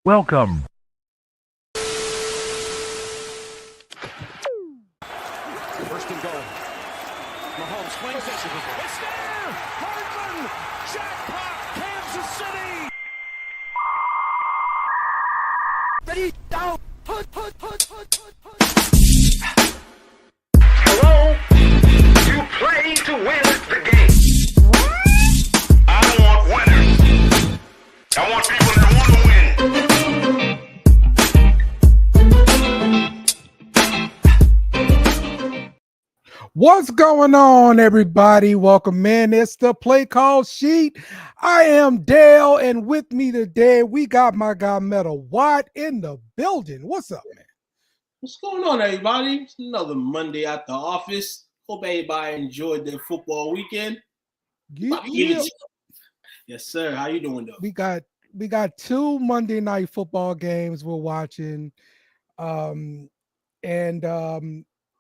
Welcome. First and goal. Mahomes swings it. It's there! Hardman! Jackpot! Kansas City! Ready, down! Put. Hello? You play to win the game. I don't want winners. I want people that want to win. What's going on, everybody? Welcome in. It's the Play Call Sheet. I am Dale, and with me today, we got my guy Metal Watt in the building. What's up, man? What's going on, everybody? It's another Monday at the office. Hope everybody enjoyed their football weekend. Yeah. Yes, sir. How you doing, though? We got two Monday night football games we're watching.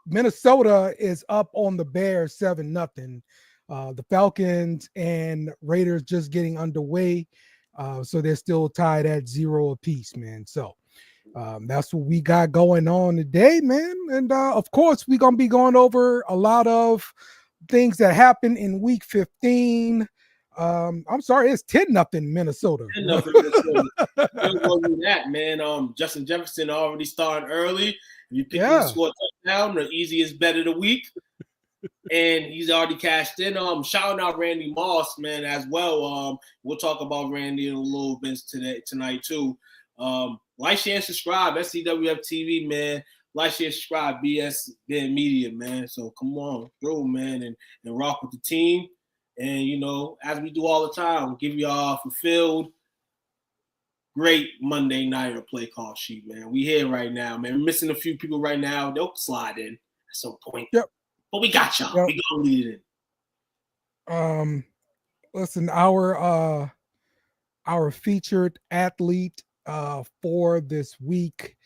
Minnesota is up on the Bears 7-0. The Falcons and Raiders just getting underway. So they're still tied at 0 apiece, man. So that's what we got going on today, man. And of course, we're gonna be going over a lot of things that happened in week 15. I'm sorry, it's 10-0 Minnesota. 10-0 Minnesota. That, man. Justin Jefferson already starting early. If you pick him to score a touchdown, the easiest bet of the week. And he's already cashed in. Shouting out Randy Moss, man, as well. We'll talk about Randy in a little bit tonight too. Like, share, and subscribe. STWF TV, man. Like, share, subscribe. BS Media, man. So come on through, man, and rock with the team. And you know, as we do all the time, give y'all fulfilled great Monday night or play call sheet, man. We here right now, man. We're missing a few people right now. They'll slide in at some point. Yep. But we got y'all. Yep. We gonna lead it in. Listen, our featured athlete for this week,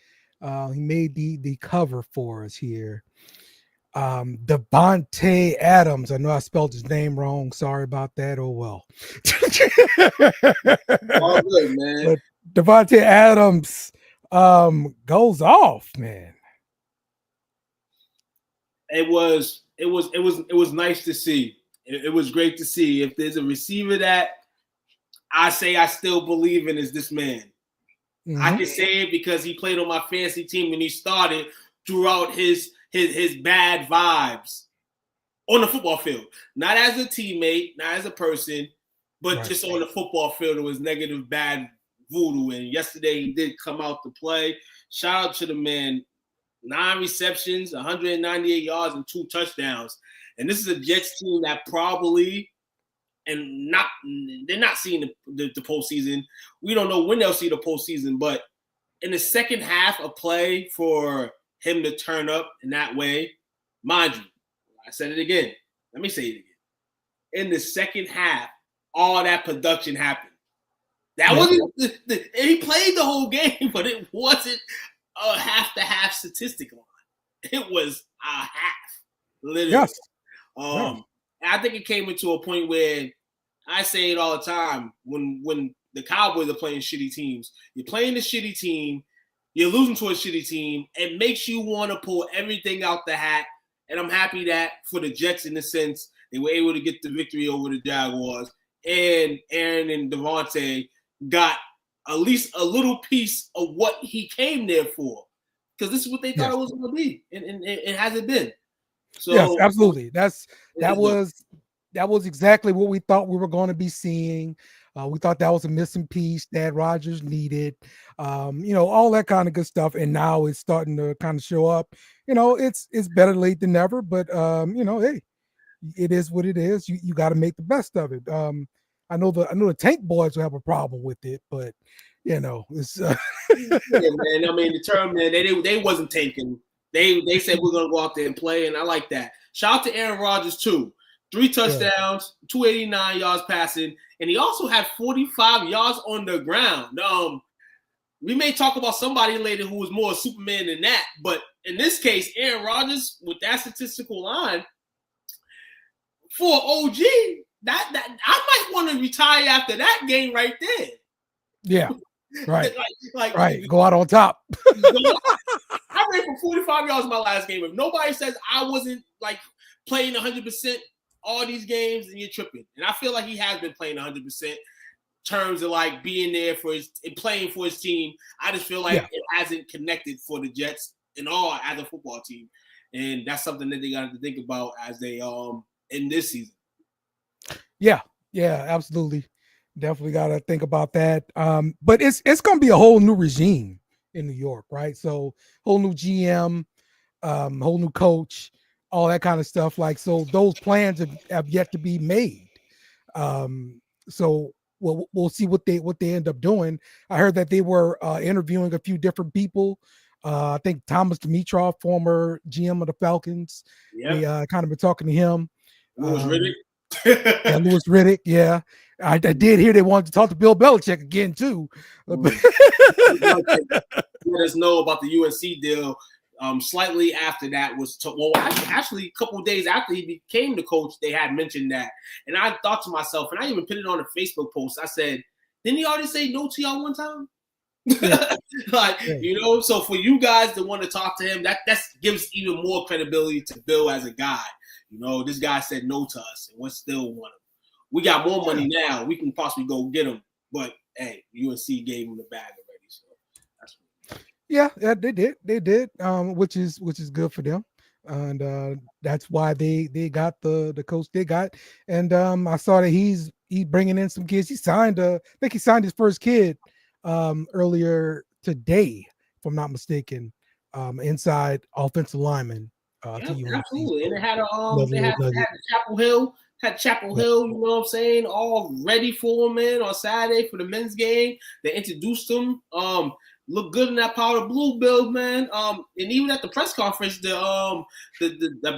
he made the cover for us here. Devonte Adams. I know I spelled his name wrong. Sorry about that. Oh well. All good, man. But Devonte Adams goes off, man. It was nice to see. It was great to see. If there's a receiver that I say I still believe in, is this man. Mm-hmm. I can say it because he played on my fantasy team and he started throughout his bad vibes on the football field. Not as a teammate, not as a person, but just on the football field. It was negative, bad voodoo. And yesterday he did come out to play. Shout out to the man. 9 receptions, 198 yards, and 2 touchdowns. And this is a Jets team that probably they're not seeing the postseason. We don't know when they'll see the postseason, but in the second half of play for him to turn up in that way, mind you, I said it again. Let me say it again. In the second half, all that production happened. That wasn't he played the whole game, but it wasn't a half-to-half statistic line. It was a half, literally. Yes. I think it came into a point where I say it all the time when the Cowboys are playing shitty teams. You're playing the shitty team. You're losing to a shitty team. It makes you want to pull everything out the hat. And I'm happy that for the Jets, in a sense, they were able to get the victory over the Jaguars. And Aaron and Devonte got at least a little piece of what he came there for. Because this is what they thought it was going to be. And it hasn't been. So, yes, absolutely. That was exactly what we thought we were going to be seeing. We thought that was a missing piece that Rodgers needed, all that kind of good stuff. And now it's starting to kind of show up. It's better late than never, but hey, it is what it is. You got to make the best of it. I know the Tank Boys will have a problem with it, but it's yeah, man. I mean, the term, man, they wasn't tanking. They said we're gonna go out there and play, and I like that. Shout out to Aaron Rodgers too. 3 touchdowns, 289 yards passing, and he also had 45 yards on the ground. We may talk about somebody later who was more Superman than that, but in this case, Aaron Rodgers with that statistical line for OG, that I might want to retire after that game right there. Yeah. Right. like Right. Go out on top. I ran for 45 yards in my last game. If nobody says I wasn't like playing 100% all these games, then you're tripping. And I feel like he has been playing 100%. Terms of like being there for his and playing for his team. I just feel like it hasn't connected for the Jets in all as a football team, and that's something that they got to think about as they in this season. Yeah, absolutely. Definitely got to think about that. But it's going to be a whole new regime in New York, right? So whole new GM, whole new coach, all that kind of stuff. Like, so those plans have yet to be made. So we'll see what they end up doing. I heard that they were interviewing a few different people. I think Thomas Dimitrov, former GM of the Falcons, they kind of been talking to him. Louis Riddick. Yeah, Louis Riddick. Yeah, I did hear they wanted to talk to Bill Belichick again too. Let us know about the UNC deal. Slightly after that was actually a couple of days after he became the coach, they had mentioned that, and I thought to myself, and I even put it on a Facebook post. I said, "Didn't he already say no to y'all one time?" Yeah. You know, so for you guys to want to talk to him, that gives even more credibility to Bill as a guy. You know, this guy said no to us, and we still want him. We got more money now. We can possibly go get him, but hey, UNC gave him the bag already. So that's they did, which is good for them, and that's why they got the coach they got. And I saw that he's bringing in some kids. I think he signed his first kid earlier today, if I'm not mistaken, inside offensive lineman. Absolutely, and it had Chapel Hill. Hill, you know what I'm saying, all ready for him, man, on Saturday for the men's game. They introduced him. Looked good in that powder blue build, man. And even at the press conference, the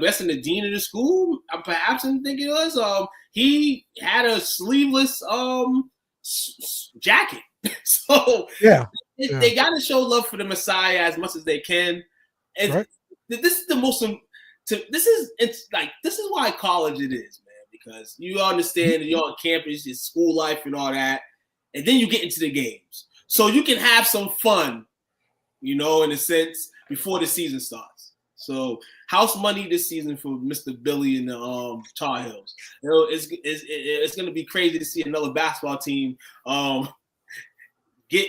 best in the dean of the school, perhaps I think it was, he had a sleeveless jacket. So they got to show love for the Messiah as much as they can. And this is the most. This is why college it is, man. Because you understand that you're on campus, it's school life and all that, and then you get into the games, so you can have some fun, you know, in a sense, before the season starts. So house money this season for Mr. Billy and the Tar Heels. You know, it's going to be crazy to see another basketball team get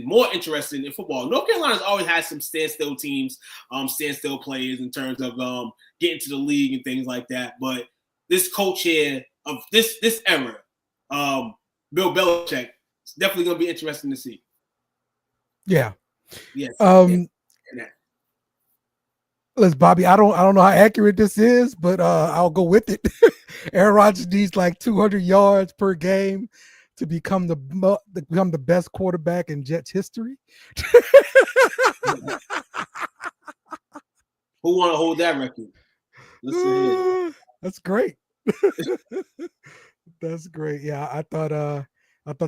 more interested in football. North Carolina's always had some standstill teams, standstill players in terms of getting to the league and things like that. But this coach here of this era, Bill Belichick, it's definitely going to be interesting to see. Yeah. Yes. Listen, Bobby, I don't know how accurate this is, but I'll go with it. Aaron Rodgers needs like 200 yards per game to become the best quarterback in Jets history. Who want to hold that record? That's great. That's great. Yeah, I thought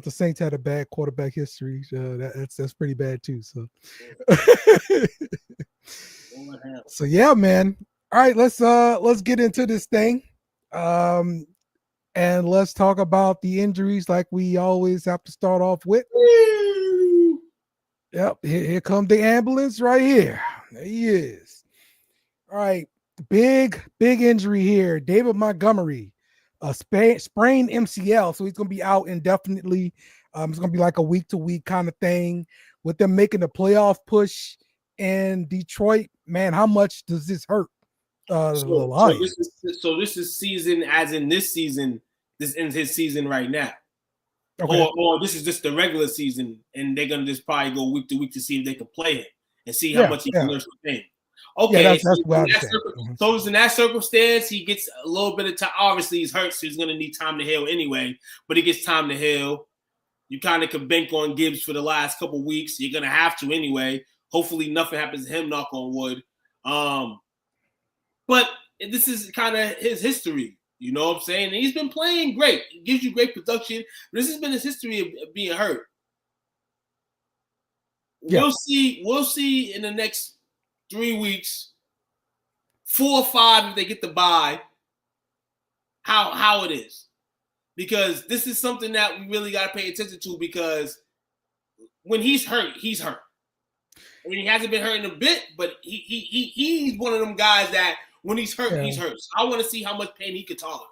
the Saints had a bad quarterback history. That's pretty bad too. So, so yeah, man. All right, let's get into this thing, and let's talk about the injuries like we always have to start off with. Yep, here comes the ambulance right here. There he is. All right, big injury here. David Montgomery, a sprained MCL, so he's going to be out indefinitely. It's going to be like a week-to-week kind of thing. With them making the playoff push in Detroit, man, how much does this hurt? So this is season, as in this season. This ends his season right now. Okay. Or this is just the regular season, and they're gonna just probably go week to week to see if they can play him and see how much he can nurse the pain. Okay, that's so in that circumstance, he gets a little bit of time. Obviously, he's hurt, so he's gonna need time to heal anyway. But he gets time to heal. You kind of can bank on Gibbs for the last couple weeks. You're gonna have to anyway. Hopefully, nothing happens to him. Knock on wood. But this is kind of his history. You know what I'm saying? And he's been playing great. It gives you great production. But this has been his history of being hurt. Yeah. We'll see in the next 3 weeks, 4 or 5 if they get the bye, how it is. Because this is something that we really got to pay attention to, because when he's hurt, he's hurt. I mean, he hasn't been hurt in a bit, but he's one of them guys that when he's hurt, he's hurt. So I want to see how much pain he could tolerate.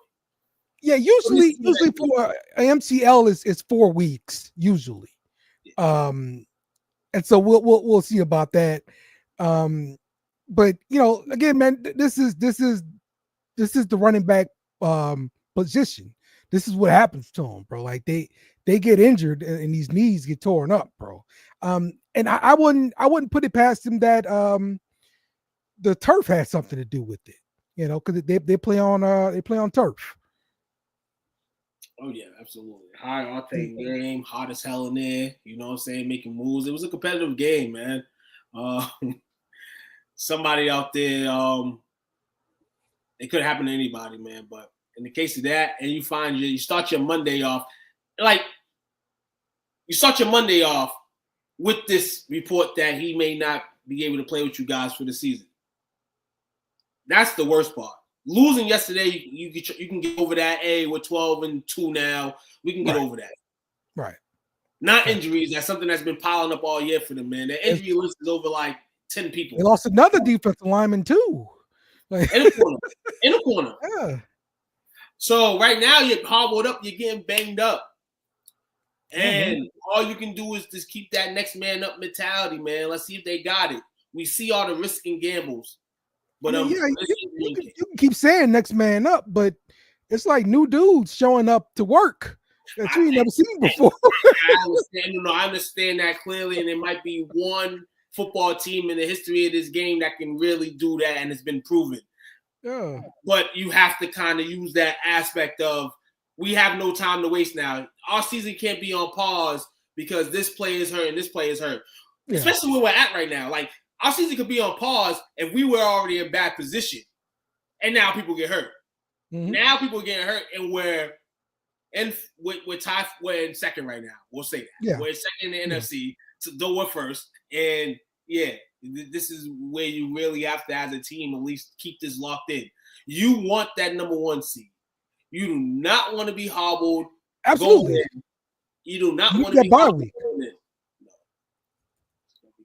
Yeah, usually for an MCL is 4 weeks usually, and so we'll see about that. But again, man, this is the running back position. This is what happens to them, bro. Like they get injured and these knees get torn up, bro. And I wouldn't put it past him that the turf had something to do with it, because they play on turf. Oh yeah, absolutely. High octane game, hot as hell in there. You know what I'm saying? Making moves. It was a competitive game, man. Somebody out there, it could happen to anybody, man. But in the case of that, and you start your Monday off, with this report that he may not be able to play with you guys for the season. That's the worst part. Losing yesterday, you can get over that. Hey, we're 12-2 now. We can get over that. Right. Not injuries. That's something that's been piling up all year for them, man. The injury list is over 10 people. They lost another defensive lineman too. In the corner. Yeah. So right now you're hobbled up. You're getting banged up. And all you can do is just keep that next man up mentality, man. Let's see if they got it. We see all the risk and gambles. But you can keep saying next man up, but it's like new dudes showing up to work that you ain't never seen before. I understand that clearly, and it might be one football team in the history of this game that can really do that, and it's been proven. Yeah. But you have to kind of use that aspect of we have no time to waste now. Our season can't be on pause because this player is hurt and this player is hurt. Yeah. Especially where we're at right now. Our season could be on pause if we were already in bad position. And now people get hurt. Mm-hmm. Now people are getting hurt, and we're in second right now. We'll say that. Yeah. We're second in the NFC, though we're first. And this is where you really have to, as a team, at least keep this locked in. You want that number 1 seed. You do not want to be hobbled. Absolutely. You do not want to be hobbled.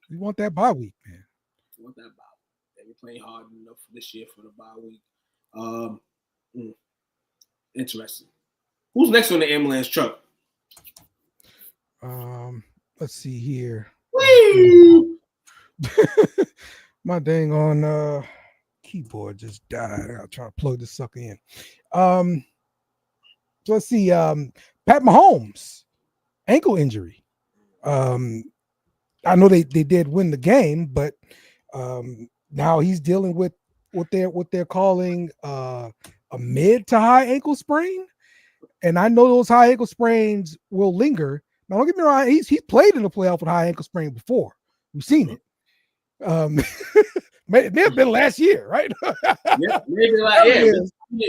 You want that bye week, man. You want that bye week. They were playing hard enough this year for the bye week. Interesting. Who's next on the ambulance truck? Let's see here. Whee! My dang on keyboard just died. I gotta try to plug this sucker in. So let's see. Pat Mahomes, ankle injury. I know they did win the game, but now he's dealing with what they're calling a mid to high ankle sprain. And I know those high ankle sprains will linger. Now, don't get me wrong, he's played in the playoff with high ankle sprain before. We've seen it. It may have been last year, right? Maybe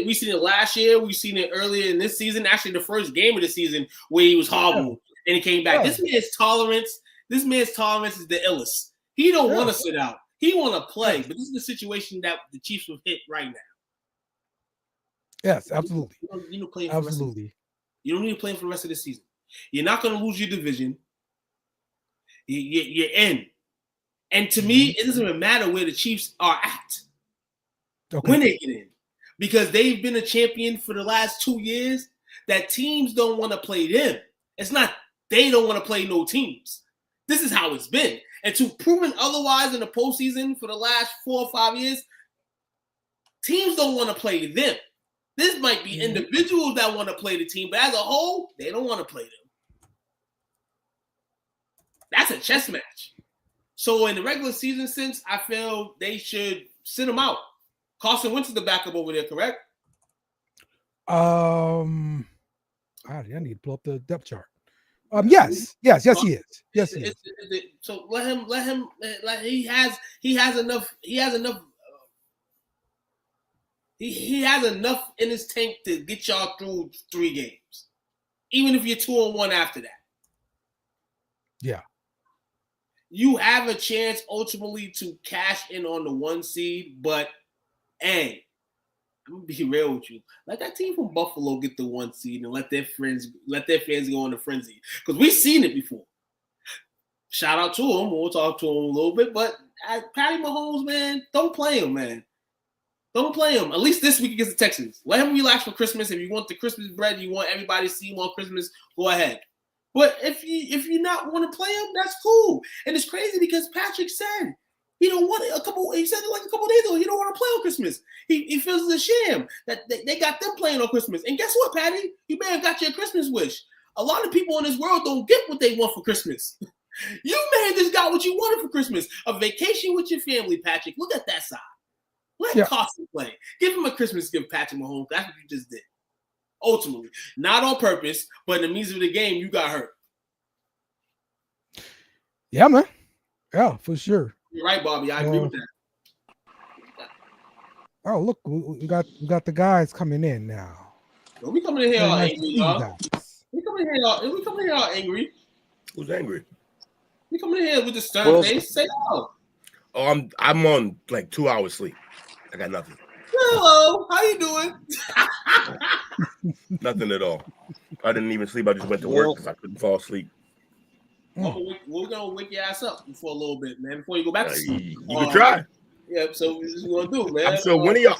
we seen it last year. We've seen it earlier in this season. Actually, the first game of the season where he was hobbled and he came back. This man's tolerance is the illest. He don't want to sit out. He want to play. But this is the situation that the Chiefs have hit right now. Yes, absolutely. You don't play absolutely. You don't need to play for the rest of the season. You're not going to lose your division. You're in. And to me, it doesn't even matter where the Chiefs are at when they get in. Because they've been a champion for the last 2 years that teams don't want to play them. It's not they don't want to play no teams. This is how it's been. And to proven otherwise in the postseason for the last 4 or 5 years, teams don't want to play them. This might be individuals that want to play the team, but as a whole, they don't want to play them. That's a chess match. So in the regular season sense, I feel they should sit them out. Carson Wentz is the backup over there, correct? I need to pull up the depth chart. Yes, he is. Yes, he is. So let him. He has enough. He has enough in his tank to get y'all through 3 games, even if you're 2-1 after that. Yeah. You have a chance ultimately to cash in on the 1 seed, but hey, I'm gonna be real with you. Let that team from Buffalo get the 1 seed and let their fans go on the frenzy. Because we've seen it before. shout out to him. We'll talk to him a little bit. But Patty Mahomes, man, don't play him, man. Don't play him. At least this week against the Texans. Let him relax for Christmas. If you want the Christmas bread, you want everybody to see him on Christmas, go ahead. But if you not want to play him, that's cool. And it's crazy because Patrick said he don't want it. He said it like a couple days ago. He don't want to play on Christmas. He feels it's a sham that they got them playing on Christmas. And guess what, Patty? You may have got your Christmas wish. A lot of people in this world don't get what they want for Christmas. You may have just got what you wanted for Christmas. A vacation with your family, Patrick. Look at that side. Let Carson play. Give him a Christmas gift, Patrick Mahomes. That's what you just did. Ultimately. Not on purpose, but in the midst of the game, you got hurt. Yeah, man. Yeah, for sure. You're right, Bobby. I agree with that. Oh, look, we got the guys coming in now. So we coming in here all angry, y'all. We coming in here all angry. Who's angry? We coming in here with the stern face. Say hello. Oh, I'm on like 2 hours sleep. I got nothing. Hello, how you doing? Nothing at all. I didn't even sleep. I just went to work because I couldn't fall asleep. We're gonna wake your ass up for a little bit, man. Before you go back to sleep. You can try. Yeah, so this is what we're gonna do, man.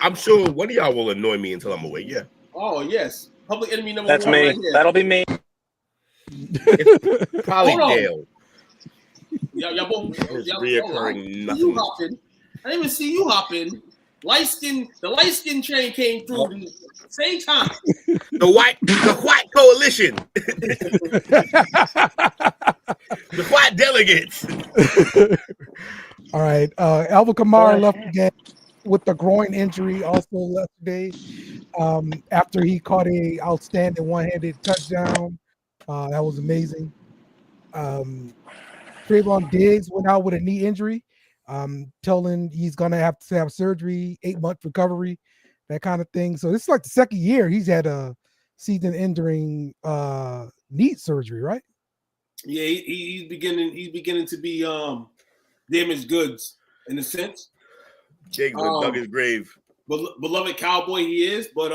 I'm sure one of y'all will annoy me until I'm awake. Yeah. Oh yes, public enemy number That's 1. me. Right That'll be me. It's probably Dale. Y'all both. Reoccurring nothing. You hopping? I didn't even see you hopping. The light skin train came through the same time. The white coalition. The white delegates. All right. Alvin Kamara left again with the groin injury, also left today. After he caught a outstanding one-handed touchdown. That was amazing. Trayvon Diggs went out with a knee injury. Telling he's gonna have to have surgery, 8-month recovery, that kind of thing. So this is like the second year he's had a season-ending knee surgery, right? Yeah, he's beginning to be damaged goods in a sense. Jake dug his grave. Beloved Cowboy he is, but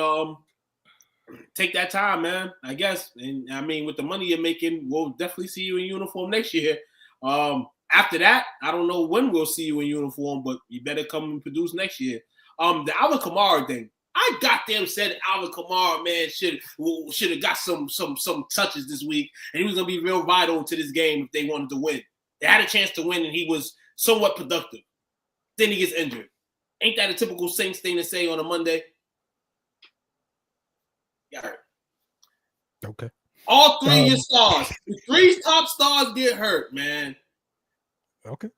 take that time, man. I guess, and I mean, with the money you're making, we'll definitely see you in uniform next year. After that, I don't know when we'll see you in uniform, but you better come and produce next year. The Alvin Kamara thing, I goddamn said Alvin Kamara, man, should have got some touches this week, and he was gonna be real vital to this game if they wanted to win. They had a chance to win, and he was somewhat productive. Then he gets injured. Ain't that a typical Saints thing to say on a Monday? Got hurt. Okay. All 3 of your stars. The 3 top stars get hurt, man. Okay.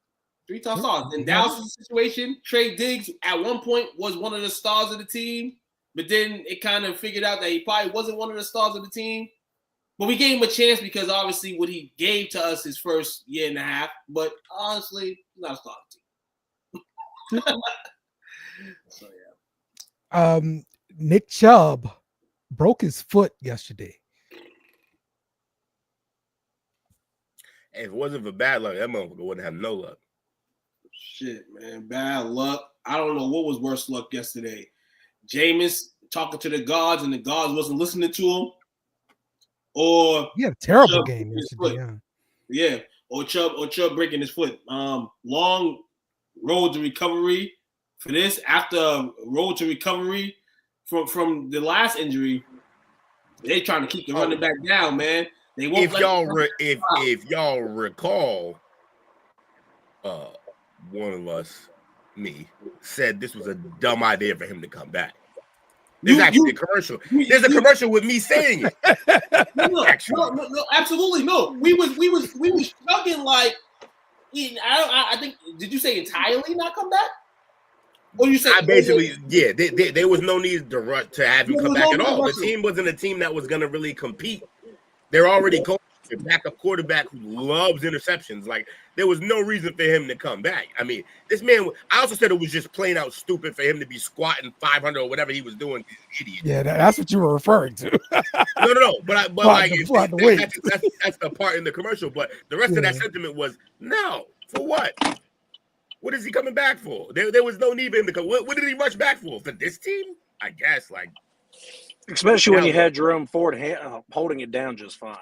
3 top stars. In Dallas' situation, Trey Diggs at one point was one of the stars of the team, but then it kind of figured out that he probably wasn't one of the stars of the team. But we gave him a chance because obviously what he gave to us his first year and a half. But honestly, he's not a star of the team. So yeah. Nick Chubb broke his foot yesterday. If it wasn't for bad luck, that motherfucker wouldn't have no luck. Shit, man. Bad luck. I don't know what was worse luck yesterday. Jameis talking to the guards and the guards wasn't listening to him. Or he had a terrible game yesterday. Yeah. Or Chubb breaking his foot. Long road to recovery for this. After a road to recovery from the last injury, they trying to keep the running back down, man. They won't if y'all recall, one of us, me, said this was a dumb idea for him to come back. There's actually a commercial. There's a commercial with me saying it. No, absolutely no. We was struggling like. I think. Did you say entirely not come back? Or you said there was no need to have him come back at all. The team wasn't a team that was going to really compete. They're already going to backup quarterback who loves interceptions. Like, there was no reason for him to come back. I mean, this man, I also said it was just plain out stupid for him to be squatting 500 or whatever he was doing. Idiot. Yeah, that's what you were referring to. No. But like, that's the part in the commercial. But the rest of that sentiment was, no, for what? What is he coming back for? There was no need for him to come. What did he rush back for? For this team? I guess, especially when you had Jerome Ford holding it down just fine.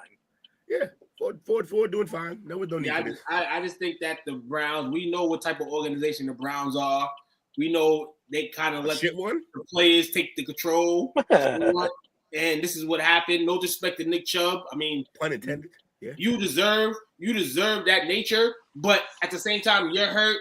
Yeah, Ford doing fine. No, don't need this. I just think that the Browns, we know what type of organization the Browns are. We know they kind of let the players take the control. And this is what happened. No disrespect to Nick Chubb. I mean, pun intended. Yeah. You deserve that nature, but at the same time, you're hurt.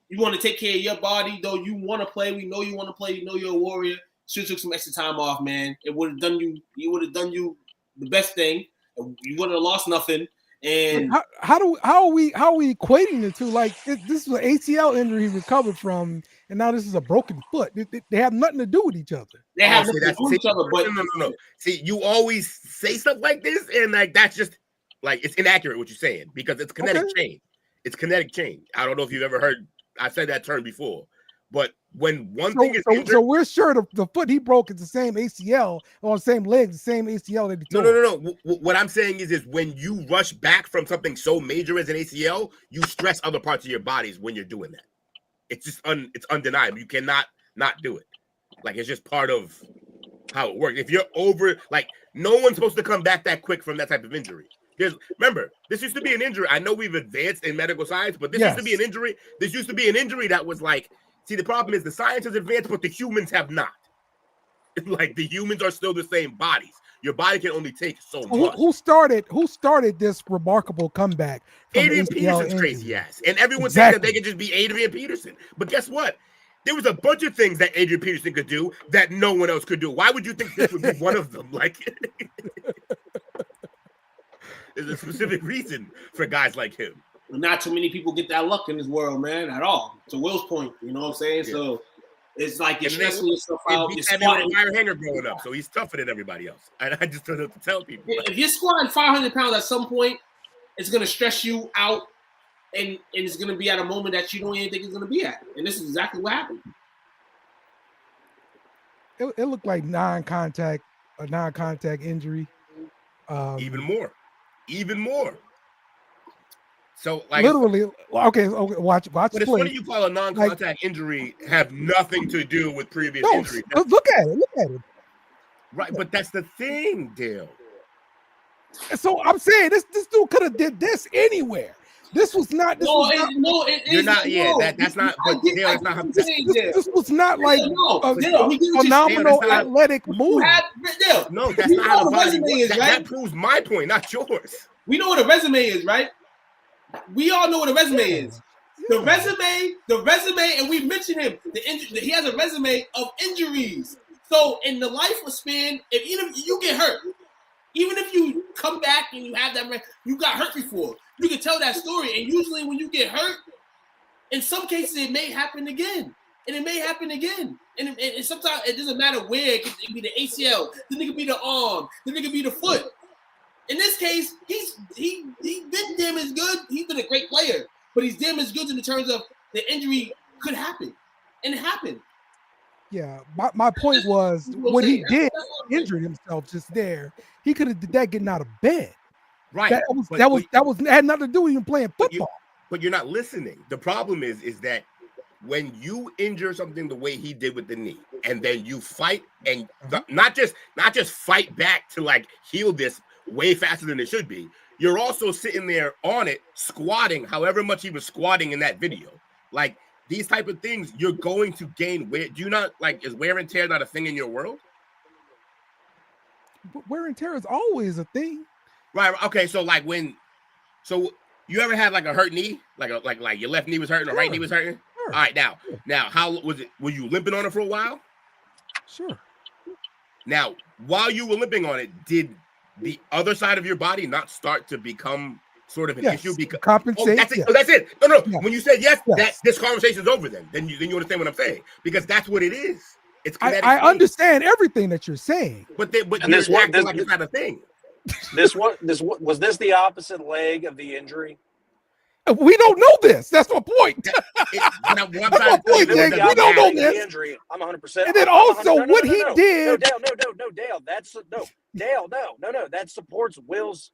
You want to take care of your body, though. You want to play. We know you want to play. You know you're a warrior. Should have took some extra time off, man. It would have done you. You would have done you the best thing. You wouldn't have lost nothing. And how are we equating the two? Like this was an ACL injury he recovered from, and now this is a broken foot. They have nothing to do with each other. They have nothing to do with each other. But no. See, you always say stuff like this, and like that's just like it's inaccurate what you're saying because it's kinetic change. It's kinetic change. I don't know if you've ever heard. I said that term before, but when one thing is injured, so we're sure the foot he broke is the same ACL on the same leg, the same ACL that he tore. No. What I'm saying is when you rush back from something so major as an ACL, you stress other parts of your bodies when you're doing that. It's just it's undeniable. You cannot not do it. Like it's just part of how it works. If you're like no one's supposed to come back that quick from that type of injury. Remember, this used to be an injury. I know we've advanced in medical science, but this used to be an injury. This used to be an injury that was like, see, the problem is the science has advanced, but the humans have not. Like the humans are still the same bodies. Your body can only take so much. Who started this remarkable comeback? Adrian Peterson's crazy ass. And everyone thinks that they can just be Adrian Peterson. But guess what? There was a bunch of things that Adrian Peterson could do that no one else could do. Why would you think this would be one of them? Like there's a specific reason for guys like him. Not too many people get that luck in this world, man, at all. To Will's point, you know what I'm saying? Yeah. So it's like you're stressing yourself out. He's had a wire hanger growing up, so he's tougher than everybody else. And I just don't have to tell people. If you're squatting 500 pounds at some point, it's going to stress you out, and it's going to be at a moment that you don't even think it's going to be at. And this is exactly what happened. It looked like a non-contact injury. Even more. So, like, literally, okay, watch. But it's funny you call a non-contact injury have nothing to do with previous injuries. Look at it. Right, but that's the thing, Dale. So I'm saying this dude could have did this anywhere. This was not. This that's not. But Dale, that's not how. This was not like a phenomenal athletic move. No, that's not how the body works. That proves my point, not yours. We know what a resume is, right? We all know what a resume is. The resume, and we mentioned him. He has a resume of injuries. So in the life span, even if you get hurt, even if you come back and you have that, you got hurt before. You can tell that story. And usually when you get hurt, in some cases it may happen again, and it may happen again. And sometimes it doesn't matter where. It could be the ACL, then it could be the arm, then it could be the foot. In this case, he's been damn as good. He's been a great player, but he's damn as good in the terms of the injury could happen, and it happened. Yeah, my point was what he did, injured himself just there. He could have did that getting out of bed. Right. That had nothing to do with even playing football. But you're not listening. The problem is that when you injure something the way he did with the knee, and then you fight and not just fight back to like heal this way faster than it should be. You're also sitting there on it, squatting, however much he was squatting in that video. Like these type of things, you're going to gain weight. Do you not like? Is wear and tear not a thing in your world? But wear and tear is always a thing, right? Okay, so like so you ever had like a hurt knee, like your left knee was hurting, or right knee was hurting? Sure. All right, now, how was it? Were you limping on it for a while? Sure. Now, while you were limping on it, did the other side of your body not start to become sort of an issue? Because compensate. That's it. No. Yeah. When you said yes, that this conversation is over. Then you understand what I'm saying, because that's what it is. It's I understand everything that you're saying, but this like it's not a thing. Was this the opposite leg of the injury? We don't know this. That's my point. That's my point, we don't know this. Injury. I'm 100%. And then also what he did. No, Dale. Dale. No. That supports Will's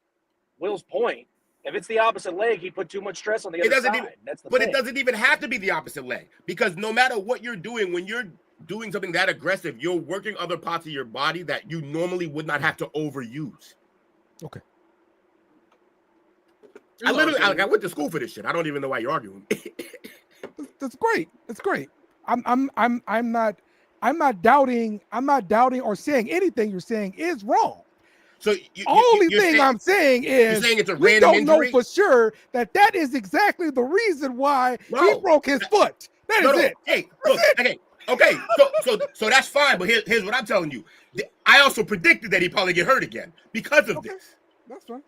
point. If it's the opposite leg, he put too much stress on the other side. It doesn't even have to be the opposite leg, because no matter what you're doing, when you're doing something that aggressive, you're working other parts of your body that you normally would not have to overuse. Okay. I went to school for this shit. I don't even know why you're arguing. That's great. That's great. I'm not doubting or saying anything you're saying is wrong. So only thing I'm saying is you're saying it's a we random don't injury? know for sure that is exactly the reason why he broke his foot. That is it. Hey, look, okay. So that's fine. But here's what I'm telling you. I also predicted that he'd probably get hurt again because of this. That's fine.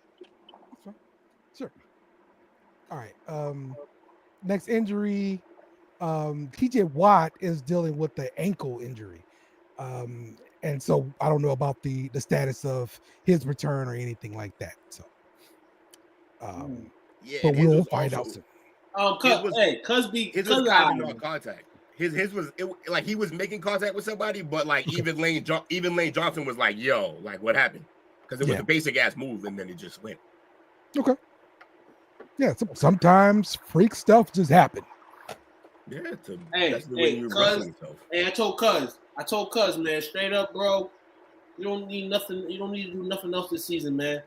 Sure. All right. Next injury. TJ Watt is dealing with the ankle injury. And so I don't know about the status of his return or anything like that. So, but we'll find out soon. Cusby, his was kind of contact. His was like he was making contact with somebody, but like even Lane Johnson was like, "Yo, like what happened?" Because it was a basic ass move, and then it just went. Okay. Yeah. Sometimes freak stuff just happen. Yeah. I told Cuz, man, straight up, bro. You don't need nothing. You don't need to do nothing else this season, man.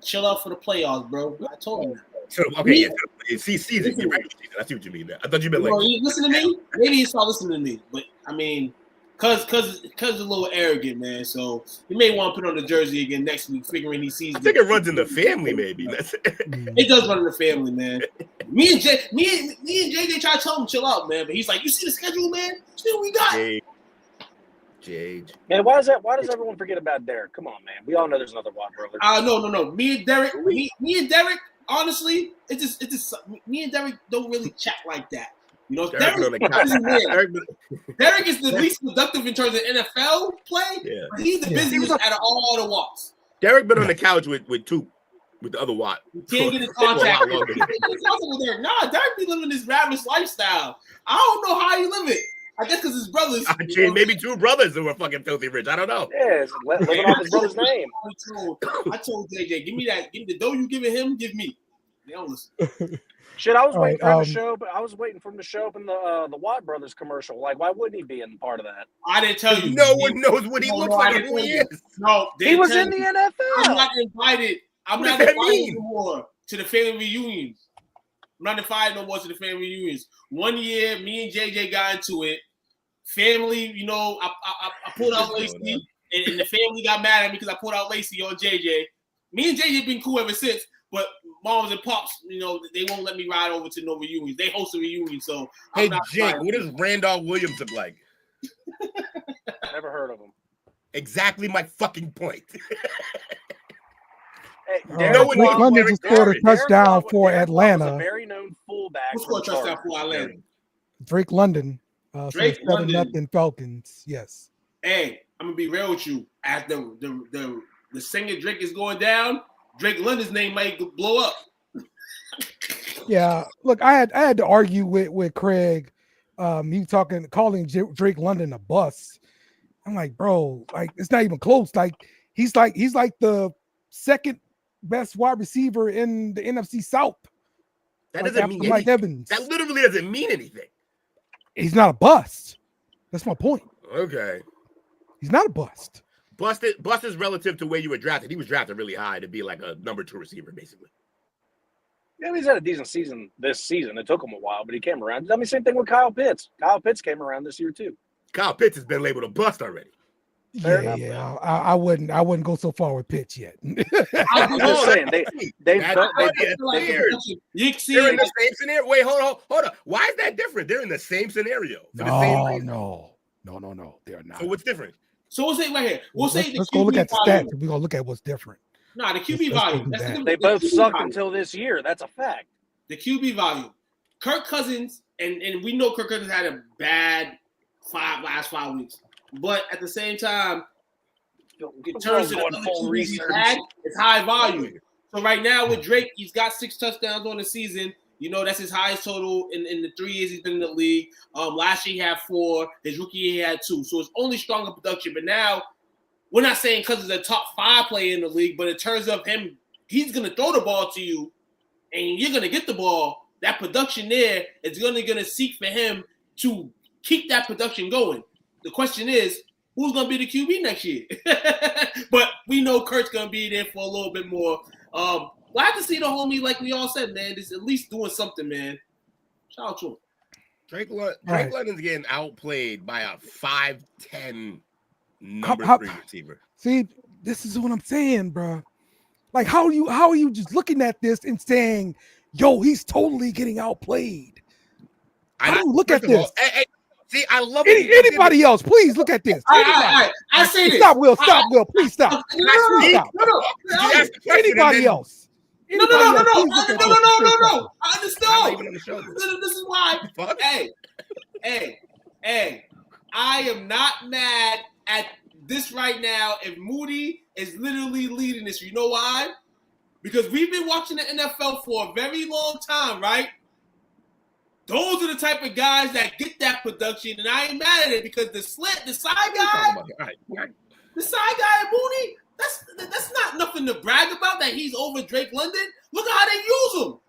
Chill out for the playoffs, bro. I told him that. So, okay, season. You're right. I see what you mean. Now. I thought you meant like. You listen to me? Maybe you start listening to me, but I mean, Cuz is a little arrogant, man. So you may want to put on the jersey again next week, figuring he sees. I think it runs in the family, maybe. It does run in the family, man. Me and JJ try to tell him chill out, man, but he's like, "You see the schedule, man? See what we got." Jade. Man, why does everyone forget about Derek? Come on, man. We all know there's another Watt brother. No. Me and Derek, honestly, it's just me and Derek don't really chat like that. You know, Derek is the least productive in terms of NFL play. Yeah. But he's the busiest out of all the Watts. Derek been on the couch with the other Watt. You can't get in contact with Derek. Nah, Derek be living this ravish lifestyle. I don't know how he live it. I guess because his brothers. Maybe two brothers who were fucking filthy rich. I don't know. Yeah, living off his brother's name. I told JJ, give me that. Give me the dough you giving him. Give me. They don't listen. Shit, I was waiting for him to show, but I was waiting for him to show up in the Watt Brothers commercial. Like, why wouldn't he be in part of that? I didn't tell you. No one knows what he looks like or who he is. No, he was in the NFL. I'm not invited. I'm not invited anymore to the family reunions. I'm not invited no more to the family reunions. One year, me and JJ got into it. Family, you know, I pulled out Lacey, and the family got mad at me because I pulled out Lacey on JJ. Me and JJ been cool ever since, but moms and pops, you know, they won't let me ride over to no reunions. They host a reunion, so hey, Jake, what does Randolph Williams look like? Never heard of him. Exactly my fucking point. Hey, Drake London just scored a touchdown for Atlanta. Was a very known fullback. Who scored a touchdown for Atlanta? Drake London. 7-0 Falcons. Yes. Hey, I'm gonna be real with you. As the singer Drake is going down, Drake London's name might blow up. Yeah. Look, I had to argue with Craig. He calling Drake London a bust. I'm like, bro, like it's not even close. Like he's like the second best wide receiver in the NFC South. That doesn't mean Mike anything. Evans. That literally doesn't mean anything. He's not a bust. That's my point. Okay. He's not a bust. Bust is relative to where you were drafted. He was drafted really high to be like a number 2 receiver, basically. Yeah, he's had a decent season this season. It took him a while, but he came around. I mean, same thing with Kyle Pitts. Kyle Pitts came around this year too. Kyle Pitts has been labeled a bust already. Yeah. I wouldn't go so far with Pitts yet. I'm just saying they're in the same scenario. Wait, hold on. Why is that different? They're in the same scenario. No. They're not. So what's different? So we'll say right here. Let's go look at the stats. We're gonna look at what's different. Nah, the QB volume. They both sucked until this year. That's a fact. The QB volume. Kirk Cousins, and we know Kirk Cousins had a bad last 5 weeks. But at the same time, in terms of the other QBs he's had, it's high volume. So right now with Drake, he's got 6 touchdowns on the season. You know, that's his highest total in the 3 years he's been in the league. Last year he had 4. His rookie year he had 2. So it's only stronger production. But now we're not saying Cousins is a top 5 player in the league, but in terms of him, he's going to throw the ball to you and you're going to get the ball. That production there is going to seek for him to keep that production going. The question is, who's going to be the QB next year? But we know Kurt's going to be there for a little bit more. Glad to see the homie, like we all said, man, is at least doing something, man. Shout out to him. Drake London's getting outplayed by a 5'10" number 3 receiver. See, this is what I'm saying, bro. Like, how are you just looking at this and saying, yo, he's totally getting outplayed? How do you look at this? See, I love anybody else. Please look at this. I say this. Stop, Will. Stop, Will. Please stop. No. Anybody else? No. I understand. This is why. Hey. I am not mad at this right now if Mooney is literally leading this. You know why? Because we've been watching the NFL for a very long time, right? Those are the type of guys that get that production, and I ain't mad at it because the side guy Mooney, that's not nothing to brag about that he's over Drake London. Look at how they use him.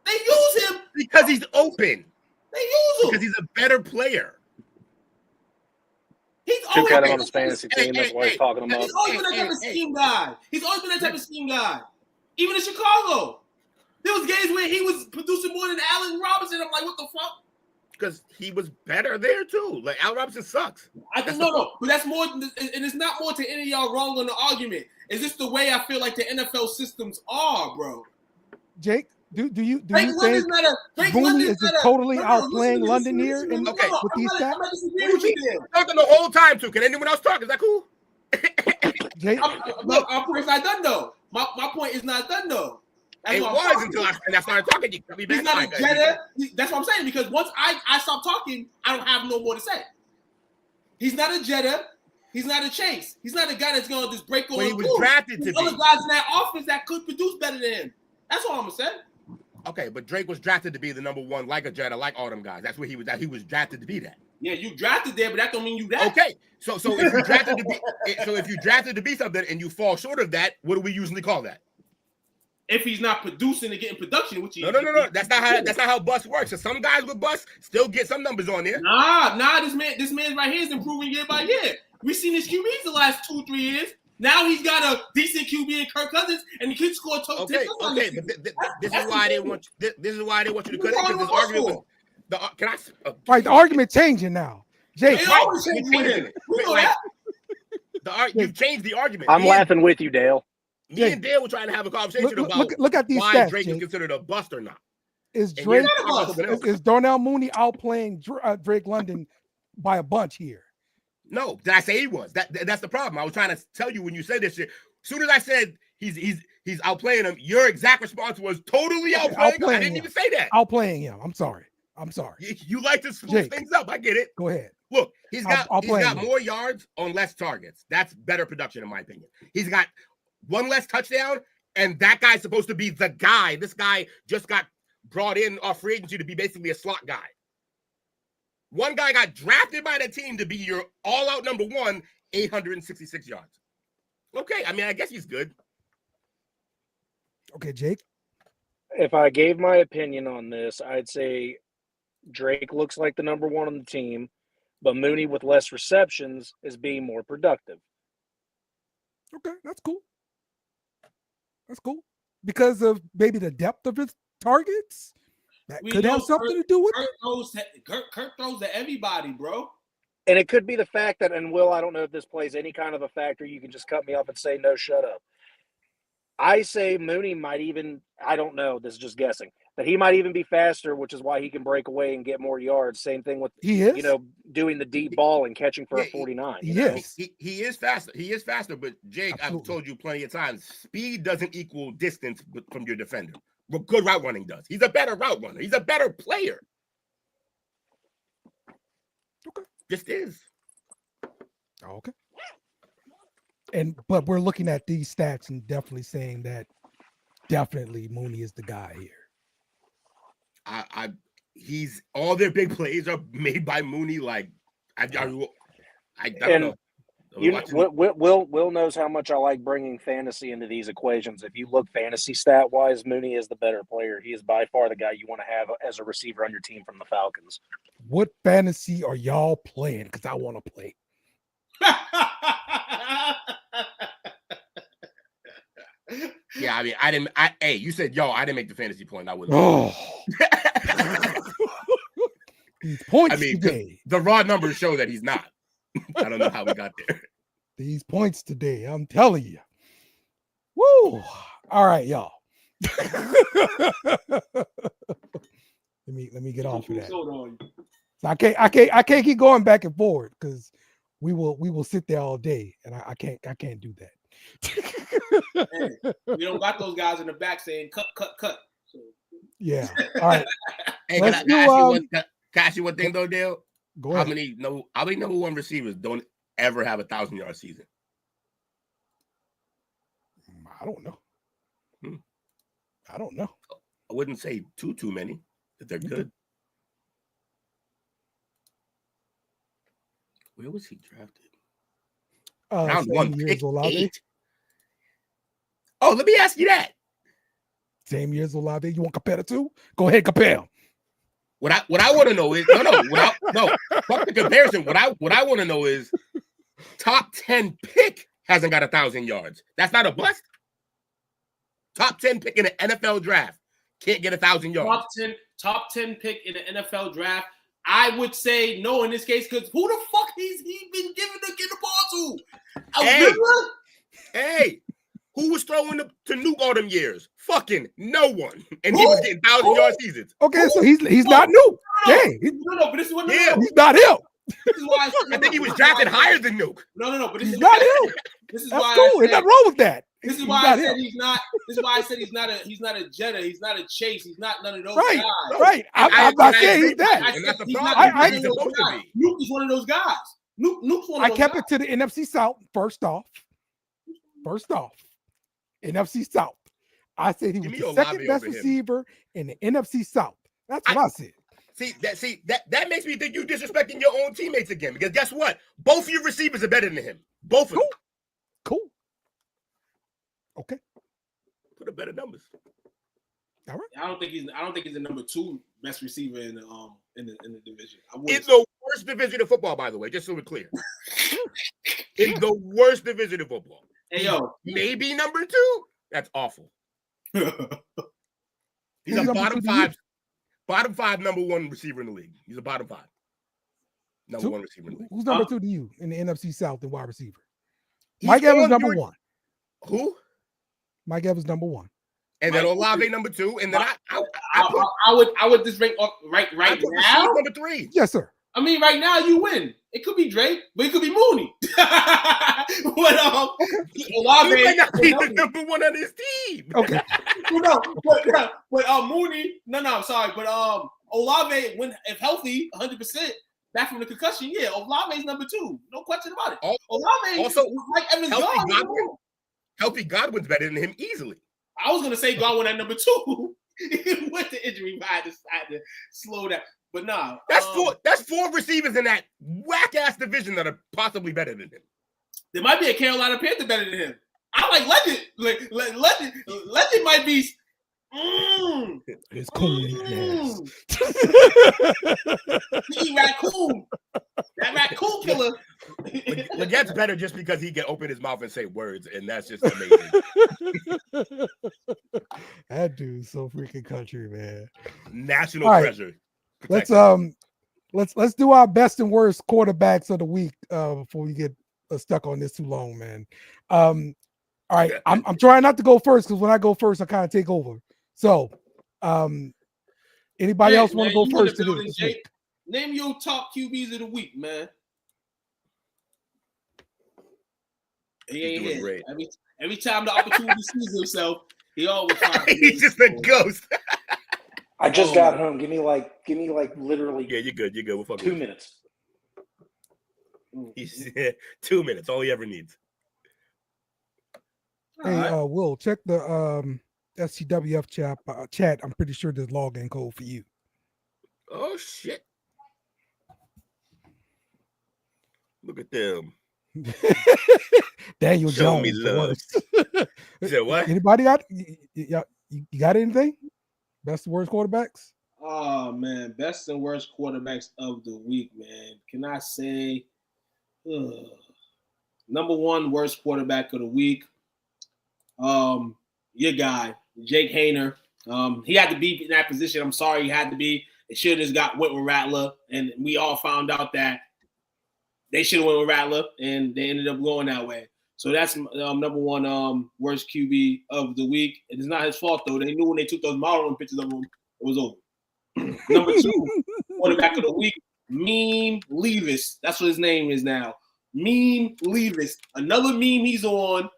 They use him because he's open. They use him because he's a better player. He's always been on his fantasy team. That's why he's talking about. He's always been that type of scheme guy. He's always been that type of scheme guy. Even in Chicago, there was games where he was producing more than Allen Robinson. I'm like, what the fuck? Because he was better there too. Like Allen Robinson sucks. No, but that's more, and it's not more to any of y'all wrong on the argument. It's just the way I feel like the NFL systems are, bro. Jake, do you Drake think Mooney is just totally outplaying London here with these stats? Talking the whole time too. Can anyone else talk? Is that cool? Jake, our point's not done though. My point is not done though. It was until I started talking. You cut me back. He's not a Jetta. That's what I'm saying. Because once I stop talking, I don't have no more to say. He's not a Jetta. He's not a Chase. He's not a guy that's going to just break over. He was drafted to be. Other guys in that offense that could produce better than him. That's all I'm gonna say. Okay, but Drake was drafted to be the number one, like a Jetta, like all them guys. That's what he was. He was drafted to be that. Yeah, you drafted there, but that don't mean you that. Okay, so if you drafted to be, if you drafted to be something and you fall short of that, what do we usually call that? If he's not producing and getting production, which no. That's not how bust works. So some guys with bust still get some numbers on there. Nah. This man right here is improving year by year. We've seen his QBs the last 2-3 years. Now he's got a decent QB in Kirk Cousins, and he could score total. Okay, but this is why they want you. This is why they want you to cut it because this argument. The argument changing now, Jake. You've changed the argument. I'm laughing with you, Dale. Me and Dale were trying to have a conversation about look at these why stats, Drake Jake. is considered a bust or not. Is Darnell Mooney outplaying Drake London by a bunch here? No, did I say he was? That's the problem. I was trying to tell you when you said this shit. As soon as I said he's outplaying him, your exact response was totally outplaying him. I didn't even say that. Outplaying him. I'm sorry. You like to spruce things up. I get it. Go ahead. Look, he's got more yards on less targets. That's better production, in my opinion. He's got one less touchdown, and that guy's supposed to be the guy. This guy just got brought in off free agency to be basically a slot guy. One guy got drafted by the team to be your all-out number one, 866 yards. Okay, I mean, I guess he's good. Okay, Jake? If I gave my opinion on this, I'd say Drake looks like the number one on the team, but Mooney with less receptions is being more productive. Okay, that's cool. Because of maybe the depth of his targets? That could have something to do with it. Kirk throws to everybody, bro. And it could be the fact that, and Will, I don't know if this plays any kind of a factor. You can just cut me off and say, no, shut up. I say Mooney might even, I don't know, this is just guessing, but he might even be faster, which is why he can break away and get more yards. Same thing with, doing the deep ball and catching for a 49. He is faster. He is faster, but Jake, Absolutely. I've told you plenty of times, speed doesn't equal distance from your defender. What good route running does. He's a better route runner. He's a better player. Okay. Just is. Okay. But we're looking at these stats and definitely saying that definitely Mooney is the guy here. He's all their big plays are made by Mooney. Like I don't know. Will knows how much I like bringing fantasy into these equations. If you look fantasy stat wise, Mooney is the better player. He is by far the guy you want to have as a receiver on your team from the Falcons. What fantasy are y'all playing? Because I want to play. Yeah, I mean, hey, you said, yo, I didn't make the fantasy point. I would. Oh. These points I mean, today. the raw numbers show that he's not. I don't know how we got there. These points today. I'm telling you. Woo. All right, y'all. Let me get off of that. So I can't keep going back and forward because we will sit there all day, and I can't do that. Hey, we don't got those guys in the back saying cut. So. Yeah. All right. Hey, can I ask you one thing though, Dale? Go ahead. How many number one receivers don't ever have 1,000-yard season? I don't know. I don't know. I wouldn't say too many if they're good. Where was he drafted? Round 1, pick 8. Oh, let me ask you that. Same year as Olave. You want to compare the two? Go ahead, compare. What I want to know is no. Fuck the comparison. What I want to know is top 10 pick hasn't got 1,000 yards. That's not a bust. Top 10 pick in the NFL draft can't get 1,000 yards. Top 10 pick in the NFL draft. I would say no in this case because who the fuck he's been giving to get the ball to? Hey, who was throwing to Nuke all them years? Fucking no one. And he was getting 1,000-yard seasons. Okay, so he's not Nuke. No, but this is what he's not him. This is why I think he was drafted higher than Nuke. No, but this is not him. This is That's why cool. There's nothing wrong with that. This is why I said he's not. This is why I said he's not a Jetta. He's not a Chase. He's not none of those guys. Right. I'm not saying he's that. And that's the problem. He's supposed to be. Nuke is one of those guys. Nuke's one of those guys. I kept it to the NFC South first off. NFC South. I said he was the second best receiver in the NFC South. That's what I said. See that makes me think you disrespecting your own teammates again. Because guess what? Both of your receivers are better than him. Both of them. Cool. Okay. Put up better numbers. All right. I don't think he's the number 2 best receiver in the division. It's the worst division of football, by the way, just so we're clear. It's the worst division of football. Hey yo, maybe number 2. That's awful. He's a bottom 5 number 1 receiver in the league. He's a bottom 5 number 1 receiver in the league. Who's number 2 to you in the NFC South in wide receiver? Mike Evans number 1. Who? Mike Evans number 1. And then Olave number 2. And then I would just rank right now number 3. Yes, sir. I mean, right now you win. It could be Drake, but it could be Mooney. Olave he might not be the number 1 on his team. Okay. but Mooney, sorry, but Olave, if healthy, 100%. Back from the concussion, yeah. Olave's number 2, no question about it. Olave also like Evans. Healthy Godwin's better than him easily. I was gonna say Godwin at number 2. With the injury, I decided to slow down. But nah, that's 4 receivers in that whack ass division that are possibly better than him. There might be a Carolina Panther better than him. I like Legend. Legend might be. It's cool. Yes. He raccoon. That raccoon killer. Legette's better just because he can open his mouth and say words, and that's just amazing. That dude's so freaking country, man. National treasure. Let's do our best and worst quarterbacks of the week before we get stuck on this too long, man. All right, I'm trying not to go first because when I go first, I kind of take over. So, anybody else want to go first to this week? Name your top QBs of the week, man. He's doing great. Every time the opportunity sees himself, he always finds he's just a ghost. I just got home. Give me like literally. Yeah, you're good. You're good. We'll 2 minutes. He's 2 minutes. All he ever needs. Hey, Will, check the STWF chat. I'm pretty sure there's login code for you. Oh shit! Look at them. Daniel Show Jones. me love. Said what? Anybody got you got anything? Best and worst quarterbacks? Oh man, best and worst quarterbacks of the week, man. Can I say number 1 worst quarterback of the week? your guy, Jake Hayner. He had to be in that position. I'm sorry he had to be. It should have just got went with Rattler, and we all found out that they should have went with Rattler, and they ended up going that way. So that's number one worst QB of the week. It is not his fault, though. They knew when they took those modeling pictures of him, it was over. Number 2, quarterback of the week, Meme Levis. That's what his name is now. Meme Levis. Another meme he's on.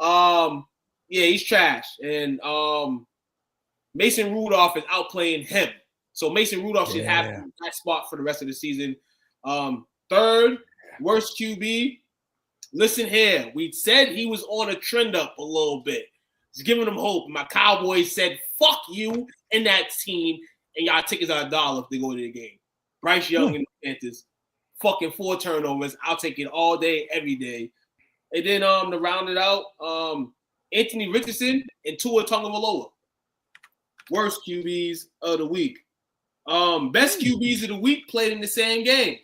Yeah, he's trash. And Mason Rudolph is outplaying him. So Mason Rudolph should have that spot for the rest of the season. Third, worst QB. Listen here. We said he was on a trend up a little bit. Just giving him hope. My Cowboys said, fuck you and that team, and y'all tickets are $1 if they go to the game. Bryce Young and the Panthers. Fucking 4 turnovers. I'll take it all day, every day. And then to round it out, Anthony Richardson and Tua Tagovailoa. Worst QBs of the week. Best QBs of the week played in the same game.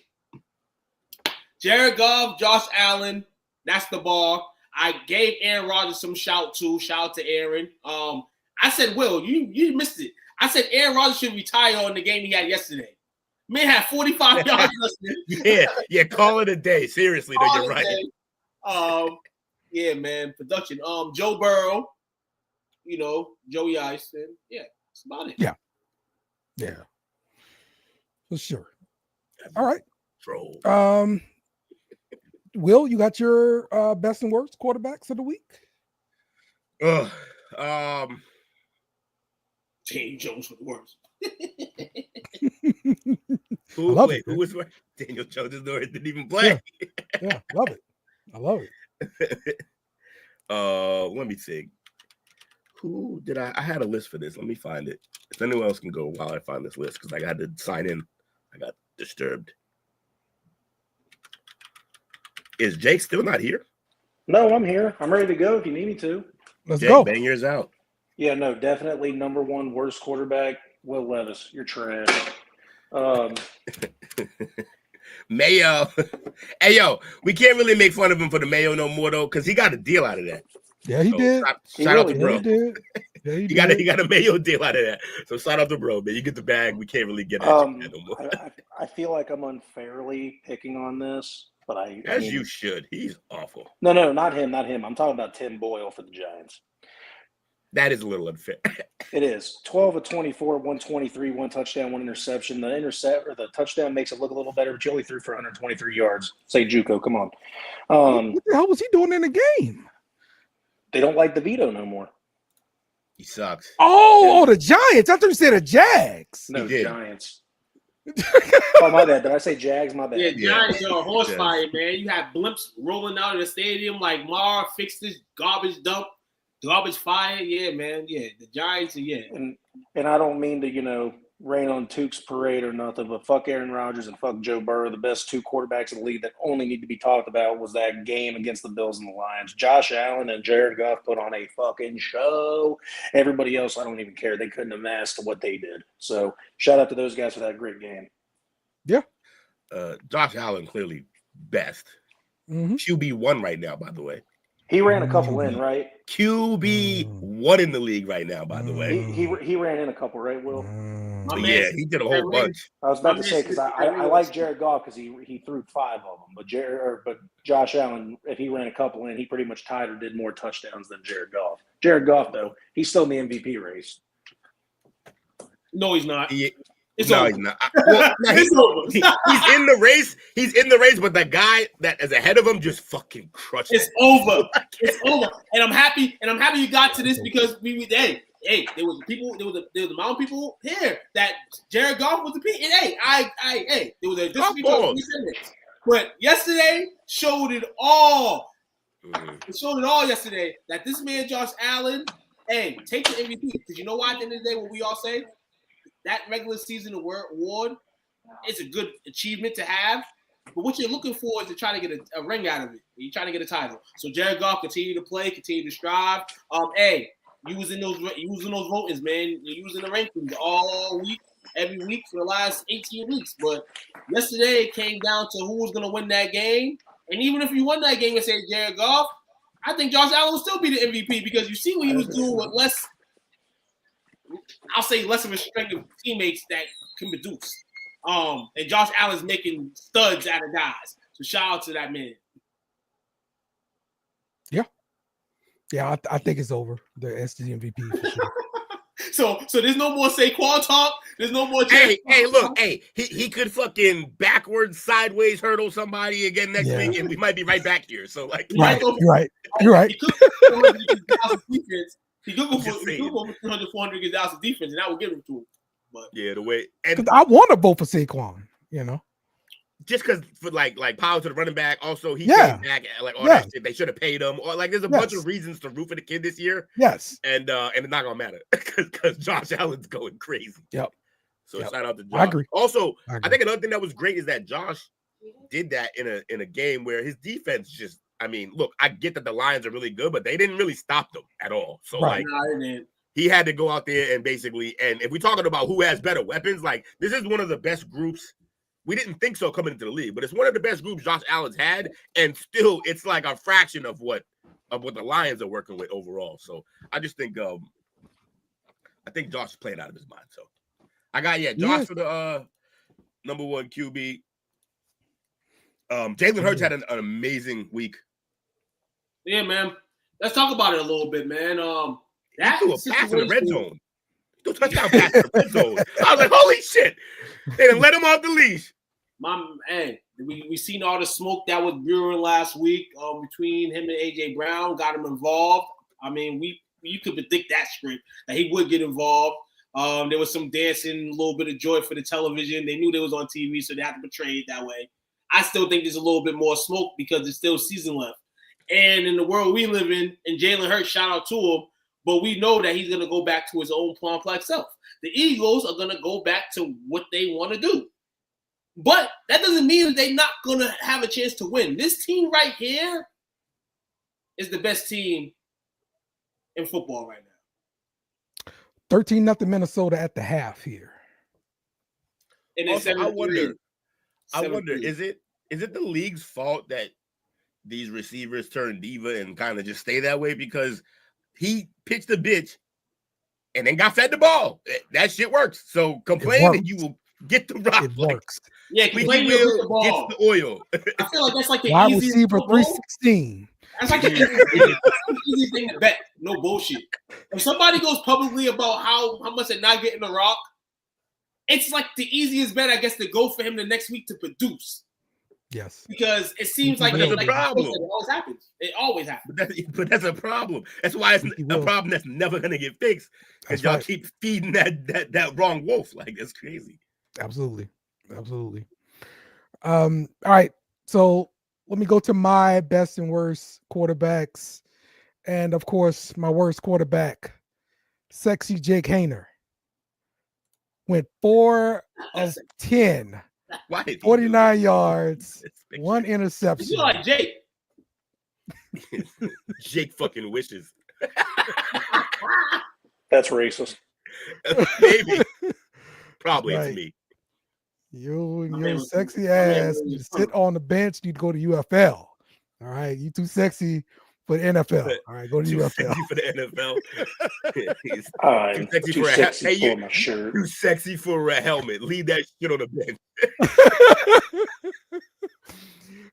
Jared Goff, Josh Allen. That's the bar. I gave Aaron Rodgers some shout out to Aaron. I said, Will, you missed it. I said Aaron Rodgers should retire on the game he had yesterday. Man had 45 yards yesterday. Yeah, call it a day. Seriously, though, you're right. Yeah, man, production. Joe Burrow, Joey Ice, and yeah, that's about it. Yeah, for sure. All right. Troll. Will, you got your best and worst quarterbacks of the week? Daniel Jones for the worst. Who was Daniel Jones didn't even play. Yeah, love it. I love it. Let me see. Who did I had a list for this. Let me find it. If anyone else can go while I find this list, because I had to sign in. I got disturbed. Is Jake still not here? No, I'm here. I'm ready to go if you need me to. Let's go. Bang yours out. Yeah, no, definitely number 1 worst quarterback, Will Levis. You're trash. Mayo. Hey, yo, we can't really make fun of him for the Mayo no more, though, because he got a deal out of that. Yeah, he did. Shout out to bro. He did. Yeah, he got a Mayo deal out of that. So shout out to bro, man. You get the bag. We can't really get at you no more. I feel like I'm unfairly picking on this, but you should. He's awful. No, not him. I'm talking about Tim Boyle for the Giants. That is a little unfair. It is 12 of 24, 123, 1 touchdown, 1 interception. The touchdown makes it look a little better, but you only threw for 123 yards. Say JUCO, come on. What the hell was he doing in the game? They don't like DeVito no more. He sucks. Oh, the Giants. I thought you said the Jags. No, Giants. Oh, my bad. Did I say Jags? My bad. Yeah, Giants are a horse fire, man. You have blimps rolling out of the stadium like Mar fixed this garbage dump. Garbage fire, yeah, man. Yeah, the Giants, yeah. And I don't mean to, rain on Tuke's parade or nothing, but fuck Aaron Rodgers and fuck Joe Burrow. The best 2 quarterbacks in the league that only need to be talked about was that game against the Bills and the Lions. Josh Allen and Jared Goff put on a fucking show. Everybody else, I don't even care. They couldn't have matched what they did. So shout out to those guys for that great game. Yeah. Josh Allen clearly best. QB1 right now, by the way. He ran a couple in, right? QB1 in the league right now, by the way. He ran in a couple, right, Will? Yeah, he did a whole bunch. I was about to say, because I like Jared Goff because he threw 5 of them. But Josh Allen, if he ran a couple in, he pretty much tied or did more touchdowns than Jared Goff. Jared Goff, though, he's still in the MVP race. No, he's not. He's not. Well, he's in the race. He's in the race, but the guy that is ahead of him just fucking crushed it. It's over. It's over. And I'm happy you got to this because there was the amount of people here that Jared Goff was the pick. And there was a disagreement. But yesterday showed it all. It showed it all yesterday that this man Josh Allen, take the MVP because you know why at the end of the day what we all say. That regular season award is a good achievement to have, but what you're looking for is to try to get a ring out of it. You're trying to get a title. So Jared Goff continue to play, continue to strive. You was in those votings, man. You're using the rankings all week, every week for the last 18 weeks. But yesterday it came down to who was going to win that game. And even if you won that game and say Jared Goff, I think Josh Allen will still be the MVP because you see what he was doing with less. I'll say less of a strength of teammates that can produce. And Josh Allen's making studs out of guys. So shout out to that man. Yeah, I think it's over. The STD MVP for sure. So there's no more Saquon talk. There's no more. Hey, look, he could fucking babackwards, sideways hurdle somebody again next week, and we might be right back here. So like, right, you're right. He could go for defense. He could go for 300, 400 against Dallas defense, and that would give him to him. But yeah, the way and I want to vote for Saquon. You know. Just because for like power to the running back, also he came back like all that shit. They should have paid him, or like there's a bunch of reasons to root for the kid this year. Yes, and it's not gonna matter because Josh Allen's going crazy. Yep. So shout out to Josh. I agree. Also, I think another thing that was great is that Josh did that in a game where his defense just. I mean, look, I get that the Lions are really good, but they didn't really stop them at all. So like. He had to go out there and basically, and if we're talking about who has better weapons, like this is one of the best groups. We didn't think so coming into the league, but it's one of the best groups Josh Allen's had, and still it's like a fraction of what the Lions are working with overall. So I just think I think Josh is playing out of his mind. So I got Josh for the number one QB. Jalen Hurts had an amazing week. Yeah, man. Let's talk about it a little bit, man. That threw a pass in the red zone. He threw a touchdown pass in the red zone. I was like, holy shit. They didn't let him off the leash. We seen all the smoke that was brewing last week between him and AJ Brown, got him involved. I mean, you could predict that script that he would get involved. There was some dancing, a little bit of joy for the television. They knew they was on TV, so they had to portray it that way. I still think there's a little bit more smoke because there's still season left. And in the world we live in, and Jalen Hurts, shout out to him, but we know that he's going to go back to his own complex self. The Eagles are going to go back to what they want to do. But that doesn't mean that they're not going to have a chance to win. This team right here is the best team in football right now. 13-0 Minnesota at the half here. And also, I wonder, is it the league's fault that these receivers turn diva and kind of just stay that way? Because he pitched a bitch and then got fed the ball. That shit works. So complain and you will get the rock. It works. Yeah, complain you will get the ball. Gets the oil. I feel like that's like the wide easiest receiver 316. That's like the easiest thing to bet. No bullshit. If somebody goes publicly about how much they're not getting the rock, it's like the easiest bet, I guess, to go for him the next week to produce. Yes. Because it seems like there's a like problem. It always happens. It always happens. But that's a problem. That's why it's a problem that's never going to get fixed. Because y'all keep feeding that wrong wolf. Like, that's crazy. Absolutely. All right. So let me go to my best and worst quarterbacks. And, of course, my worst quarterback, sexy Jake Haener, went 4 of 10. 49 yards, 1 interception. You like Jake. Jake fucking wishes. That's racist. Maybe. Probably it's me. You and your sexy ass, you sit on the bench, you'd go to UFL. All right. You too sexy for the NFL. All right, go to UFL. Sexy for the NFL. I'm too sexy for my shirt. Too sexy for a helmet. Leave that shit on the bench.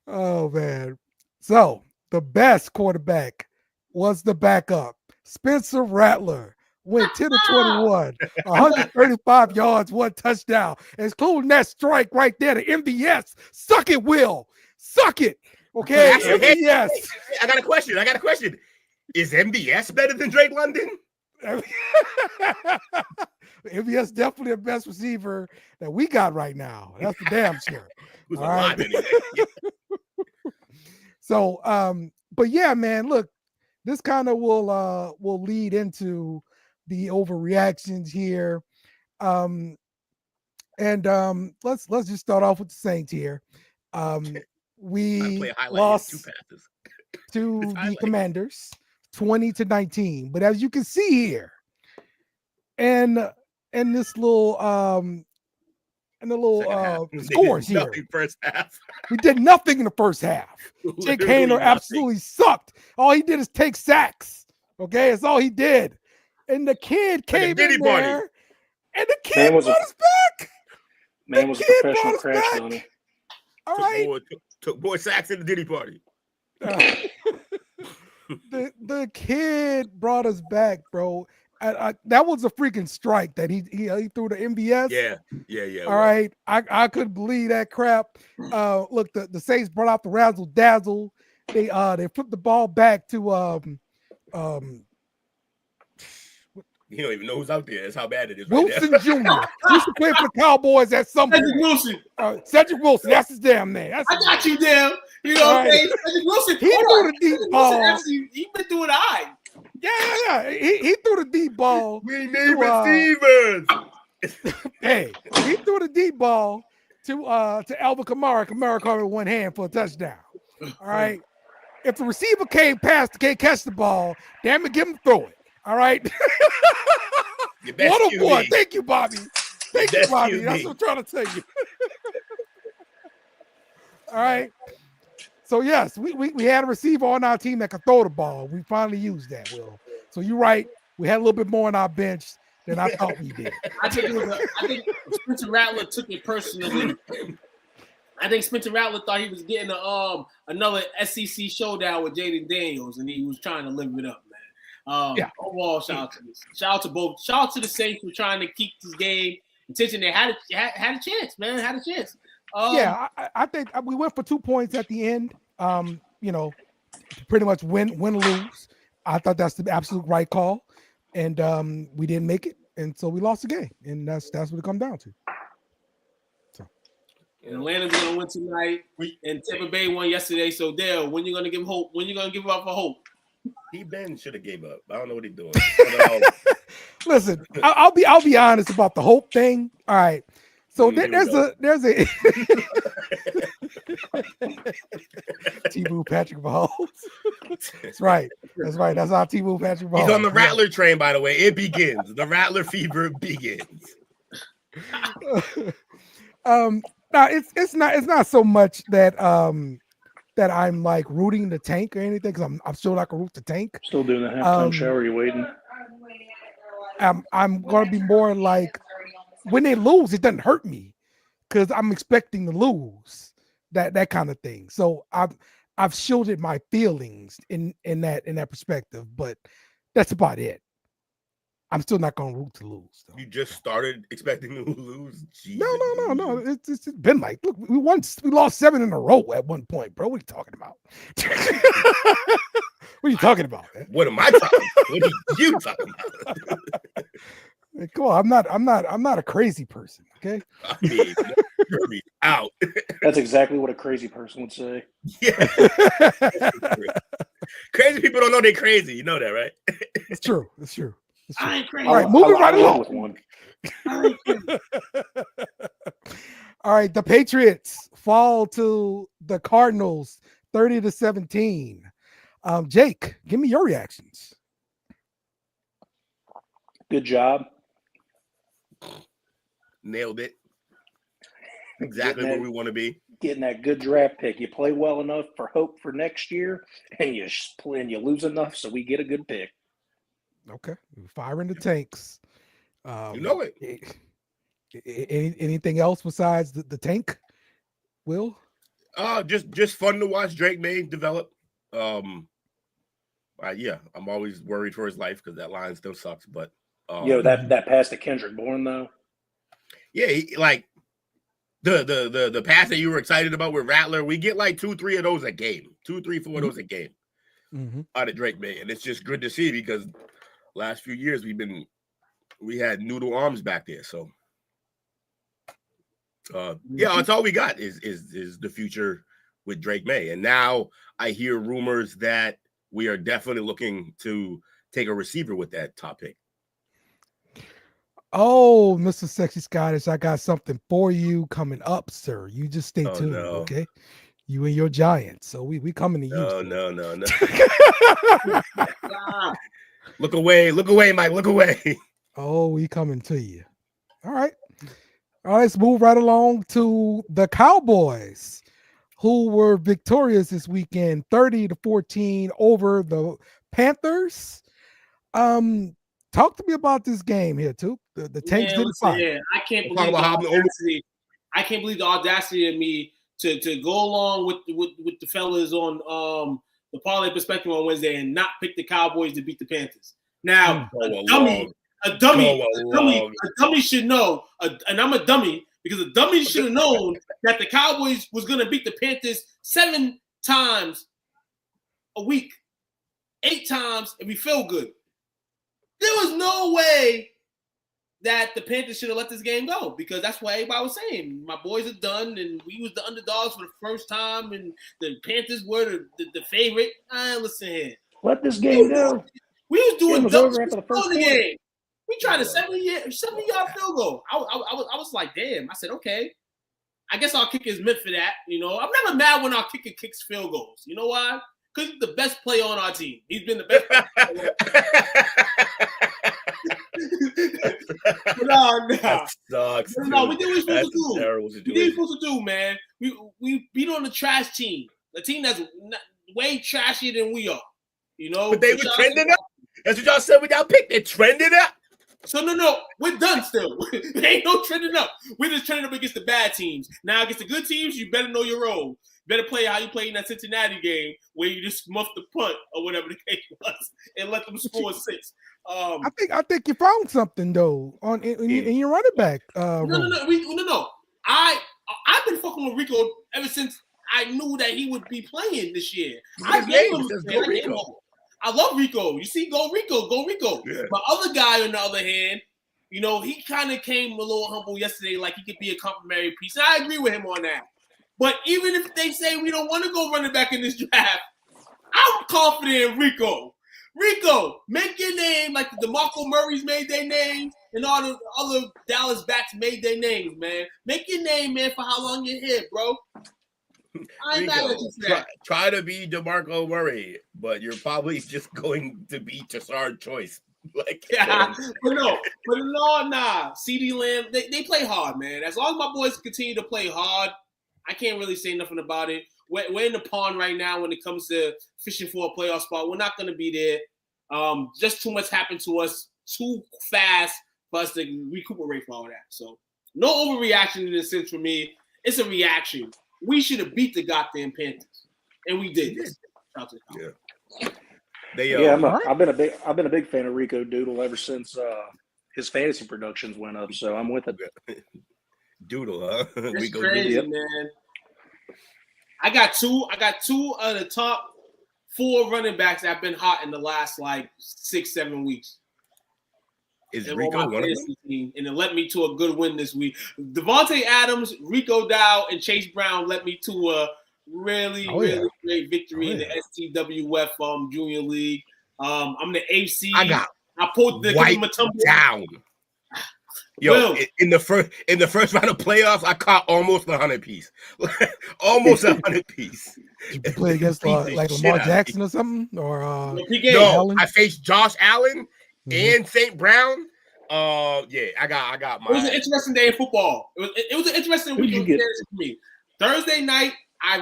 Oh man. So the best quarterback was the backup. Spencer Rattler went 10 of 21, 135 yards, 1 touchdown, including that strike right there, the MVS. Suck it, Will. Suck it. Okay, MVS. I got a question. Is MVS better than Drake London? MVS definitely the best receiver that we got right now. That's for damn sure. All right. So, but yeah, man, look, this kind of will lead into the overreactions here. Let's just start off with the Saints here. We lost to the Commanders 20-19. But as you can see here, and this little and the little They scores did here. nothing first half. We did nothing in the first half. Jake Literally Haener nothing. absolutely sucked. All he did is take sacks. Okay, that's all he did. And the kid came Diddy in party. there, and the kid Man brought us back. Man was a kid professional brought us crash back. dummy. All right. Took boy sacks in the Diddy party. The kid brought us back, bro. That was a freaking strike that he threw the MVS. Yeah. All right. I couldn't believe that crap. Look, the Saints brought out the razzle dazzle. They flipped the ball back to You don't even know who's out there. That's how bad it is. Wilson right Jr. He used to play for the Cowboys at some point. Cedric Wilson. Cedric Wilson. That's his damn name. I got you, damn. You know what I'm saying? Cedric Wilson. He threw the deep ball. Actually, he been doing all right. Yeah. He threw the deep ball. We name it Stevens. Hey, he threw the deep ball to Alvin Kamara. Kamara caught it with one hand for a touchdown. All right. If the receiver can't catch the ball, damn it, give him throw it. All right. One of one. Thank you, Bobby. Thank you, Bobby. That's what I'm trying to tell you. All right. So yes, we had a receiver on our team that could throw the ball. We finally used that, Will. So you're right. We had a little bit more on our bench than I thought we did. I think Spencer Rattler took it personally. I think Spencer Rattler thought he was getting another SEC showdown with Jaden Daniels, and he was trying to live it up, man. Overall, shout out to this. Shout out to both. Shout out to the Saints for trying to keep this game attention. They had a chance, man. Had a chance. I think we went for 2 points at the end. Pretty much win or lose. I thought that's the absolute right call, and we didn't make it, and so we lost the game, and that's what it comes down to. And Atlanta's gonna win tonight, and Tampa Bay won yesterday. So Dale, when you gonna give hope? When you gonna give up for hope? Ben should have gave up. I don't know what he's doing. Listen, I'll be honest about the hope thing. All right. So there's a T-Boo Patrick Mahomes. That's right. That's how T-Boo Patrick Mahomes. He's on the Rattler train, by the way. It begins. The Rattler fever begins. No, it's not so much that that I'm like rooting the tank or anything, because I'm still not gonna root the tank. Still doing the halftime shower. You waiting? I'm gonna be more like, when they lose, it doesn't hurt me because I'm expecting to lose, that kind of thing. So I've shielded my feelings in that perspective, but that's about it. I'm still not going to root to lose, though. You just started expecting to lose? Jesus. No. It's been like, look, we lost 7 in a row at one point, bro. What are you talking about? What are you talking about, man? What am I talking about? What are you talking about? Hey, come on, I'm not a crazy person, okay? I mean, you're out. That's exactly what a crazy person would say. Yeah. Crazy people don't know they're crazy. You know that, right? It's true. I ain't crazy. All right, moving right along. With one. All right, the Patriots fall to the Cardinals 30-17. Jake, give me your reactions. Good job. Nailed it. Exactly where we want to be. Getting that good draft pick. You play well enough for hope for next year, and you lose enough so we get a good pick. Okay, firing the tanks. You know it. Anything else besides the tank, Will? Just fun to watch Drake May develop. Yeah, I'm always worried for his life because that line still sucks. But that pass to Kendrick Bourne though. Yeah, like the pass that you were excited about with Rattler, we get like 2-3 of those a game, 2, 3, 4 of those a game out of Drake May, and it's just good to see because last few years we had noodle arms back there. So that's all we got is the future with Drake May, and now I hear rumors that we are definitely looking to take a receiver with that top pick. Oh, Mr. Sexy Scottish, I got something for you coming up, sir. You just stay tuned, okay? You and your Giants. So we coming to you. No. Look away, Mike. Look away. Oh, we coming to you. All right. All right, let's move right along to the Cowboys, who were victorious this weekend, 30-14 over the Panthers. Talk to me about this game here, too. The Tanks didn't fight. Yeah, I can't believe the audacity. I can't believe the audacity of me to go along with the fellas on the parlay perspective on Wednesday and not pick the Cowboys to beat the Panthers. Now, a dummy should know, and I'm a dummy because a dummy should have known that the Cowboys was going to beat the Panthers 7 times a week, 8 times, and we feel good. There was no way that the Panthers should have let this game go because that's what everybody was saying. My boys are done, and we was the underdogs for the first time, and the Panthers were the favorite. Listen here. Let this game go. We was doing dumb shit for the first game. We tried a 70-yard field goal. I was like, damn. I said, okay. I guess our kicker is meant for that. You know, I'm never mad when our kicker kicks field goals. You know why? Because he's the best player on our team. He's been the best player. That sucks. No, we did what we supposed to do. We did what we supposed to do, man. We beat on the trash team. The team that's way trashier than we are. You know? But they were trending up. That's what y'all said with y'all pick. They're trending up. So no, we're done still. There ain't no trending up. We're just trending up against the bad teams. Now against the good teams, you better know your role. Better play how you played in that Cincinnati game where you just muffed the punt or whatever the case was and let them score 6. I think you found something though in your running back. No. I've been fucking with Rico ever since I knew that he would be playing this year. I love Rico. You see, go Rico. Yeah. My other guy, on the other hand, you know, he kind of came a little humble yesterday, like he could be a complimentary piece. And I agree with him on that. But even if they say we don't want to go running back in this draft, I'm confident in Rico. Rico, make your name like the DeMarco Murrays made their names and all the other Dallas backs made their names, man. Make your name, man, for how long you're here, bro. I ain't mad at you for that. Try to be DeMarco Murray, but you're probably just going to be Tassard Choice. Like, yeah, but no, CeeDee Lamb, they play hard, man. As long as my boys continue to play hard, I can't really say nothing about it. We're in the pond right now when it comes to fishing for a playoff spot. We're not going to be there. Just too much happened to us too fast for us to recuperate for all that. So no overreaction in this sense for me. It's a reaction. We should have beat the goddamn Panthers, and we did. Yeah. I've been a big fan of Rico Doodle ever since his fantasy productions went up. So I'm with it. Doodle, huh? That's crazy, man. I got two of the top 4 running backs that have been hot in the last like 6-7 weeks. Is Rico one of them? Team, and it led me to a good win this week. Devonte Adams, Rico Dow, and Chase Brown led me to a really great victory in the STWF Junior League. I'm the AC. I pulled the down. Yo, in the first round of playoffs, I caught almost 100 piece. Almost 100 piece. Did you play against like Lamar Jackson or something? Or no, I faced Josh Allen and St. Brown. I got my. It was an interesting day in football. It was an interesting weekend for me. Thursday night, I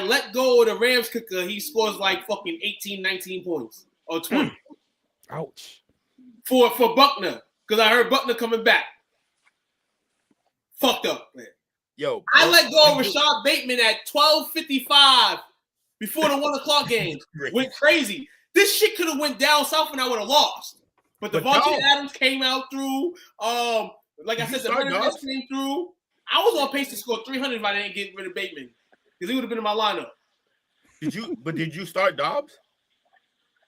let go of the Rams kicker. He scores like fucking 18, 19 points or 20. Ouch. For Buckner. Because I heard Buckner coming back. Fucked up, man. Yo, I let go of Rashad Bateman at 12:55 before the 1 o'clock game. Went crazy. This shit could have went down south and I would have lost. But Devonte Adams came out through. Like I said, the running backs came through. I was on pace to score 300 if I didn't get rid of Bateman. Because he would have been in my lineup. Did you start Dobbs?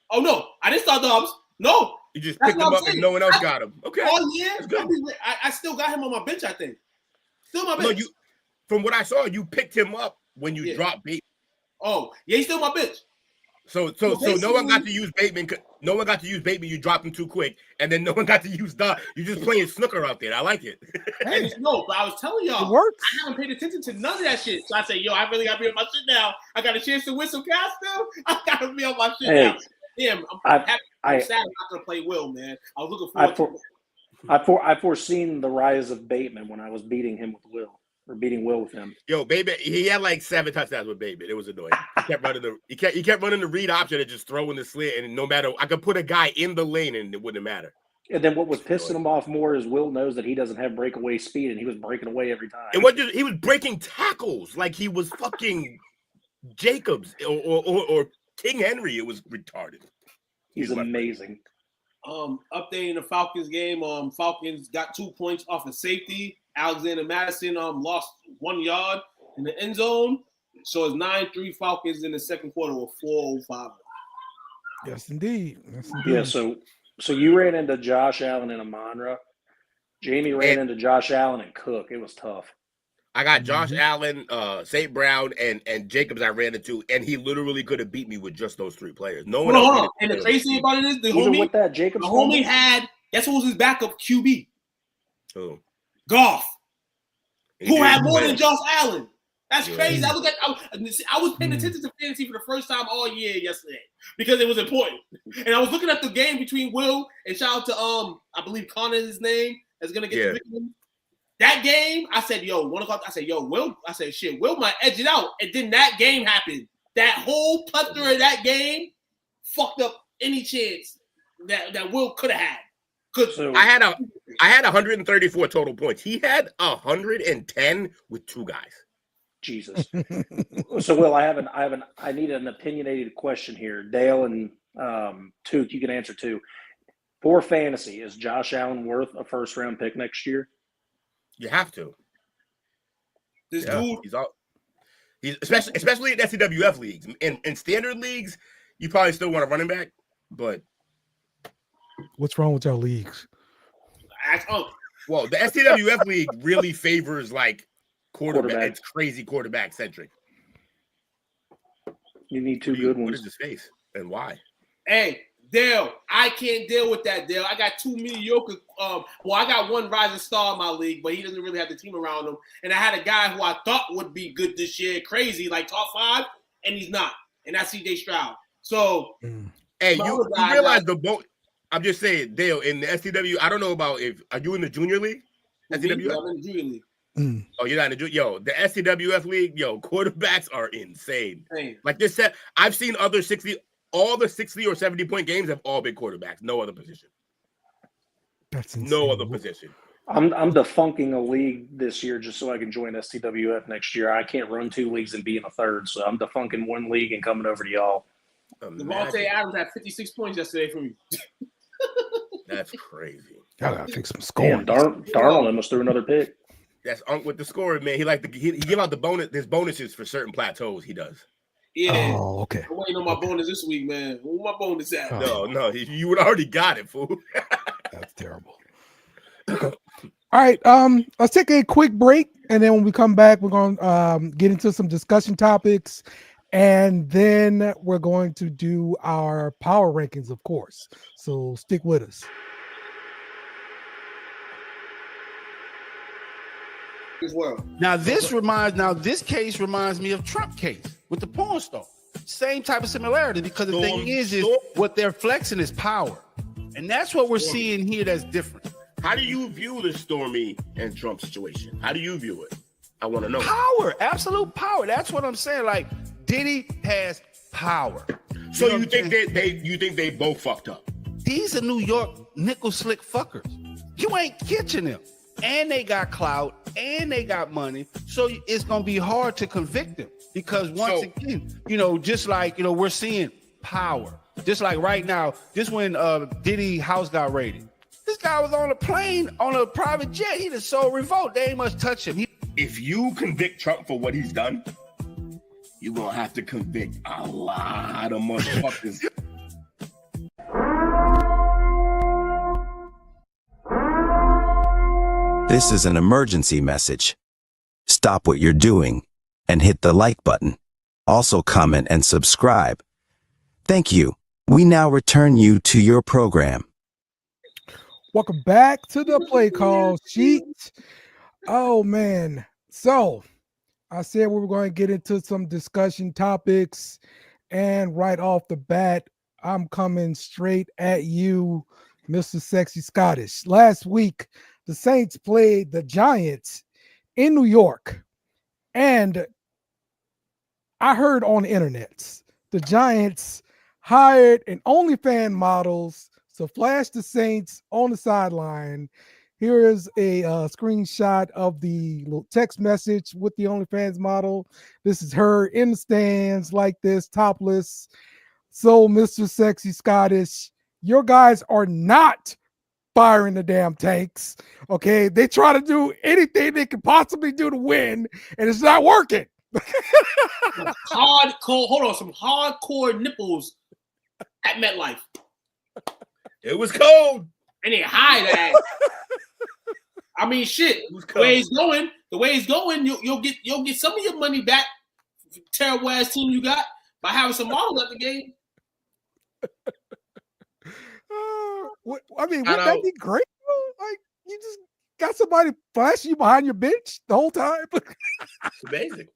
Oh, no. I didn't start Dobbs. No. You just picked him up and no one else got him. Okay. Oh, yeah. I still got him on my bench, I think. Still my bench. No, from what I saw, you picked him up when you dropped Bateman. Oh, yeah, he's still my bench. So no one got to use Bateman. No one got to use Bateman. You dropped him too quick, and then no one got to use Dobbs. You're just playing snooker out there. I like it. No, but I was telling y'all, it works. I haven't paid attention to none of that shit. So I say, yo, I really got to be on my shit now. I got a chance to win some cash now. I got to be on my shit now. Damn, I'm sad I'm not going to play Will, man. I was looking forward to it. I foreseen the rise of Bateman when I was beating him with Will, or beating Will with him. Yo, Bateman, he had like 7 touchdowns with Bateman. It was annoying. He kept running the read option and just throwing the slit, and no matter, I could put a guy in the lane and it wouldn't matter. And then what was pissing him off more is Will knows that he doesn't have breakaway speed, and he was breaking away every time. He was breaking tackles like he was fucking Jacobs or King Henry. It was retarded. He's amazing. Updating the Falcons game. Falcons got 2 points off of safety. Alexander Madison lost 1 yard in the end zone. So it's 9-3 Falcons in the second quarter with 4:05. Yes, indeed. Yeah, so you ran into Josh Allen and Amon-Ra. Jamie ran into Josh Allen and Cook. It was tough. I got Josh Allen, St. Brown, and Jacobs I ran into, and he literally could have beat me with just those 3 players. No one else. And the crazy thing about it is, the Even homie, with that, Jacobs the homie had, guess what was his backup QB? Who? Goff, who had more win. than Josh Allen. That's Yeah. crazy. I was paying attention to fantasy for the first time all year yesterday because it was important. And I was looking at the game between Will and shout out to I believe Connor is his name, that's gonna get the victim. That game, I said, yo, 1 o'clock. I said, yo, Will. I said, shit, Will might edge it out. And then that game happened. That whole plethora of that game fucked up any chance that Will could have had. I had 134 total points. He had 110 with 2 guys. Jesus. So, Will, I need an opinionated question here. Dale and Took, you can answer too. For fantasy, is Josh Allen worth a first-round pick next year? You have to. This dude, he's especially in STWF leagues. In standard leagues, you probably still want a running back, but what's wrong with y'all leagues? Well, the STWF league really favors like quarterback. It's crazy quarterback centric. You need 2 good ones. What is his face and why? Hey, Dale, I can't deal with that, Dale. I got 2 mediocre. I got 1 rising star in my league, but he doesn't really have the team around him. And I had a guy who I thought would be good this year, crazy, like top 5, and he's not. And that's CJ Stroud. So, hey, you realize the boat. I'm just saying, Dale, in the STW, I don't know about are you in the junior league? STWF? I'm in the junior league. Oh, you're not in the yo, the STWF league, yo, quarterbacks are insane. Hey. Like this set, I've seen other 60. All the 60 or 70 point games have all been quarterbacks. No other position. That's insane. No other position. I'm defunking a league this year just so I can join STWF next year. I can't run 2 leagues and be in a third, so I'm defunking 1 league and coming over to y'all. Devonte Adams had 56 points yesterday for me. That's crazy. Y'all gotta fix some scoring. Darnold almost threw another pick. That's with the scoring, man. He give out there's bonuses for certain plateaus. He does. Yeah. Oh, okay. I'm waiting on my bonus this week, man. Where my bonus at? No, you would already got it, fool. That's terrible. Okay. All right. Let's take a quick break, and then when we come back, we're gonna get into some discussion topics, and then we're going to do our power rankings, of course. So stick with us. Now this case reminds me of Trump case with the porn star. Same type of similarity, because the thing is what they're flexing is power. And that's what we're seeing here that's different. How do you view the Stormy and Trump situation? How do you view it? I want to know. Power, absolute power. That's what I'm saying. Like, Diddy has power. So you think they both fucked up? These are New York nickel slick fuckers. You ain't catching them. And they got clout, and they got money. So it's going to be hard to convict them. Because once again, just like, we're seeing power. Just like right now, just when Diddy house got raided. This guy was on a plane, on a private jet. He just so revolt. They ain't much touch him. If you convict Trump for what he's done, you're going to have to convict a lot of motherfuckers. This is an emergency message. Stop what you're doing and hit the like button. Also comment and subscribe. Thank you. We now return you to your program. Welcome back to the Play Call Sheet. Oh, man. So I said we were going to get into some discussion topics. And right off the bat, I'm coming straight at you Mr. Sexy Scottish. Last week, the Saints played the Giants in New York. And I heard on the internet, the Giants hired an OnlyFans models to flash the Saints on the sideline. Here is a screenshot of the little text message with the OnlyFans model. This is her in the stands like this, topless. So, Mr. Sexy Scottish, your guys are not firing the damn tanks. Okay, they try to do anything they can possibly do to win, and it's not working. Some hardcore nipples at MetLife. It was cold. And they hide that. I mean, shit. The way it's going, you'll get some of your money back. Terrible ass team you got by having some models at the game. Wouldn't that be great? Like, you just got somebody flashing you behind your bench the whole time. It's amazing.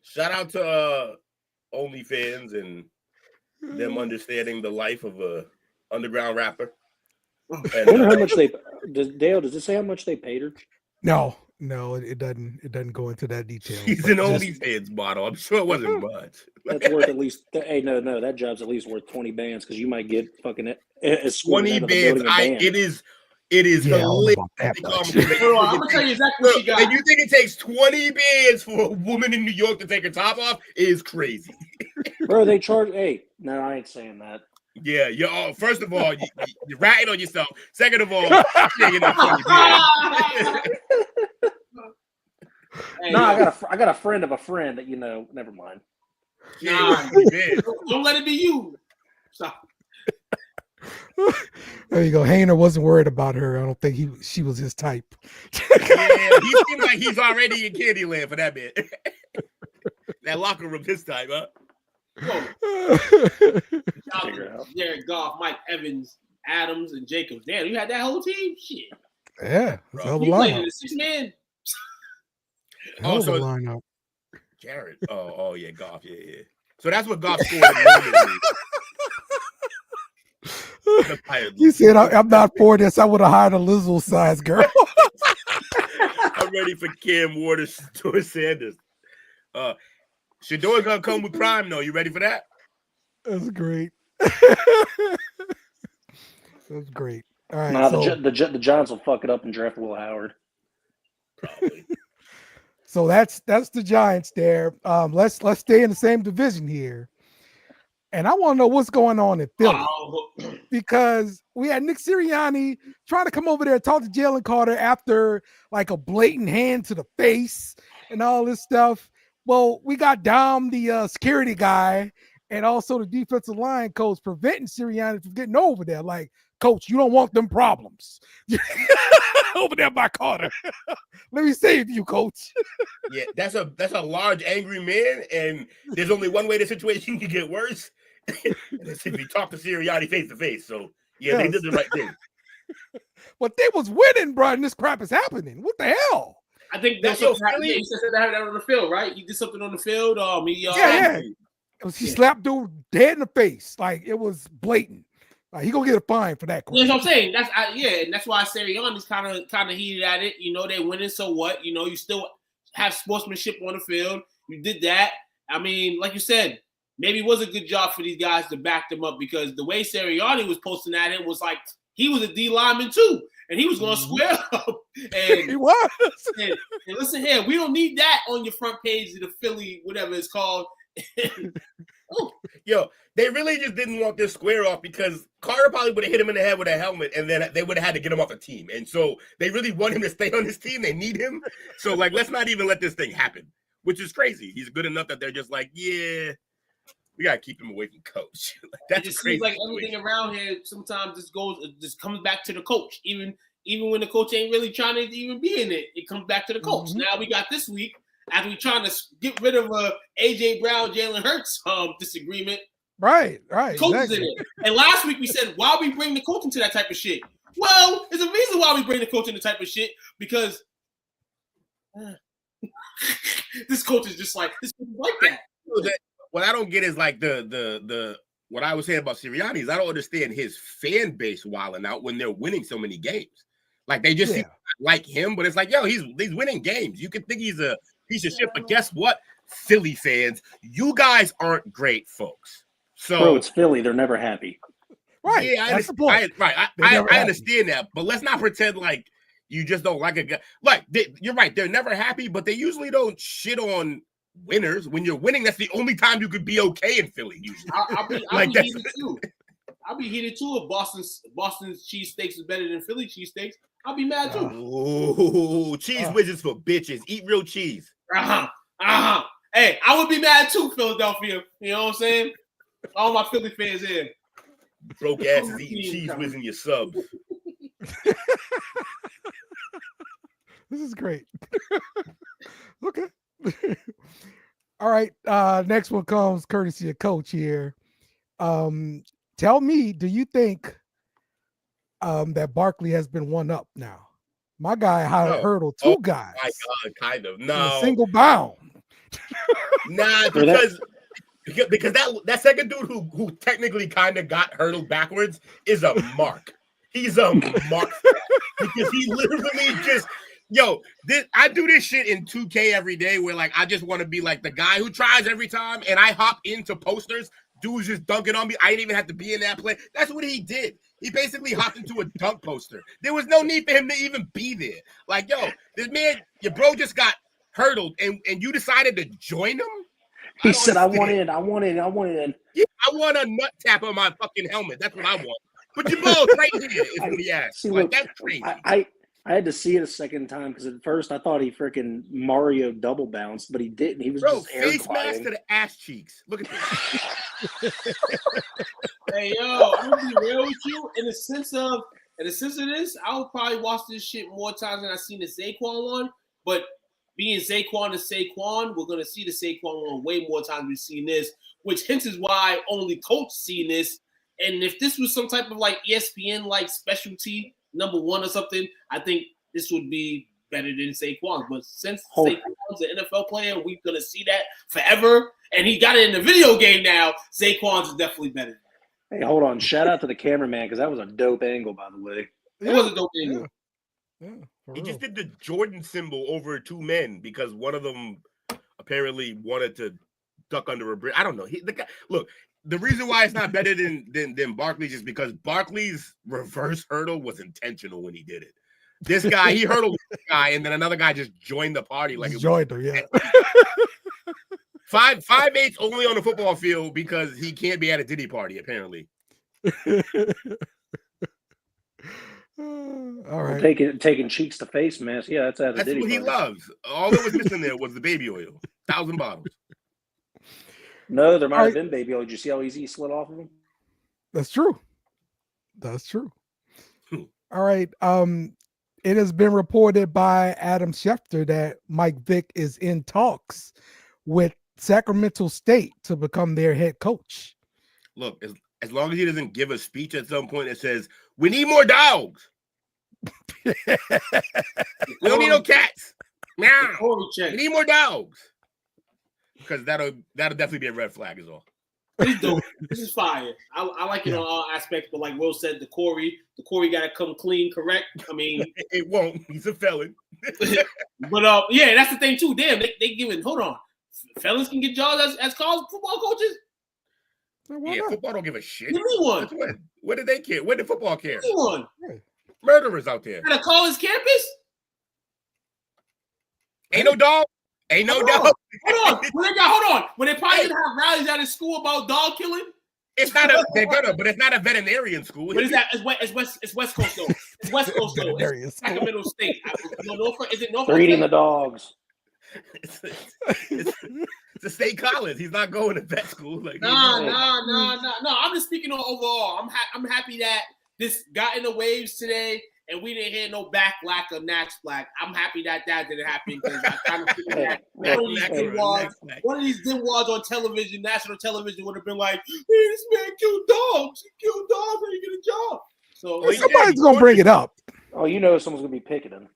Shout out to OnlyFans and them understanding the life of a underground rapper. I wonder how much does it say how much they paid her? No, it doesn't. It doesn't go into that detail. He's an OnlyFans model. I'm sure it wasn't much. That's worth at least. Hey, no, that job's at least worth 20 bands because you might get fucking 20 bands. It is hilarious. I'm gonna tell you exactly what she got. And you think it takes 20 bands for a woman in New York to take her top off? It is crazy. Bro, they charge. Hey, no, I ain't saying that. Yeah, you're all. First of all, you're ratting on yourself. Second of all, you're not 20 bands. Hey, no, I got a friend of a friend that never mind. Nah, don't let it be you. Stop. There you go. Hayner wasn't worried about her. I don't think she was his type. Yeah, he seems like he's already in Candyland for that bit. That locker room this time, huh? Jared Goff, Mike Evans, Adams, and Jacobs. Damn, you had that whole team? Shit. Yeah. Bro, you played in the 6-man. So lineup. Jared. Oh yeah, Goff. Yeah. So that's what Goff scored in You said I'm not for this. I would have hired a Lizzo size girl. I'm ready for Cam Ward or Sanders. Shadour's gonna come with Prime though. You ready for that? That's great. That's great. All right. Nah, the Giants will fuck it up and draft Will Howard. Probably. So that's the Giants there. Let's stay in the same division here. And I want to know what's going on in Philly because we had Nick Sirianni trying to come over there and talk to Jalen Carter after like a blatant hand to the face and all this stuff. Well, we got Dom, the security guy, and also the defensive line coach preventing Sirianni from getting over there. Like, coach, you don't want them problems over there by Carter. Let me save you, coach. Yeah, that's a large, angry man, and there's only one way the situation can get worse. It's if you talk to Sirianni face to face. So yeah, They did the right thing. But they was winning, bro, and this crap is happening. What the hell? I think that's what happened. He said that happened on the field, right? He did something on the field. He slapped dude dead in the face. Like it was blatant. Like, he gonna get a fine for that. That's what I'm saying. And that's why Sirianni's kind of heated at it. They winning, so what? You still have sportsmanship on the field. You did that. I mean, like you said, maybe it was a good job for these guys to back them up because the way Sirianni was posting at it was like he was a D lineman too, and he was going to square up. And he was. And listen here, we don't need that on your front page of the Philly, whatever it's called. Yo, they really just didn't want this square off because Carter probably would have hit him in the head with a helmet, and then they would have had to get him off the team. And so they really want him to stay on this team. They need him. So like, let's not even let this thing happen, which is crazy. He's good enough that they're just like, yeah. We gotta keep him away from coach. That's it just crazy. Seems like everything around here sometimes just comes back to the coach. Even when the coach ain't really trying to even be in it, it comes back to the coach. Mm-hmm. Now we got this week after we trying to get rid of AJ Brown, Jalen Hurts disagreement. Right. Coach is in it. And last week we said, why we bring the coach into that type of shit? Well, there's a reason why we bring the coach into type of shit because this coach is just like this coach is like that. What I don't get is like the what I was saying about Sirianni is I don't understand his fan base wilding out when they're winning so many games. Like they just like him, but it's like, yo, he's winning games. You can think he's a piece of shit, but guess what? Philly fans, you guys aren't great folks. So bro, it's Philly. They're never happy. Right. Yeah, I understand that, but let's not pretend like you just don't like a guy. Like you're right, they're never happy, but they usually don't shit on winners. When you're winning, that's the only time you could be okay in Philly. Usually, I'll be heated too. I'll be heated too if Boston's cheesesteaks is better than Philly cheesesteaks. I'll be mad too. Ooh, cheese widgets for bitches. Eat real cheese. Hey, I would be mad too, Philadelphia. You know what I'm saying? All my Philly fans here. Broke asses eating cheese whiz in your subs. This is great. Okay. All right. Next one comes courtesy of Coach here. Tell me, do you think that Barkley has been one up now? My guy hurdled two guys. My God, kind of. No. In a single bound. Nah, because that second dude who technically kind of got hurdled backwards is a mark. He's a mark because he literally just I do this shit in 2K every day where like I just want to be like the guy who tries every time and I hop into posters. Dude's just dunking on me. I didn't even have to be in that play. That's what he did. He basically hopped into a dunk poster. There was no need for him to even be there. Like, yo, this man, your bro just got hurdled and you decided to join him? He said, I want in. Yeah, I want a nut tap on my fucking helmet. That's what I want. But your balls right here is what he asked. See, like, look, that's crazy. I had to see it a second time because at first I thought he freaking Mario double bounced, but he didn't. He was just air face gliding. mask to the ass cheeks. Look at this. Hey, yo, I'm gonna be real with you. In the sense of this, I would probably watch this shit more times than I've seen the Saquon one. But being Saquon to Saquon, we're gonna see the Saquon one way more times we've seen this, which hence is why only Coach seen this. And if this was some type of like ESPN like specialty number one or something, I think this would be better than Saquon. But since Saquon's an NFL player, we're gonna see that forever. And he got it in the video game now. Saquon's is definitely better. Hey, hold on. Shout out to the cameraman because that was a dope angle, by the way. It was a dope angle. Yeah, he just did the Jordan symbol over two men because one of them apparently wanted to duck under a bridge. I don't know. Look, the reason why it's not better than Barkley's is because Barkley's reverse hurdle was intentional when he did it. This guy, he hurdled this guy, and then another guy just joined the party. Like joined her, yeah. 5'8" only on the football field because he can't be at a Diddy party, apparently. All right. Taking cheeks to face mask. Yeah, that's what he loves. All that was missing there was the baby oil. 1,000 bottles. No, there might have been baby oil. Did you see how easy he slid off of him? That's true. That's true. All right. It has been reported by Adam Schefter that Mike Vick is in talks with Sacramento State to become their head coach. Look, as long as he doesn't give a speech at some point that says, we need more dogs. We don't need no cats. Meow. We need more dogs. Because that'll definitely be a red flag is all. He's dope. This is fire. I like it on all aspects, but like Will said, the Corey got to come clean, correct? I mean, it won't. He's a felon. But yeah, that's the thing too. Damn, they giving. Hold on, felons can get jobs as college football coaches. Yeah, football don't give a shit. Give me one. What did they care? What did football care? Give me one. Murderers out there. At a college campus? Ain't no dog. Ain't no dog. Hold on. When they probably gonna have rallies out of school about dog killing. It's not but it's not a veterinarian school. What is that? It's West Coast though. It's West Coast though. It's Sacramento State. Is it Norfolk? Breeding the dogs. It's a state college. He's not going to vet school. Like No. I'm just speaking on overall. I'm happy that this got in the waves today. And we didn't hear no backlack or Naxflack. I'm happy that didn't happen because I kind of figured that one of these dimwads on television, national television, would have been like, hey, this man killed dogs. He killed dogs and he get a job. So somebody's going to bring it up. Oh, you know someone's going to be picketing.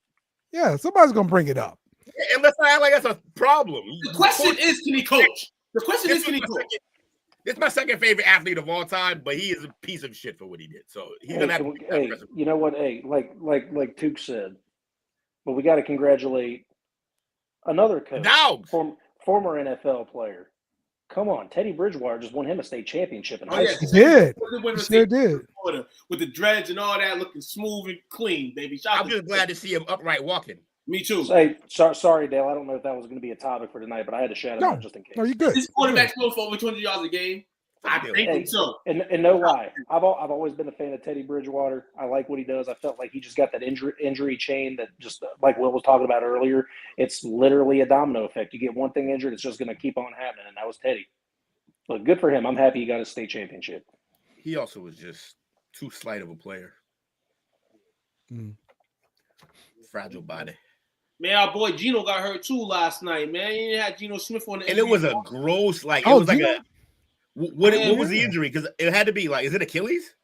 Yeah, somebody's going to bring it up. And let's not act like that's a problem. The question is, can he coach? The question is, can he coach? It's my second favorite athlete of all time, but he is a piece of shit for what he did. So he's gonna have to be that president. you know what? Hey, like Took said, but we got to congratulate another coach, Dogs. former NFL player. Come on, Teddy Bridgewater just won him a state championship in high yeah. school. He did. He He sure did. With the dreads and all that, looking smooth and clean, baby. I'm just glad to see him upright walking. Me too. Hey, sorry, Dale. I don't know if that was going to be a topic for tonight, but I had to shout him out just in case. No, you're good. This quarterback's going for over 200 yards a game. I think so. And no lie, I've always been a fan of Teddy Bridgewater. I like what he does. I felt like he just got that injury chain that just like Will was talking about earlier. It's literally a domino effect. You get one thing injured, it's just going to keep on happening, and that was Teddy. But good for him. I'm happy he got his state championship. He also was just too slight of a player. Fragile body. Man, our boy Gino got hurt too last night, man. You had Geno Smith on the And it was a gross, like, it Oh, was like Geno? a what was the injury? Because it had to be like, is it Achilles?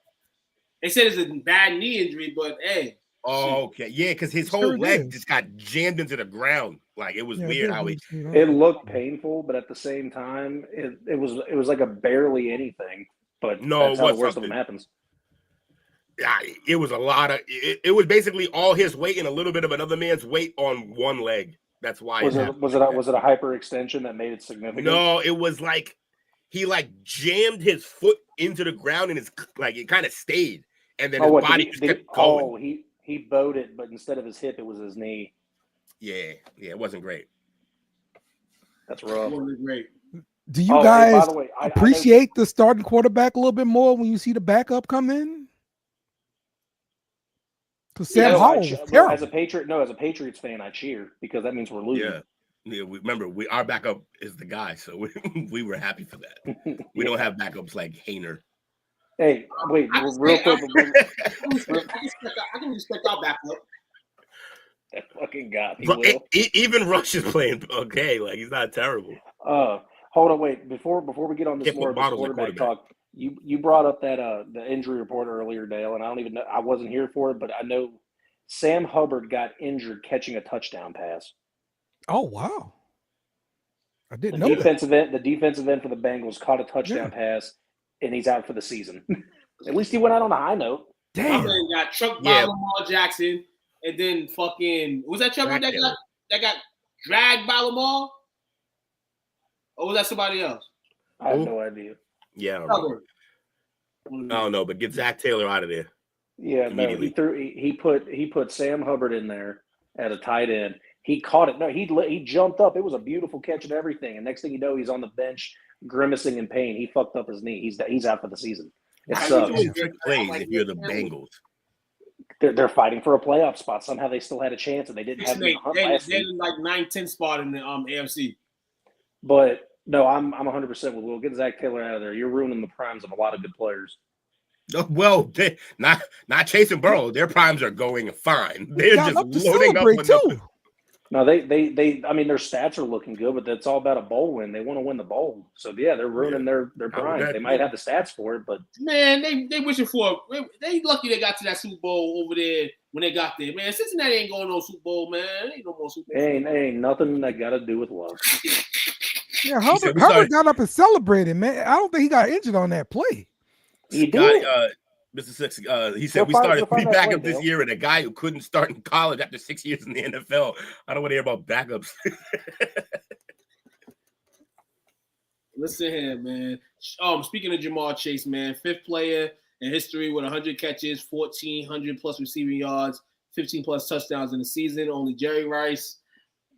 They said it's a bad knee injury, but hey. Oh, okay. Yeah, because his whole leg just got jammed into the ground. Like, it was weird how he It looked painful, but at the same time, it was like a barely anything. But No, that's how the worst of them happens. Yeah, it was a lot of it was basically all his weight and a little bit of another man's weight on one leg. That's why was it a hyperextension that made it significant? No, it was like he like jammed his foot into the ground and it's like it kind of stayed, and then his body just kept going. Oh, he bowed it, but instead of his hip, it was his knee. Yeah, it wasn't great. That's rough. It wasn't great. Do you guys by the way, appreciate the starting quarterback a little bit more when you see the backup come in? Because Sam Howell was terrible. As a Patriots fan, I cheer because that means we're losing. Yeah. Our backup is the guy, so we were happy for that. We don't have backups like Hainer. Hey, wait, real quick. I can respect our backup. That fucking got me. Even Rush is playing okay. Like, he's not terrible. Hold on, wait. Before we get on this more of this quarterback talk, you brought up that the injury report earlier, Dale, and I don't even know. I wasn't here for it, but I know Sam Hubbard got injured catching a touchdown pass. Oh wow! I didn't know that. The defensive end for the Bengals caught a touchdown pass, and he's out for the season. At least he went out on a high note. Damn! My man got trucked by Lamar Jackson, and then fucking was that Trevor that got dragged by Lamar, or was that somebody else? I have no idea. Yeah, I don't know, but get Zach Taylor out of there. Yeah, no, he put Sam Hubbard in there at a tight end. He caught it. No, he jumped up. It was a beautiful catch and everything. And next thing you know, he's on the bench grimacing in pain. He fucked up his knee. He's out for the season. It sucks. Plays if you're the Bengals. They're fighting for a playoff spot. Somehow they still had a chance, and they didn't have the hunt last week. They're like 9-10 spot in the AFC. But no, I'm 100% with Will. Get Zach Taylor out of there. You're ruining the primes of a lot of good players. Well, not Chase and Burrow. Their primes are going fine. They're just loading up too. No, they I mean, their stats are looking good, but that's all about a bowl win. They want to win the bowl. So yeah, they're ruining their prime. They might have the stats for it, but man, they wishing for they lucky they got to that Super Bowl over there when they got there. Man, Cincinnati ain't going no Super Bowl, man. Ain't no more Super Bowl. Ain't nothing that got to do with love. Yeah, Hubbard got up and celebrated, man. I don't think he got injured on that play. He did. Mr. Six, he said we started three backups this year, and a guy who couldn't start in college after 6 years in the NFL. I don't want to hear about backups. Listen here, man. Speaking of Jamar Chase, man, 5th player in history with 100 catches, 1,400 plus receiving yards, 15 plus touchdowns in the season. Only Jerry Rice,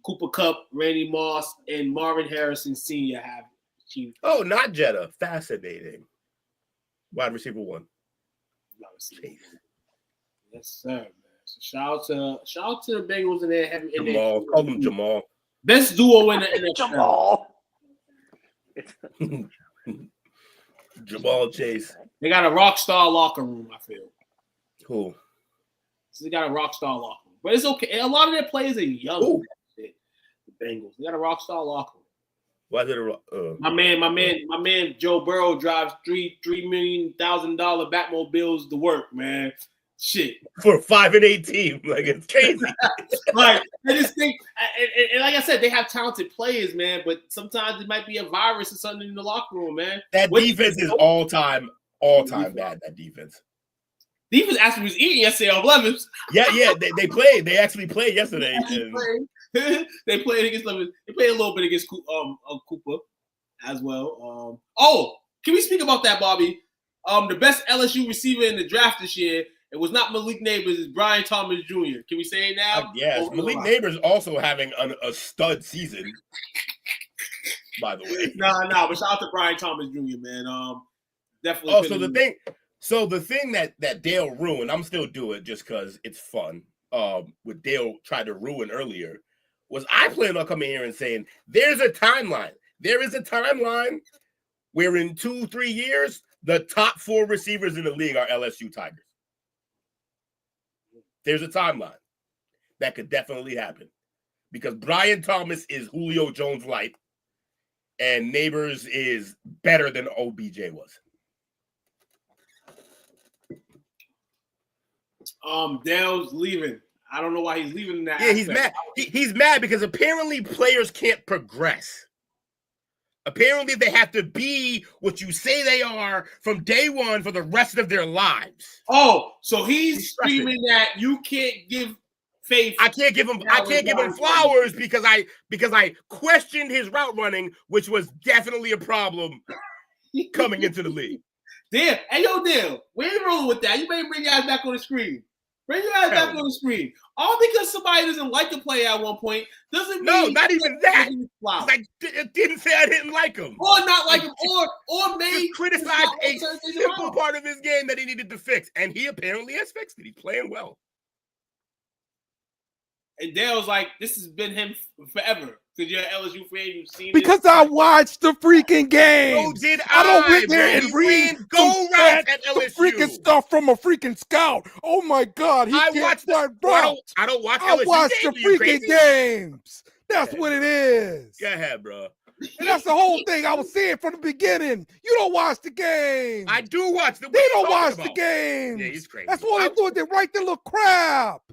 Cooper Kupp, Randy Moss, and Marvin Harrison Sr. have achieved. Oh, not Jetta. Fascinating. Wide receiver 1. Yes, sir, man. So shout out to the Bengals in there. Jamal. Call him Jamal. Best duo in the Jamal. Jamal Chase. They got a rock star locker room, I feel. Cool. So they got a rock star locker room. But it's okay. A lot of their players are young. The Bengals. They got a rock star locker room. Why is it my man Joe Burrow drives $3 million Batmobiles to work, man. Shit. For 5-8 team. Like, it's crazy. Like, I just think, and like I said, they have talented players, man, but sometimes it might be a virus or something in the locker room, man. That defense is all-time bad, that defense. Defense actually was eating yesterday on Lemons. Yeah, they played. They actually played yesterday. They played against Lemons. They played a little bit against Cooper as well. Can we speak about that, Bobby? The best LSU receiver in the draft this year, it was not Malik Neighbors, it's Brian Thomas Jr. Can we say it now? Yes, Malik Neighbors also having a stud season, by the way. Nah, but shout out to Brian Thomas Jr., man. Definitely. So the thing that Dale ruined, I'm still doing just because it's fun. What Dale tried to ruin earlier was I plan on coming here and saying there's a timeline. There is a timeline where in 2-3 years the top 4 receivers in the league are LSU Tigers. There's a timeline that could definitely happen because Brian Thomas is Julio Jones light, and Neighbors is better than OBJ was. Dale's leaving. I don't know why he's leaving that. Yeah, he's mad. He's mad because apparently players can't progress. Apparently they have to be what you say they are from day one for the rest of their lives. Oh, so he's screaming that you can't give faith. I can't give him flowers because I questioned his route running, which was definitely a problem coming into the league. Damn. Hey, Dale, we ain't rolling with that. You better bring your ass back on the screen. Bring your ass back on the screen. All because somebody doesn't like a player at one point doesn't mean not even that. Like, it didn't say I didn't like him. Or not like him, or maybe criticized a simple part of his game that he needed to fix. And he apparently has fixed it. He's playing well. And Dale's like, this has been him forever. Because you're an LSU fan, you've seen because I watched the freaking game. So did I don't went there and read go routes at LSU. Freaking stuff from a freaking scout. Oh my God, I don't watch LSU. I watched the freaking games. That's what it is. Go ahead, bro. And that's the whole thing I was saying from the beginning. You don't watch the game. I do watch the. They don't watch the game. Yeah, he's crazy. That's what they do. They write their little crap.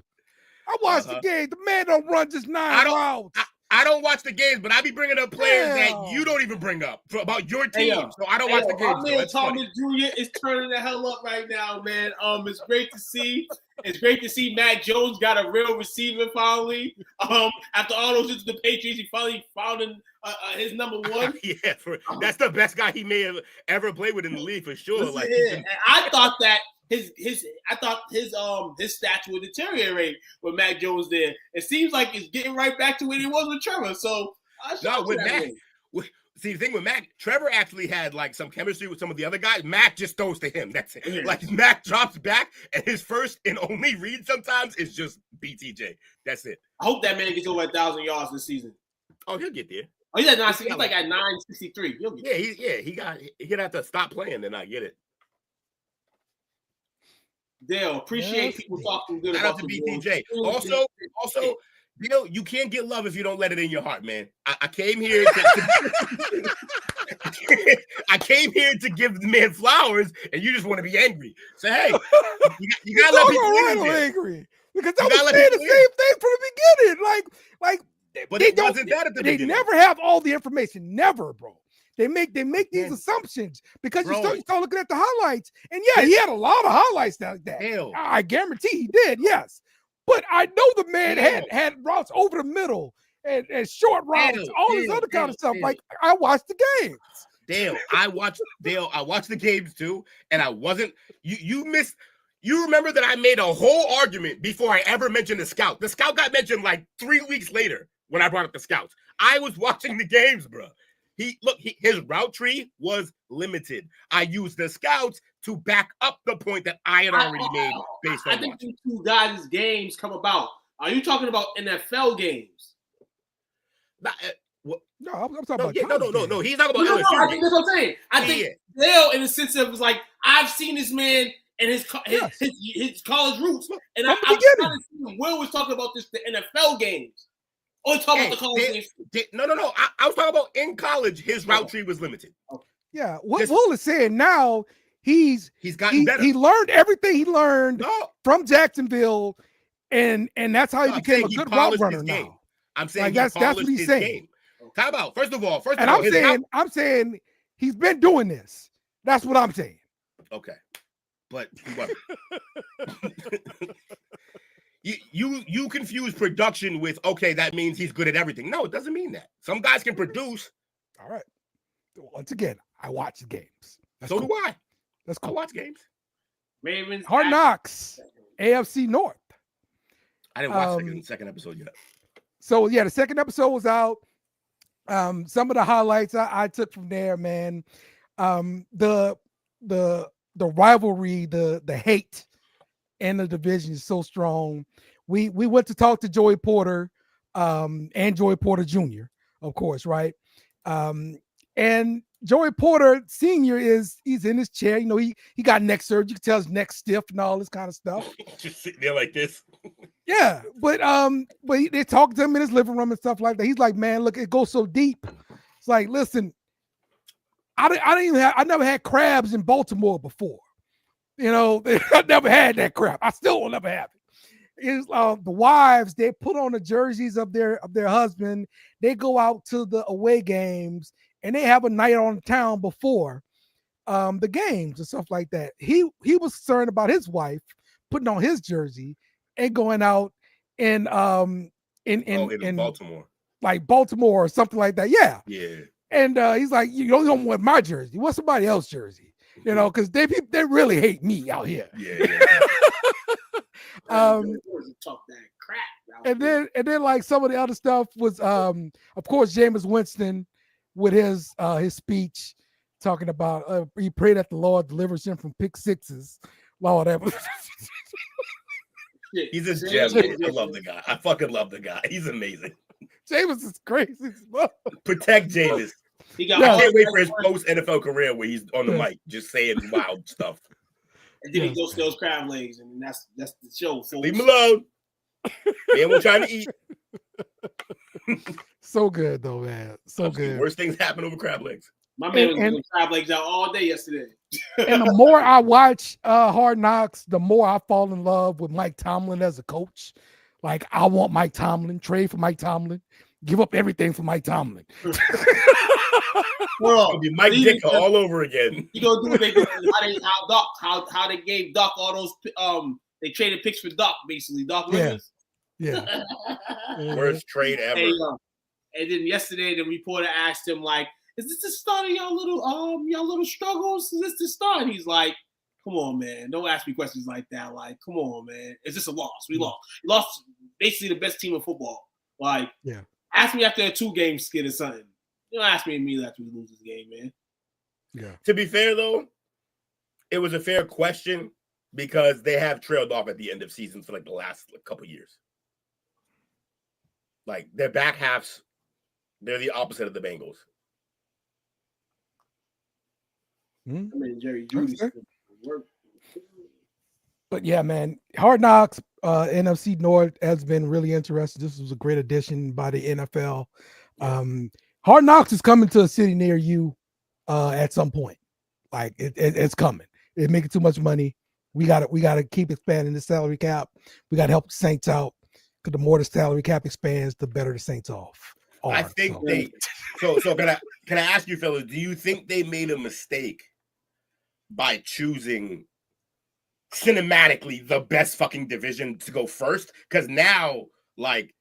I watched the game. The man don't run just 9 routes. I don't watch the games, but I be bringing up players that you don't even bring up about your team. So I don't watch the games. My man Thomas Jr. is turning the hell up right now, man. It's great to see. It's great to see Matt Jones got a real receiver finally. After all those years with the Patriots, he finally found his number one. Yeah, that's the best guy he may have ever played with in the league for sure. Like, and I thought that his stats would deteriorate with Mac Jones there. It seems like it's getting right back to where he was with Trevor. So with Mac. See, the thing with Mac, Trevor actually had like some chemistry with some of the other guys. Mac just throws to him. That's it. Yeah. Like Mac drops back, and his first and only read sometimes is just BTJ. That's it. I hope that man gets over 1,000 yards this season. Oh, he'll get there. Oh, he's at 960. He's like at 963. He's gonna have to stop playing and not get it. Dale, appreciate people talking good about the BTJ. Also, Dale, you can't get love if you don't let it in your heart, man. I came here I came here to give the man flowers, and you just want to be angry. So hey, you gotta let people angry because I was saying the same thing from the beginning. Like, but it wasn't that at the beginning. They never have all the information. Never, bro. They make these assumptions because you start looking at the highlights. And yeah, he had a lot of highlights like that. I guarantee he did, yes. But I know the man had routes over the middle and short routes, all this other kind of stuff. Like, I watched the games. I watched the games too, and I wasn't you remember that I made a whole argument before I ever mentioned the scout. The scout got mentioned like 3 weeks later when I brought up the scouts. I was watching the games, bro. His route tree was limited. I used the scouts to back up the point that I had already made based on I think these two guys' games come about. Are you talking about NFL games? No, I'm talking about no. He's talking about LSU. I think that's what I'm saying. I think Dale, in the sense of, was like, I've seen this man and his college roots, and I'm trying to see Will was talking about the NFL games. Oh, talking about the college games. No. I was talking about in college, his route tree was limited. Yeah, what Will is saying now, he's gotten better. He learned everything he learned No. from Jacksonville, and that's how he No, became a good route runner now. I'm saying like that's what he's saying. Game. How about first of all, I'm saying he's been doing this. That's what I'm saying. Okay, but you confuse production with okay. That means he's good at everything. No, it doesn't mean that. Some guys can produce. All right. Once again, I watch the games. So do I. That's cool. I watch games. Ravens. Hard Knocks, AFC North. I didn't watch the second episode yet. So yeah, the second episode was out. Some of the highlights I took from there, man. The rivalry, the hate in the division is so strong. We went to talk to Joey Porter, and Joey Porter Jr., of course, right? And Joey Porter Sr. he's in his chair. You know, he got neck surgery. You can tell his neck's stiff and all this kind of stuff. Just sitting there like this. Yeah, but they talk to him in his living room and stuff like that. He's like, man, look, it goes so deep. It's like, listen, I never had crabs in Baltimore before. You know, I never had that crap. I still will never have it. Is the wives, they put on the jerseys of their husband. They go out to the away games and they have a night on town before the games and stuff like that. He was concerned about his wife putting on his jersey and going out in Baltimore, like Baltimore or something like that. Yeah. And he's like, you don't want my jersey. What's somebody else's jersey? You know, because they really hate me out here. Talk that crap. And then like some of the other stuff was of course Jameis Winston with his speech talking about he prayed that the Lord delivers him from pick sixes. Lord ever. He's a gem. I love the guy. I fucking love the guy. He's amazing. Jameis is crazy. Protect Jameis. I can't wait for his post NFL career where he's on the mic just saying wild stuff. And then he goes to those crab legs, and that's the show. Folks. Leave him alone. Man, we're trying to eat. So good though, man. So good. Worst things happen over crab legs. My man was doing crab legs out all day yesterday. And the more I watch Hard Knocks, the more I fall in love with Mike Tomlin as a coach. Like, I want Mike Tomlin, trade for Mike Tomlin, give up everything for Mike Tomlin. Well, be Mike Dick all over again. You gonna do what they did? How they gave Doc all those they traded picks for Doc, basically. Doc Rivers. Yeah. Worst trade ever. And then yesterday the reporter asked him, like, is this the start of y'all little struggles? Is this the start? And he's like, come on, man. Don't ask me questions like that. Like, come on, man. Is this a loss? We lost. We lost basically the best team in football. Like, ask me after a 2-game skid or something. You don't ask me immediately after we lose this game, man. Yeah. To be fair, though, it was a fair question because they have trailed off at the end of seasons for like the last couple years. Like, their back halves, they're the opposite of the Bengals. I mean, Jerry Judy work. But yeah, man, Hard Knocks, NFC North has been really interesting. This was a great addition by the NFL. Hard Knocks is coming to a city near you at some point. Like it's coming. It's making too much money. We gotta keep expanding the salary cap. We gotta help the Saints out because the more the salary cap expands, the better the Saints off. I think so can I ask you, fellas, do you think they made a mistake by choosing cinematically the best fucking division to go first? Because now, like,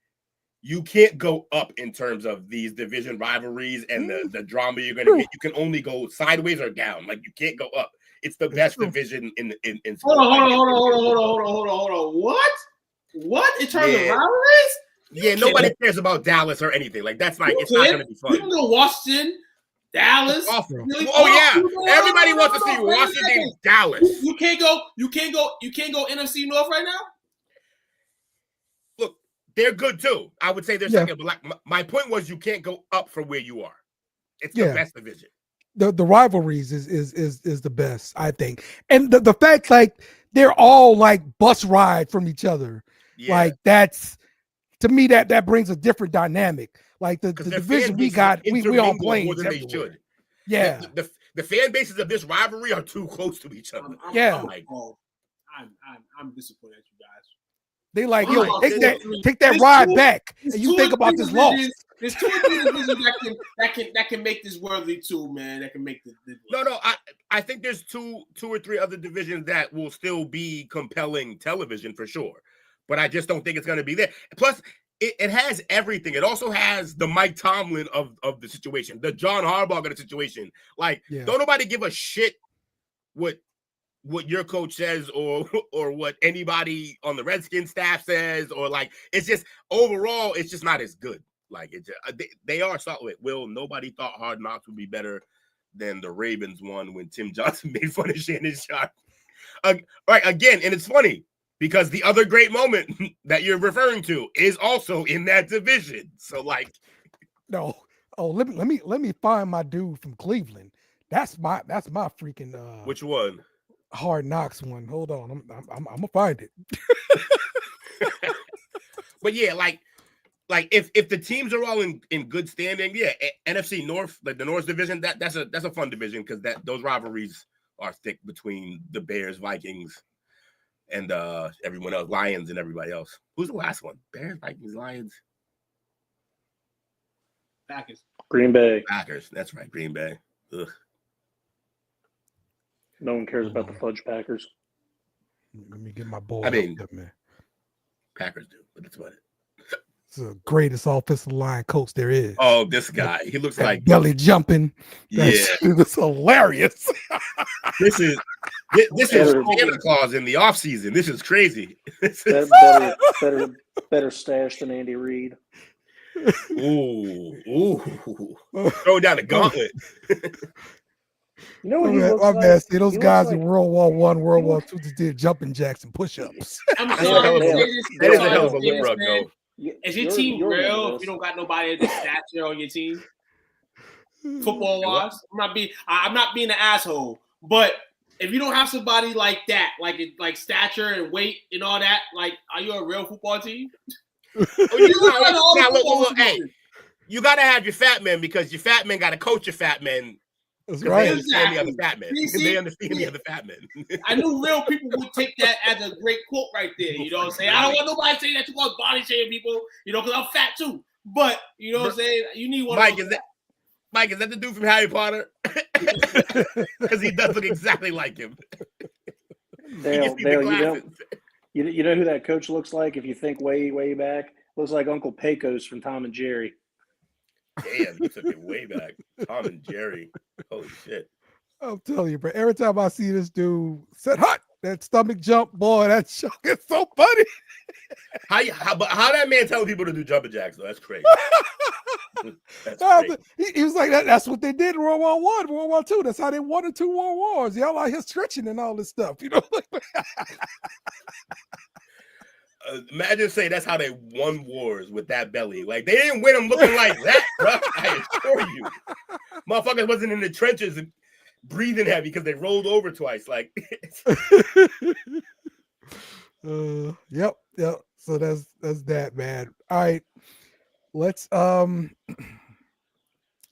you can't go up in terms of these division rivalries and the drama you're gonna get. You can only go sideways or down. Like, you can't go up. It's the best division in Hold on. What? In terms of rivalries? Yeah, nobody cares about Dallas or anything. Like, that's not. It's not gonna be fun. You can go Washington, Dallas. Really? Oh yeah, everybody wants to see Washington, Dallas. You can't go NFC North right now. Look, they're good too. I would say they're second, but like, my point was you can't go up from where you are. It's the best division. The rivalries is the best, I think, and the fact like they're all like bus ride from each other. Like, that's, to me, that brings a different dynamic. Like the division we got, we on planes everywhere. Yeah, the fan bases of this rivalry are too close to each other. I'm disappointed at you guys. They like, yo, take that ride back, and you think about this loss. There's 2 or 3 divisions that can make this worthy too, man. That can make this. No. I think there's two or three other divisions that will still be compelling television for sure, but I just don't think it's going to be there. Plus, it has everything. It also has the Mike Tomlin of the situation, the John Harbaugh of the situation. Like, don't nobody give a shit what your coach says or what anybody on the Redskins staff says, or like, it's just overall, it's just not as good. Like, it's they are solid. Will, nobody thought Hard Knocks would be better than the Ravens one when Tim Johnson made fun of Shannon Sharp. Right, again, and it's funny because the other great moment that you're referring to is also in that division. So like, no, let me find my dude from Cleveland. That's my freaking which one? Hard Knocks one. Hold on, I'm gonna find it. But yeah, like if the teams are all in good standing, yeah, NFC North, like the North division, that's a fun division because those rivalries are thick between the Bears, Vikings, and everyone else, Lions, and everybody else. Who's the last one? Bears, Vikings, Lions, Packers, Green Bay. Packers. That's right, Green Bay. Ugh. No one cares about the Fudge Packers. Let me get my boy. I mean, up, man. Packers do, but that's about it. It's the greatest offensive line coach there is. Oh, this guy. He looks like belly jumping. That's hilarious. This is Santa Claus in the offseason. This is crazy. Better stash than Andy Reid. Ooh. Throw down the gauntlet. You know what he looks like? See, those guys in World War I, World War II just did jumping jacks and push-ups. I'm sorry. That is a hell of a lip rub, though. Is your team real if you don't got nobody at stature on your team? Football wise, I'm not being an asshole, but if you don't have somebody like that, like stature and weight and all that, like, are you a real football team? Hey, you gotta have your fat men because your fat men gotta coach your fat men. That's right. They understand the other fat men. They understand the other fat men. I knew real people would take that as a great quote right there. You know what I'm saying? I don't want nobody saying that you want body shaming people, because I'm fat too. But you know what I'm saying? You need one. Mike, is that the dude from Harry Potter? Because he does look exactly like him. Dale, you know who that coach looks like? If you think way back, looks like Uncle Pecos from Tom and Jerry. Damn, you took it way back. Tom and Jerry. Holy shit. I'm telling you, bro. Every time I see this dude said hot, that stomach jump, boy, that joke is so funny. How that man telling people to do jumping jacks, though? That's crazy. He was like, that's what they did in World War I, World War II. That's how they won the 2 World Wars. Y'all out here stretching and all this stuff, Imagine saying that's how they won wars with that belly. Like, they didn't win them looking like that, bro. I assure you. Motherfuckers wasn't in the trenches and breathing heavy because they rolled over twice. Like, yep. So that's that, man. All right. Let's what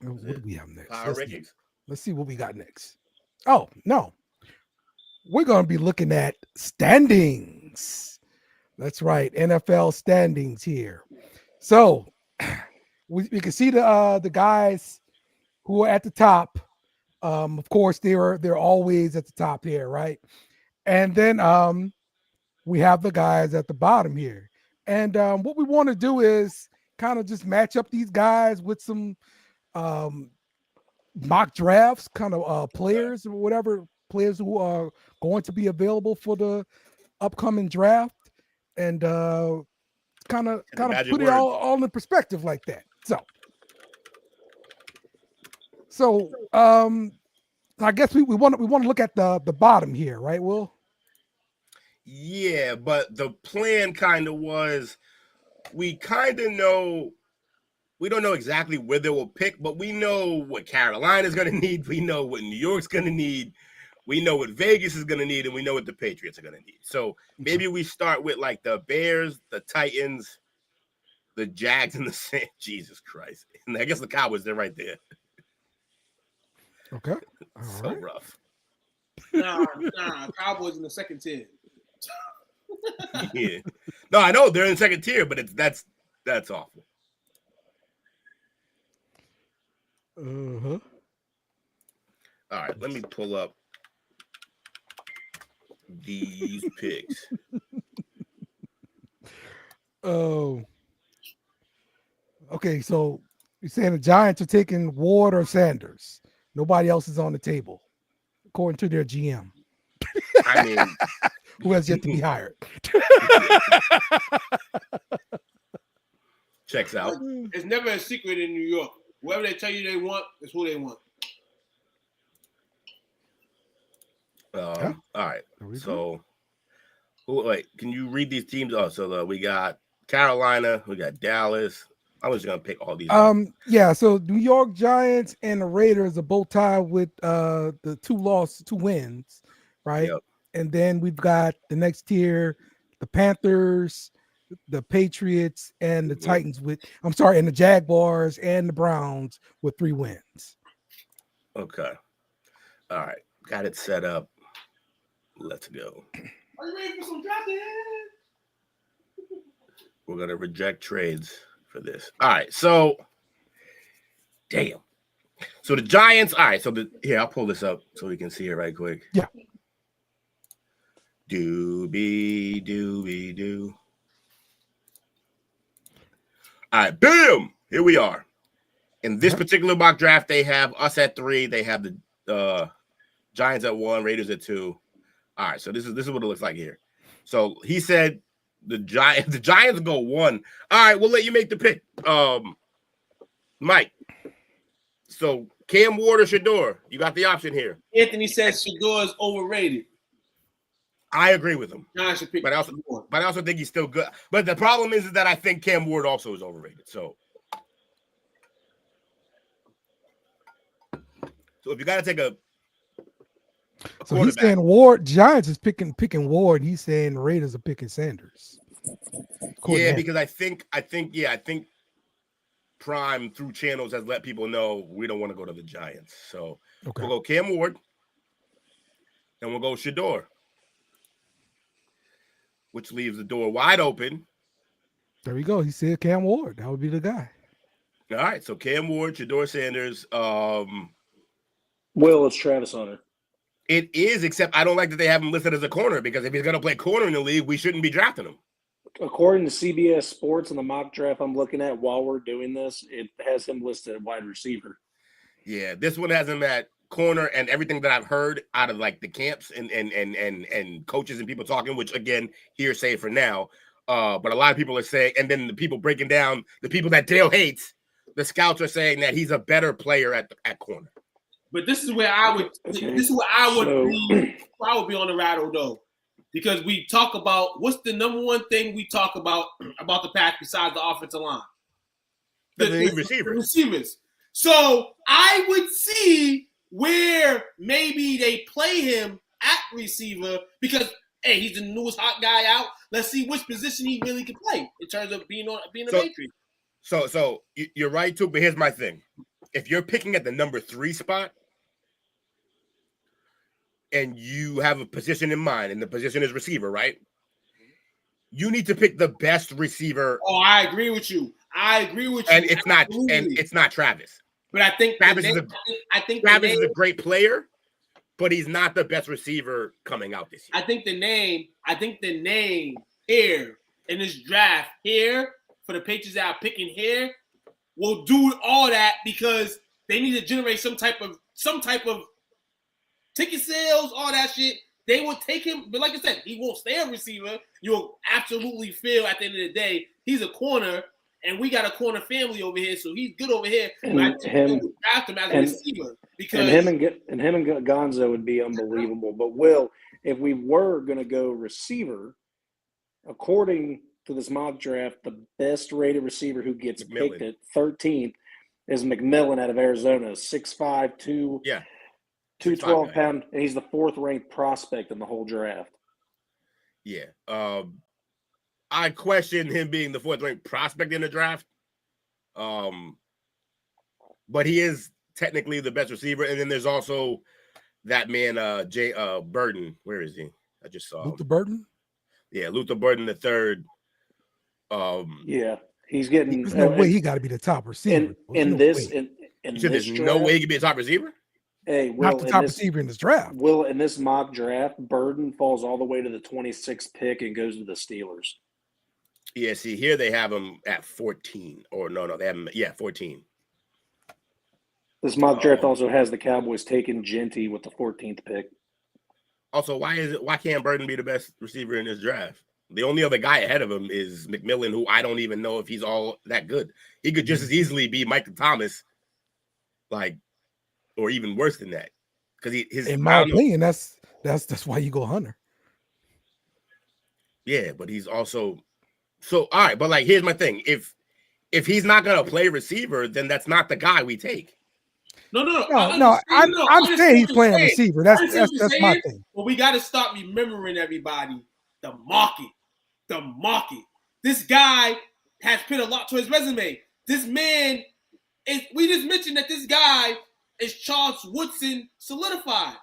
do we have next? Let's see what we got next. Oh, no. We're gonna be looking at standings. That's right, NFL standings here. So we can see the guys who are at the top. Of course, they're always at the top here, right? And then we have the guys at the bottom here. And what we want to do is kind of just match up these guys with some mock drafts, kind of players or whatever, players who are going to be available for the upcoming draft. And kind of put it all in perspective like that. So I guess we want to look at the bottom here, right, Will? Yeah, but the plan kind of was we kind of know we don't know exactly where they will pick, but we know what Carolina's going to need. We know what New York's going to need. We know what Vegas is going to need, and we know what the Patriots are going to need. So maybe we start with like the Bears, the Titans, the Jags, and the Saints. Jesus Christ. And I guess the Cowboys, they're right there. Okay. So rough. Nah, Cowboys in the second tier. Yeah. No, I know they're in second tier, but that's awful. Uh-huh. All right, let me pull up these picks. Oh. Okay, so you're saying the Giants are taking Ward or Sanders. Nobody else is on the table, according to their GM. I mean, who has yet to be hired. Checks out. It's never a secret in New York. Whoever they tell you they want is who they want. All right. So, wait, can you read these teams? Oh, so we got Carolina, we got Dallas. I was gonna pick all these. Yeah. So New York Giants and the Raiders are both tied with the two wins, right? Yep. And then we've got the next tier, the Panthers, the Patriots, and the Titans and the Jaguars and the Browns with 3 wins. Okay. All right. Got it set up. Let's go. Are you ready for some drafting? We're gonna reject trades for this. All right. So, damn. So the Giants. All right. So here, I'll pull this up so we can see it right quick. Yeah. Doobie-doo. All right, boom. Here we are. In this particular mock draft, they have us at 3. They have the Giants at 1, Raiders at 2. All right, so this is what it looks like here. So he said the Giants go 1. All right, we'll let you make the pick, Mike. So Cam Ward or Shador, you got the option here. Anthony says Shador is overrated. I agree with him, but I also think he's still good. But the problem is that I think Cam Ward also is overrated. So if you got to take a so he's saying Ward, Giants is picking Ward. He's saying Raiders are picking Sanders. Yeah, because I think Prime through channels has let people know we don't want to go to the Giants. So we'll go Cam Ward, and we'll go Shador, which leaves the door wide open. There we go. He said Cam Ward. That would be the guy. All right. So Cam Ward, Shador Sanders. Will, it's Travis Hunter. It is, except I don't like that they have him listed as a corner, because if he's going to play corner in the league, we shouldn't be drafting him. According to CBS Sports and the mock draft I'm looking at while we're doing this, it has him listed at wide receiver. Yeah, this one has him at corner, and everything that I've heard out of like the camps and coaches and people talking, which again, hearsay for now. But a lot of people are saying, and then the people breaking down, the people that Dale hates, the scouts are saying that he's a better player at corner. But this is where I would be on the rattle though. Because we talk about what's the number one thing we talk about the Pack besides the offensive line? The receivers. So I would see where maybe they play him at receiver because hey, he's the newest hot guy out. Let's see which position he really can play in terms of being a Patriot. So you're right too, but here's my thing: if you're picking at the number 3 spot, and you have a position in mind, and the position is receiver, right? You need to pick the best receiver. Oh, I agree with you. And it's not Travis. But I think Travis is a great player, but he's not the best receiver coming out this year. I think the name here in this draft here for the Patriots that are picking here will do all that because they need to generate some type of ticket sales, all that shit. They will take him, but like I said, he won't stay a receiver. You'll absolutely feel at the end of the day he's a corner, and we got a corner family over here, so he's good over here. And him as a receiver because him and Gonzo would be unbelievable. But Will, if we were going to go receiver, according to this mock draft, the best rated receiver who gets picked at 13th is McMillan out of Arizona, 6'5", 212 pound, and he's the 4th ranked prospect in the whole draft. Yeah. I question him being the 4th ranked prospect in the draft. But he is technically the best receiver, and then there's also that man, Jay Burden. Where is he? I just saw Luther him. Burden. Yeah, Luther Burden the third. Yeah, he's getting. There's no way he got to be the top receiver. In this There's no way he could be a top receiver. Hey, not the top receiver in this draft. Will, in this mock draft, Burden falls all the way to the 26th pick and goes to the Steelers. Yeah, see, here they have him at 14. Or no, they have him, 14. This mock draft also has the Cowboys taking Genty with the 14th pick. Also, why can't Burden be the best receiver in this draft? The only other guy ahead of him is McMillan, who I don't even know if he's all that good. He could just as easily be Michael Thomas, or even worse than that. Because in my opinion, that's why you go Hunter. Yeah, but he's also all right. But here's my thing: if he's not gonna play receiver, then that's not the guy we take. No. I'm saying he's playing receiver. That's my thing. Well, we got to start remembering everybody. The market. This guy has put a lot to his resume. This man is. We just mentioned that this guy is Charles Woodson solidified.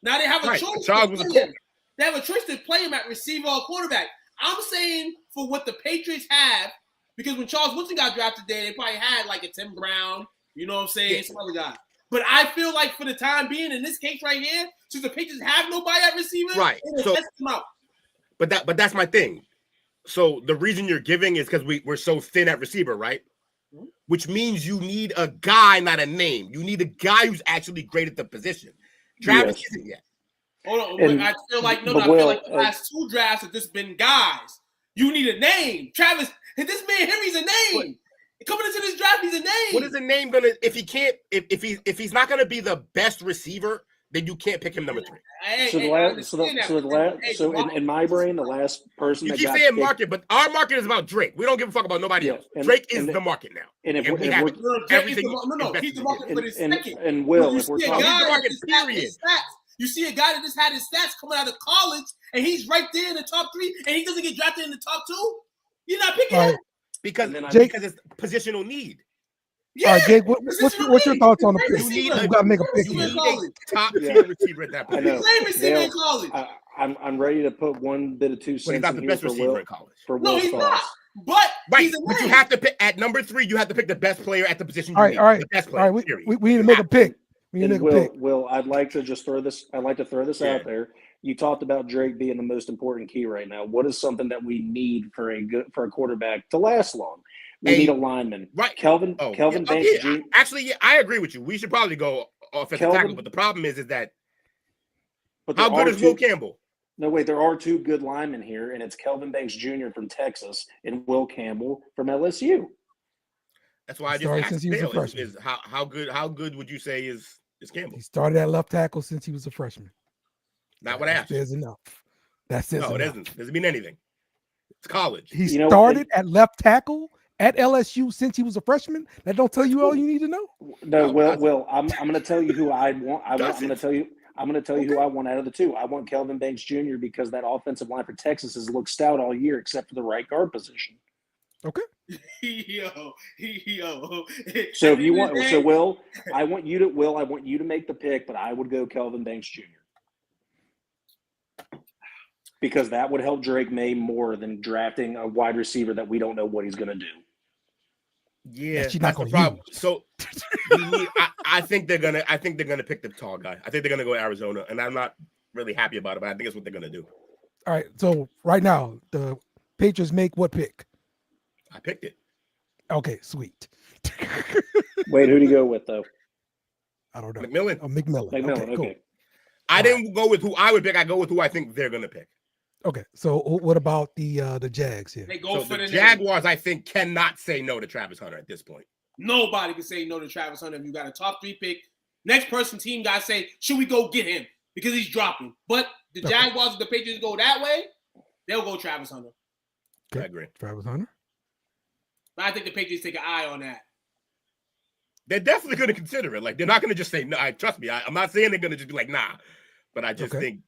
Now they have a choice. They have a choice to play him at receiver or quarterback. I'm saying for what the Patriots have, because when Charles Woodson got drafted there, they probably had like a Tim Brown. You know what I'm saying? Some other guy. But I feel like for the time being, in this case right here, since the Patriots have nobody at receiver, right? So, test them out. But that's my thing. So the reason you're giving is because we're so thin at receiver, right? Mm-hmm. Which means you need a guy, not a name. You need a guy who's actually great at the position. Travis isn't yet. Hold on, I feel like I feel like the last two drafts have just been guys. You need a name. Travis, this man Henry's a name. Coming into this draft, he's a name. What is the name gonna? If he can't, if he's not gonna be the best receiver, then you can't pick him number 3. In my brain, the last person you keep saying market, but our market is about Drake. We don't give a fuck about nobody else. Drake is the market now. He's the market for this second. And Will, if we're talking market, period. You see a guy that just had his stats coming out of college, and he's right there in the top 3, and he doesn't get drafted in the top 2. You're not picking him because it's positional need. Yeah. All right, Jake, what's your thoughts on the pick? You got to make a pick. You need a top-tier receiver at that point. I'm ready to put one bit of 2 cents. But he's not the best receiver in college. No, he's not. But you have to pick at number 3. You have to pick the best player at the position. All right. The best player. All right. We need to make a pick. Will, I'd like to just throw this. I'd like to throw this out there. You talked about Drake being the most important key right now. What is something that we need for a quarterback to last long? We need a lineman. Right. Kelvin Banks Jr. Actually, I agree with you. We should probably go offensive tackle, but the problem is that how good is Will Campbell? No, wait, there are 2 good linemen here, and it's Kelvin Banks Jr. from Texas and Will Campbell from LSU. That's why I just asked Dale, is how good would you say is Campbell? He started at left tackle since he was a freshman. Not what I asked. There's enough. That's it. No, it doesn't mean anything. It's college. He started at left tackle at LSU since he was a freshman. That don't tell you all you need to know. No, Will, I'm going to tell you who I want. I'm going to tell you who I want out of the 2. I want Kelvin Banks Jr. because that offensive line for Texas has looked stout all year except for the right guard position. Okay. So if you want, Will, I want you to make the pick, but I would go Kelvin Banks Jr. because that would help Drake May more than drafting a wide receiver that we don't know what he's going to do. Yeah, that's the problem. So I think they're gonna pick the tall guy. I think they're gonna go Arizona, and I'm not really happy about it, but I think it's what they're gonna do. All right. So right now, the Patriots make what pick? I picked it. Okay, sweet. Wait, who do you go with though? I don't know. McMillan. Oh, McMillan. Okay. Cool. I didn't go with who I would pick. I go with who I think they're gonna pick. Okay, so what about the Jags here? They go for the Jaguars. I think cannot say no to Travis Hunter at this point. Nobody can say no to Travis Hunter if you got a top 3 pick. Next person team guys say, should we go get him because he's dropping? But the Jaguars, if the Patriots go that way, they'll go Travis Hunter. Okay. I agree. Travis Hunter. But I think the Patriots take an eye on that. They're definitely going to consider it. Like, they're not going to just say no. Trust me. I'm not saying they're going to just be like, nah. But I just think,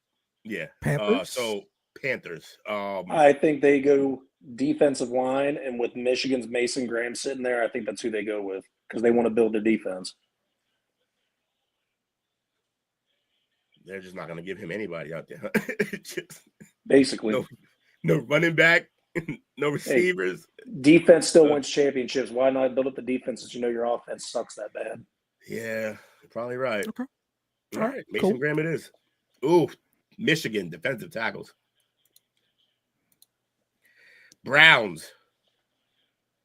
yeah. Panthers. Panthers. I think they go defensive line, and with Michigan's Mason Graham sitting there, I think that's who they go with because they want to build their defense. They're just not going to give him anybody out there. Basically, no running back, no receivers. Defense still wins championships. Why not build up the defense since you know your offense sucks that bad? Yeah, you're probably right. Okay. All right, Mason Graham it is. Ooh, Michigan defensive tackles. Browns.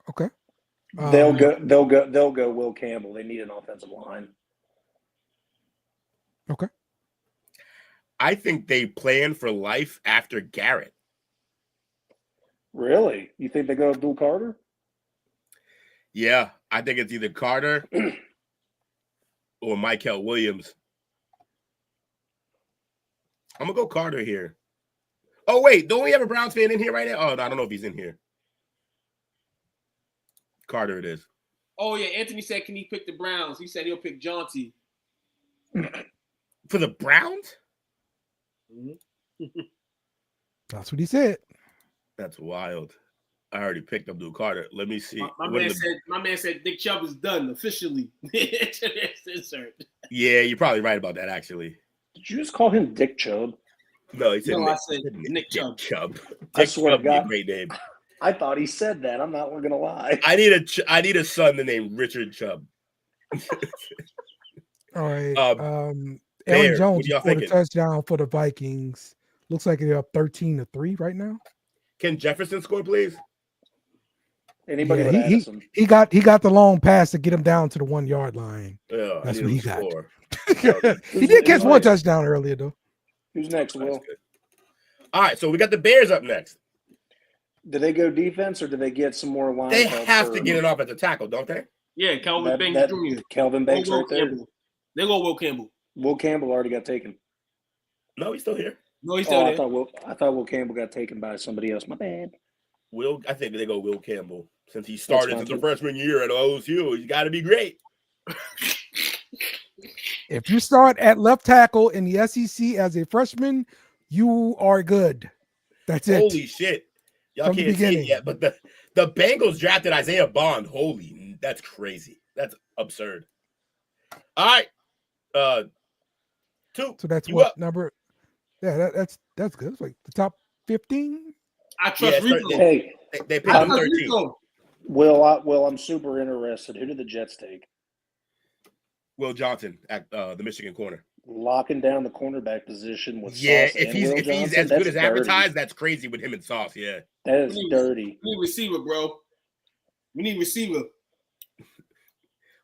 Okay. They'll go Will Campbell. They need an offensive line. Okay. I think they plan for life after Garrett. Really? You think they go Abdul Carter? Yeah, I think it's either Carter or Michael Williams. I'm going to go Carter here. Oh, wait. Don't we have a Browns fan in here right now? Oh, no, I don't know if he's in here. Carter it is. Oh, yeah. Anthony said, can he pick the Browns? He said he'll pick Jaunty. For the Browns? That's what he said. That's wild. I already picked Abdul Carter. Let me see. My man said Nick Chubb is done officially. Yeah, you're probably right about that, actually. Did you just call him Dick Chubb? No, he said No, Nick, I said Nick Chubb. I Dick swear to Chubb would be a God. great name. I thought he said that. I'm not going to lie. I need a son named Richard Chubb. All right. Aaron Jones y'all scored a thinking? touchdown for the Vikings. Looks like they're up 13-3 right now. Can Jefferson score, please? Anybody Yeah, would ask him. he got the long pass to get him down to the 1 yard line. Yeah, That's what he got. Got. He did catch one touchdown earlier though. Who's next, Will? All right, so we got the Bears up next. Do they go defense or do they get some more line? They have to get an offensive tackle, don't they? Yeah, Calvin Banks Jr. Kelvin Banks right there. They go Will Campbell. Will Campbell already got taken. No, he's still here. No, he's still there. I thought Will Campbell got taken by somebody else. My bad. I think they go Will Campbell since he started the freshman year at OSU. He's got to be great. If you start at left tackle in the SEC as a freshman, you are good. That's it. Holy shit. Y'all can't see it yet, but the Bengals drafted Isaiah Bond. Holy, that's crazy. That's absurd. All right. 2. So that's you what up. number? Yeah, that's good. It's like the top 15. I trust Rico. Hey, they picked him 13. Will, I'm super interested. Who did the Jets take? Will Johnson at the Michigan corner. Locking down the cornerback position with Yeah, Sauce if he's as good as advertised, that's crazy with him and Sauce. Yeah, that is dirty. We need receiver, bro. We need receiver.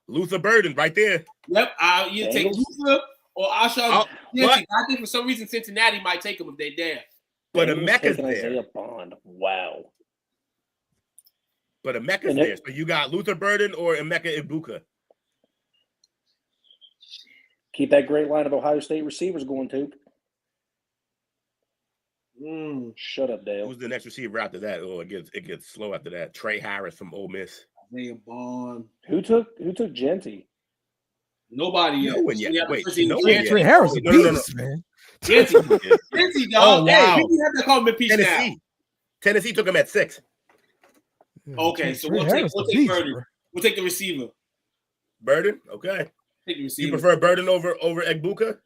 Luther Burden right there. Yep, I'll either take Luther or Alshon. I think for some reason Cincinnati might take him if they're there. But Emeka's there. Isaiah Bond. Wow. But Emeka's there. So you got Luther Burden or Emeka Ibuka. Keep that great line of Ohio State receivers going, too. Shut up, Dale. Who's the next receiver after that? Oh, it gets slow after that. Trey Harris from Ole Miss. Isaiah Bond. Who took Genty? Nobody yet. No one yet. Wait, Trey Harris, beast, man. Genty, dog. Oh, wow. Hey, we have to call him a piece Tennessee. now. Tennessee took him at 6. Okay, so we'll take Burden. We'll take the receiver. Burden? Okay. Take the receiver. You prefer Burden over Egbuka?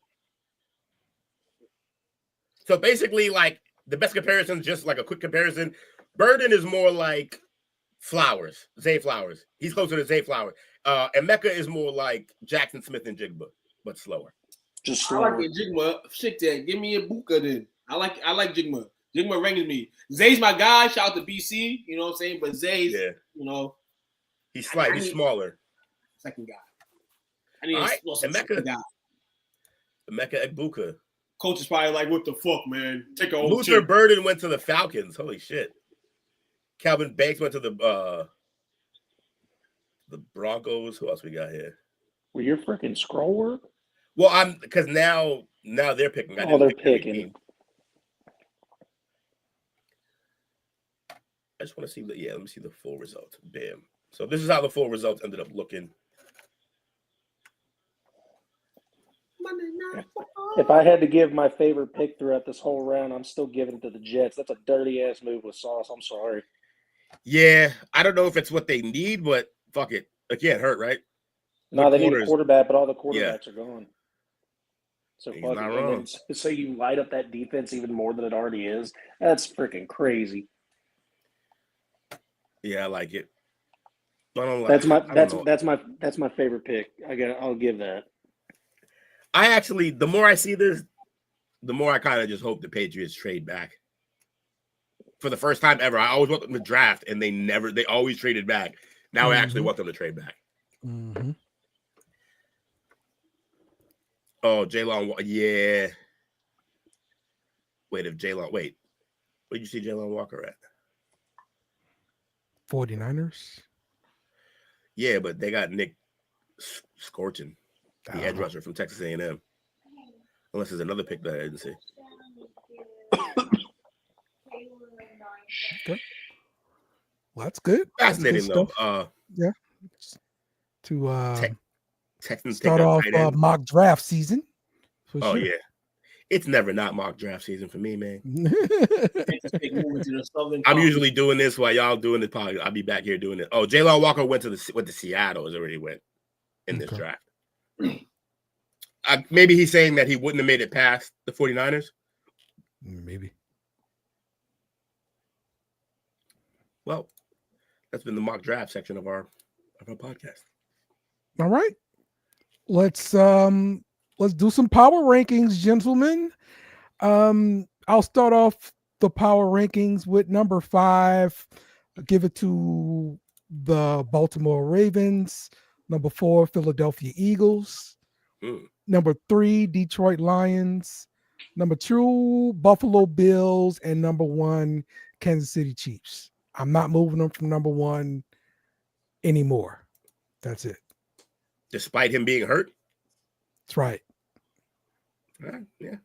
So basically, like, the best comparison, just like a quick comparison, Burden is more like Flowers, Zay Flowers. He's closer to Zay Flowers. Emeka is more like Jackson Smith and Jigba, but slower. Just slower. I like Jigma. Shit, then give me a Buka then. I like Jigma. Jigma ranks me. Zay's my guy. Shout out to BC. You know what I'm saying? But Zay's, you know, he's slightly smaller. Second guy. All right, Emeka Egbuka. Coach is probably like, what the fuck, man? Take a Luther Burden went to the Falcons. Holy shit. Calvin Banks went to the Broncos. Who else we got here? Well, your freaking scroll work? Well, because now they're picking. They're picking. I just want to see let me see the full results. Bam. So this is how the full results ended up looking. If I had to give my favorite pick throughout this whole round, I'm still giving it to the Jets. That's a dirty-ass move with Sauce. I'm sorry. Yeah, I don't know if it's what they need, but fuck it. It can't hurt, right? No, they need a quarterback, but all the quarterbacks are gone. So He's fucking, not and wrong. then so you light up that defense even more than it already is. That's freaking crazy. Yeah, I like it. I don't like. That's my I don't know. that's my favorite pick. I'll give that. I actually, the more I see this, the more I kind of just hope the Patriots trade back. For the first time ever, I always want them to draft, and they always traded back. Now I actually want them to trade back. Mm-hmm. Oh, Jalen, yeah. Where'd you see Jalen Walker at? 49ers. Yeah, but they got Nick Scorton, the edge rusher from Texas A&M. Unless there's another pick that I didn't see. Okay. Well, that's good. Fascinating, that's good though. Yeah. To Texans start off mock draft season. Oh, Sure. yeah. It's never not mock draft season for me, man. I'm usually doing this while y'all doing the podcast. I'll be back here doing it. Oh, Jalen Walker went to Seattle. Has already went in this draft. Maybe he's saying that he wouldn't have made it past the 49ers. Maybe. Well, that's been the mock draft section of our podcast. All right. Let's do some power rankings, gentlemen. I'll start off the power rankings with number 5. I'll give it to the Baltimore Ravens. Number 4, Philadelphia Eagles. Number 3, Detroit Lions. Number 2, Buffalo Bills. And number 1, Kansas City Chiefs. I'm not moving them from number 1 anymore. That's it. Despite him being hurt? That's right. Yeah.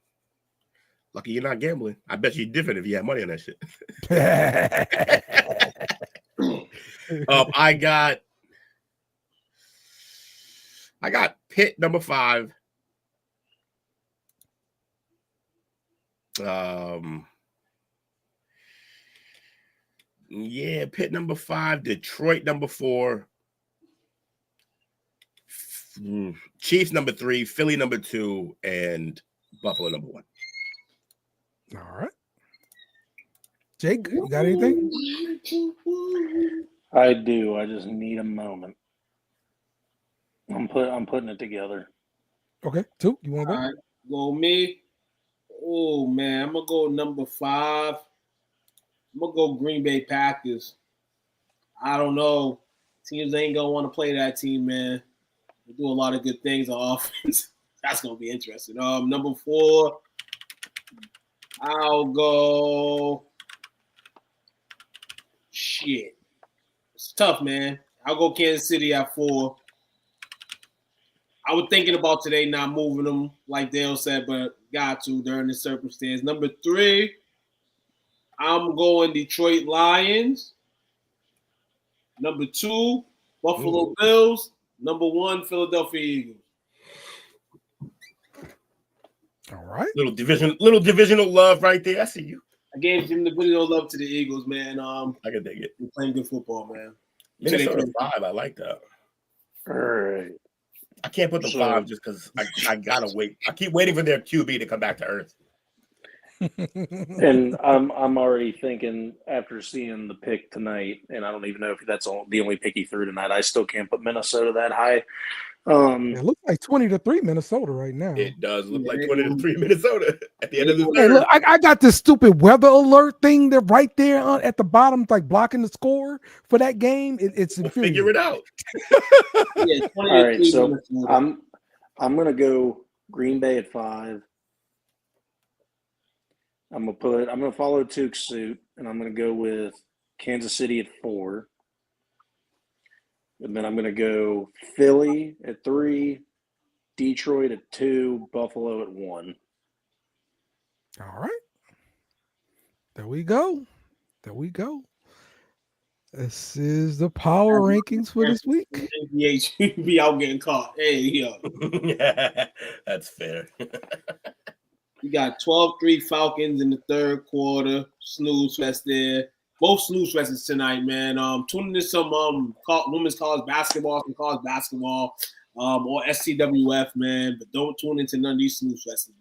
Lucky you're not gambling. I bet you're different if you had money on that shit. I got Pitt number 5. Yeah, Pitt number 5, Detroit number 4, Chiefs number 3, Philly number 2, and Buffalo number 1. All right. Jake, you got anything? I do. I just need a moment. I'm putting it together. Okay. 2, you want to go? All right. Go me. Oh man, I'm gonna go number 5. I'm gonna go Green Bay Packers. I don't know. Teams ain't gonna want to play that team, man. They do a lot of good things on offense. That's gonna be interesting. Number 4, I'll go. Shit, it's tough, man. I'll go Kansas City at 4. I was thinking about today not moving them, like Dale said, but got to during this circumstance. Number 3, I'm going Detroit Lions. Number 2, Buffalo Bills. Number 1, Philadelphia Eagles. All right. Little divisional love right there. I see you. I gave him the video love to the Eagles, man. I can dig it. They're playing good football, man. Minnesota 5, I like that. All right. I can't put the 5 just because I gotta wait. I keep waiting for their QB to come back to earth. And I'm already thinking after seeing the pick tonight, and I don't even know if that's the only pick he threw tonight. I still can't put Minnesota that high. It looks like 20-3 Minnesota right now. It does look like 20-3 Minnesota at the end of the Hey, look, I got this stupid weather alert thing that right there at the bottom, like blocking the score for that game. It's figure it out. Yeah, all right, so I'm gonna go Green Bay at 5. I'm gonna follow Tuke's suit, and I'm gonna go with Kansas City at 4. And then I'm going to go Philly at 3, Detroit at 2, Buffalo at 1. All right. There we go. This is the power rankings for this week. NBA be out getting caught. Hey, yo. That's fair. We got 12-3 Falcons in the 3rd quarter. Snooze fest there. Both snooze fests tonight, man. Tuning in some women's college basketball, some college basketball. or STWF, man. But don't tune into none of these snooze fests, man.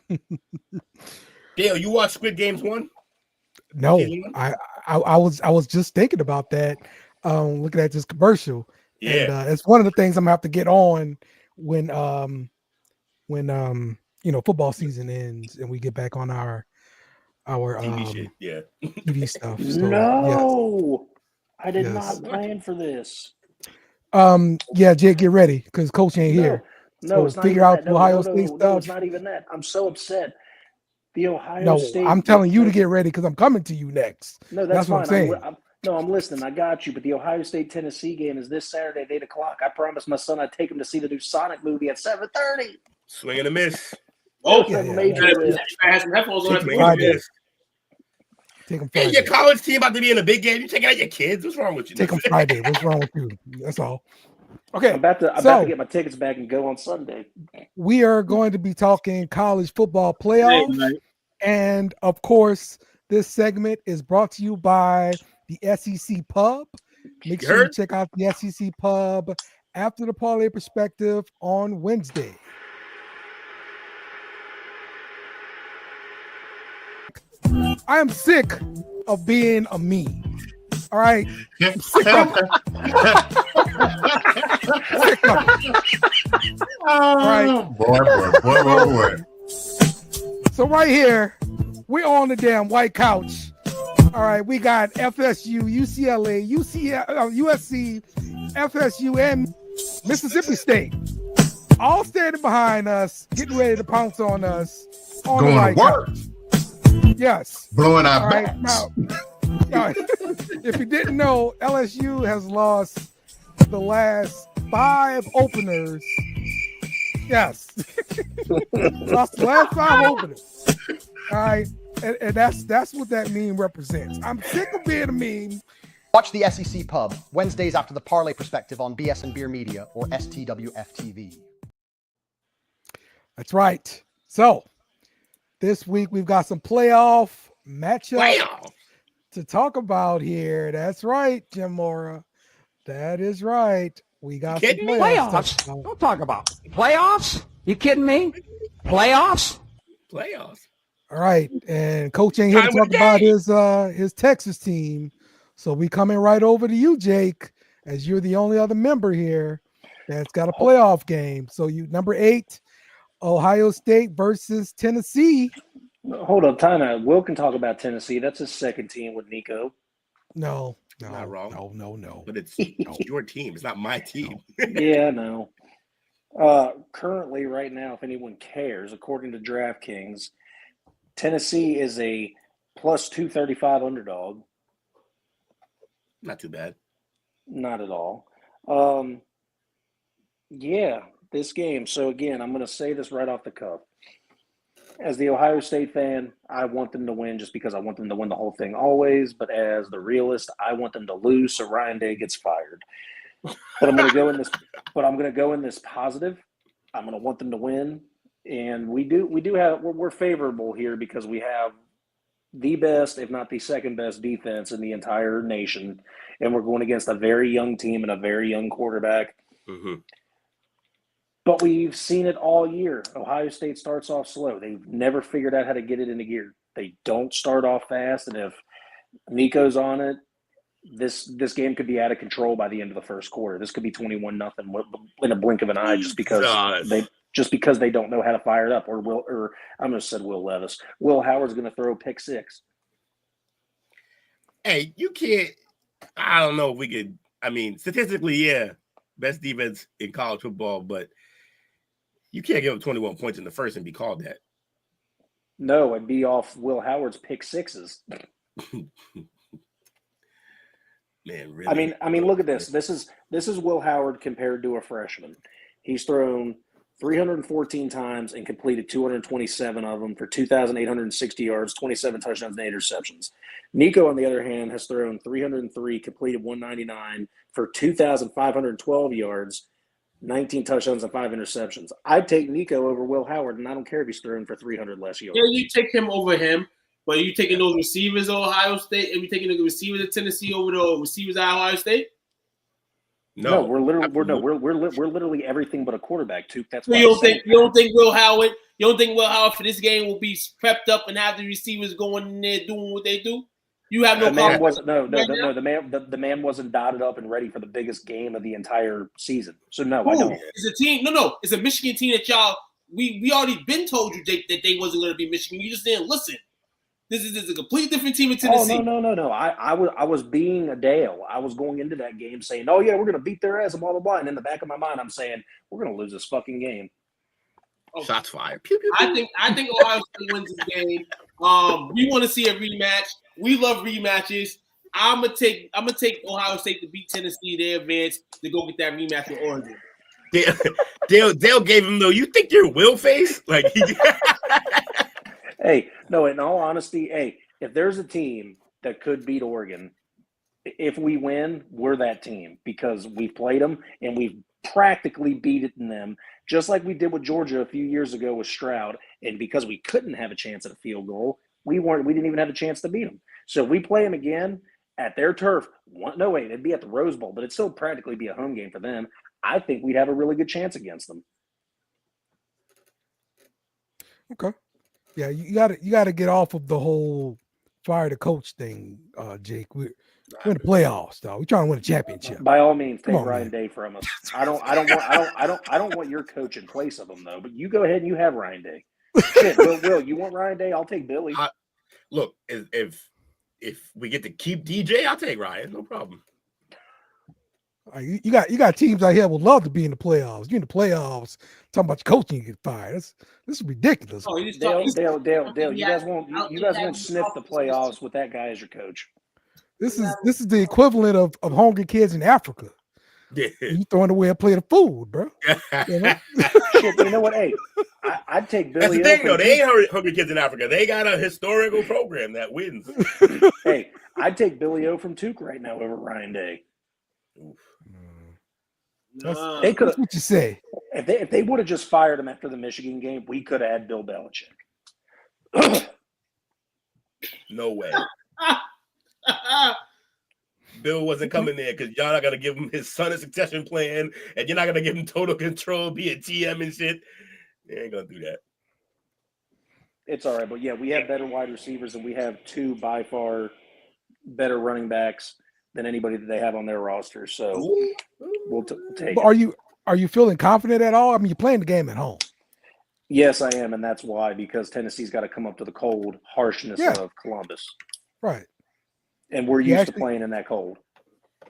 Yeah, Dale, you watched Squid Games 1? No, I was just thinking about that. Looking at this commercial, and it's one of the things I'm gonna have to get on when football season ends and we get back on our TV shit. Yeah, TV stuff. So, no, yes. I did not plan for this. Yeah, Jake, get ready because Coach ain't here. No, so it's not figure even out that. the Ohio State stuff. No, it's not even that. I'm so upset. The Ohio State. I'm telling you to get ready because I'm coming to you next. No, that's what fine. I'm saying. I'm listening. I got you. But the Ohio State Tennessee game is this Saturday at 8 o'clock. I promised my son I'd take him to see the new Sonic movie at 7:30. Swing and a miss. Oh, major has some headphones on. Take them Friday. Hey, your college team about to be in a big game. You taking out your kids? What's wrong with you? Take them Friday. What's wrong with you? That's all. Okay. I'm about to get my tickets back and go on Sunday. We are going to be talking college football playoffs. And of course, this segment is brought to you by the SEC Pub. Make sure you check out the SEC Pub after the Parlay Perspective on Wednesday. I am sick of being a meme. All right. I'm sick of it. All right. Boy. So right here, we're on the damn white couch. All right, we got FSU, UCLA, USC, FSU, and Mississippi State all standing behind us, getting ready to pounce on us. On going the white to work. Couch. Yes. Blowing our all right, backs. Now, if you didn't know, LSU has lost the last 5 openers. Yes. Lost the last 5 openers. All right. And that's what that meme represents. I'm sick of being a meme. Watch the SEC Pub Wednesdays after the Parlay Perspective on BS and Beer Media or STWF TV. That's right. So this week we've got some playoff matchups to talk about here. That's right, Jim Mora. That is right. We got some playoffs. Don't talk about playoffs. You kidding me? Playoffs. All right, and Coach ain't here to talk about his Texas team, so we coming right over to you, Jake, as you're the only other member here that's got a playoff game. So you number 8, Ohio State versus Tennessee. Hold up, time out. Will can talk about Tennessee. That's his second team with Nico. No, not wrong. No. But it's your team. It's not my team. Yeah, no. Currently, right now, if anyone cares, according to DraftKings, Tennessee is a plus 235 underdog. Not too bad. Not at all. Yeah, this game. So again, I'm going to say this right off the cuff. As the Ohio State fan, I want them to win just because I want them to win the whole thing always. But as the realist, I want them to lose so Ryan Day gets fired. But I'm going to go in this. But I'm going to go in this positive. I'm going to want them to win. And we're favorable here because we have the best, if not the second best defense in the entire nation. And we're going against a very young team and a very young quarterback. Mm-hmm. But we've seen it all year. Ohio State starts off slow. They've never figured out how to get it into gear. They don't start off fast. And if Nico's on it, this game could be out of control by the end of the first quarter. This could be 21-0 in a blink of an eye just because they don't know how to fire it up. Or I almost said Will Levis. Will Howard's going to throw pick 6. Hey, you can't. I don't know if we could. I mean, statistically, yeah, best defense in college football, but you can't give up 21 points in the first and be called that. No, it'd be off Will Howard's pick 6s. Man, really? I mean, look at this. This is Will Howard compared to a freshman. He's thrown 314 times and completed 227 of them for 2,860 yards, 27 touchdowns, and 8 interceptions. Nico, on the other hand, has thrown 303, completed 199 for 2,512 yards, 19 touchdowns, and 5 interceptions. I'd take Nico over Will Howard, and I don't care if he's thrown for 300 less yards. Yeah, you take him over him. But are you taking those receivers of Ohio State? Are you taking the receivers of Tennessee over the receivers of Ohio State? No, we're literally everything but a quarterback. Too. That's so why you don't think Will Howard for this game will be prepped up and have the receivers going in there doing what they do? You have no the man confidence. wasn't the man wasn't dotted up and ready for the biggest game of the entire season. So no, I don't. It's a team. No, it's a Michigan team that y'all we already been told you that they wasn't going to be Michigan. You just didn't listen. This is a completely different team in Tennessee. Oh no. I was being a Dale. I was going into that game saying, "Oh yeah, we're going to beat their ass," and blah blah blah. And in the back of my mind, I'm saying, "We're going to lose this fucking game." Okay. Shots fired. Pew, pew, pew. I think Ohio State wins this game. We want to see a rematch. We love rematches. I'm gonna take Ohio State to beat Tennessee. They advance to go get that rematch with Oregon. Dale gave him though. You think you're Will Face? Like, hey, no. In all honesty, hey, if there's a team that could beat Oregon, if we win, we're that team because we've played them and we've practically beaten them, just like we did with Georgia a few years ago with Stroud. And because we couldn't have a chance at a field goal, we didn't even have a chance to beat them. So if we play them again at their turf. It'd be at the Rose Bowl, but it'd still practically be a home game for them. I think we'd have a really good chance against them. Okay. Yeah, you got to get off of the whole fire the coach thing, Jake. We're in the playoffs, though. We're trying to win a championship. By all means, take on, Ryan man. Day from us. I don't want your coach in place of him though. But you go ahead and you have Ryan Day. Shit, Will, you want Ryan Day? I'll take Billy. Look, if we get to keep DJ, I'll take Ryan. No problem. You got teams out here would love to be in the playoffs. You're in the playoffs talking about your coaching, you get fired. This is ridiculous. Oh, Dale, you guys won't sniff the playoffs with that guy as your coach. This is the equivalent of hungry kids in Africa. Yeah. You throwing away a plate of food, bro. Shit, you know what? Hey, I'd take Billy. That's the thing, though. They ain't hungry kids in Africa. They got a historical program that wins. Hey, I'd take Billy O from Tuke right now over Ryan Day. That's what you say. If they would have just fired him after the Michigan game, we could have had Bill Belichick. No way. Bill wasn't coming there because y'all not gonna give him his son a succession plan, and you're not gonna give him total control, be a TM and shit. They ain't gonna do that. It's all right, but yeah, we have better wide receivers, and we have two by far better running backs than anybody that they have on their roster. So we'll take it. Are you feeling confident at all? I mean, you're playing the game at home. Yes, I am, and that's why, because Tennessee's got to come up to the cold harshness of Columbus. Right. And we're used to playing in that cold.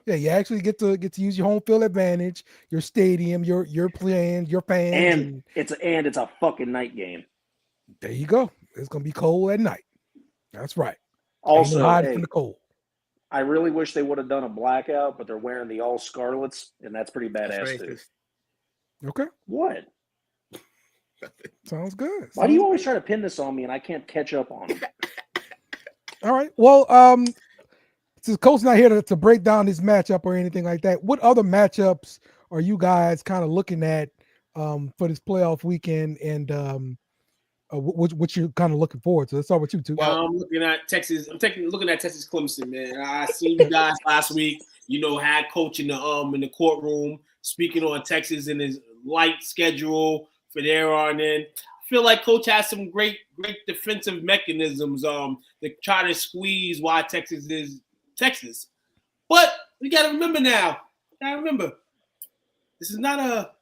Yeah, you actually get to use your home field advantage, your stadium, your playing, your fans, and it's a fucking night game. There you go. It's gonna be cold at night. That's right. Also, hiding from the cold. I really wish they would have done a blackout, but they're wearing the all scarlets, and that's pretty badass too. Okay. What? Sounds good. Why do you always try to pin this on me and I can't catch up on it? All right. Well, since Coach's not here to break down this matchup or anything like that, what other matchups are you guys kind of looking at for this playoff weekend, and what you're kind of looking forward to? Let's start with you two. Well, I'm looking at Texas. Looking at Texas Clemson, man. I seen you guys last week. Had coach in the courtroom speaking on Texas and his light schedule for there on in. I feel like coach has some great defensive mechanisms to try to squeeze why Texas is Texas. But we got to remember now. This is not a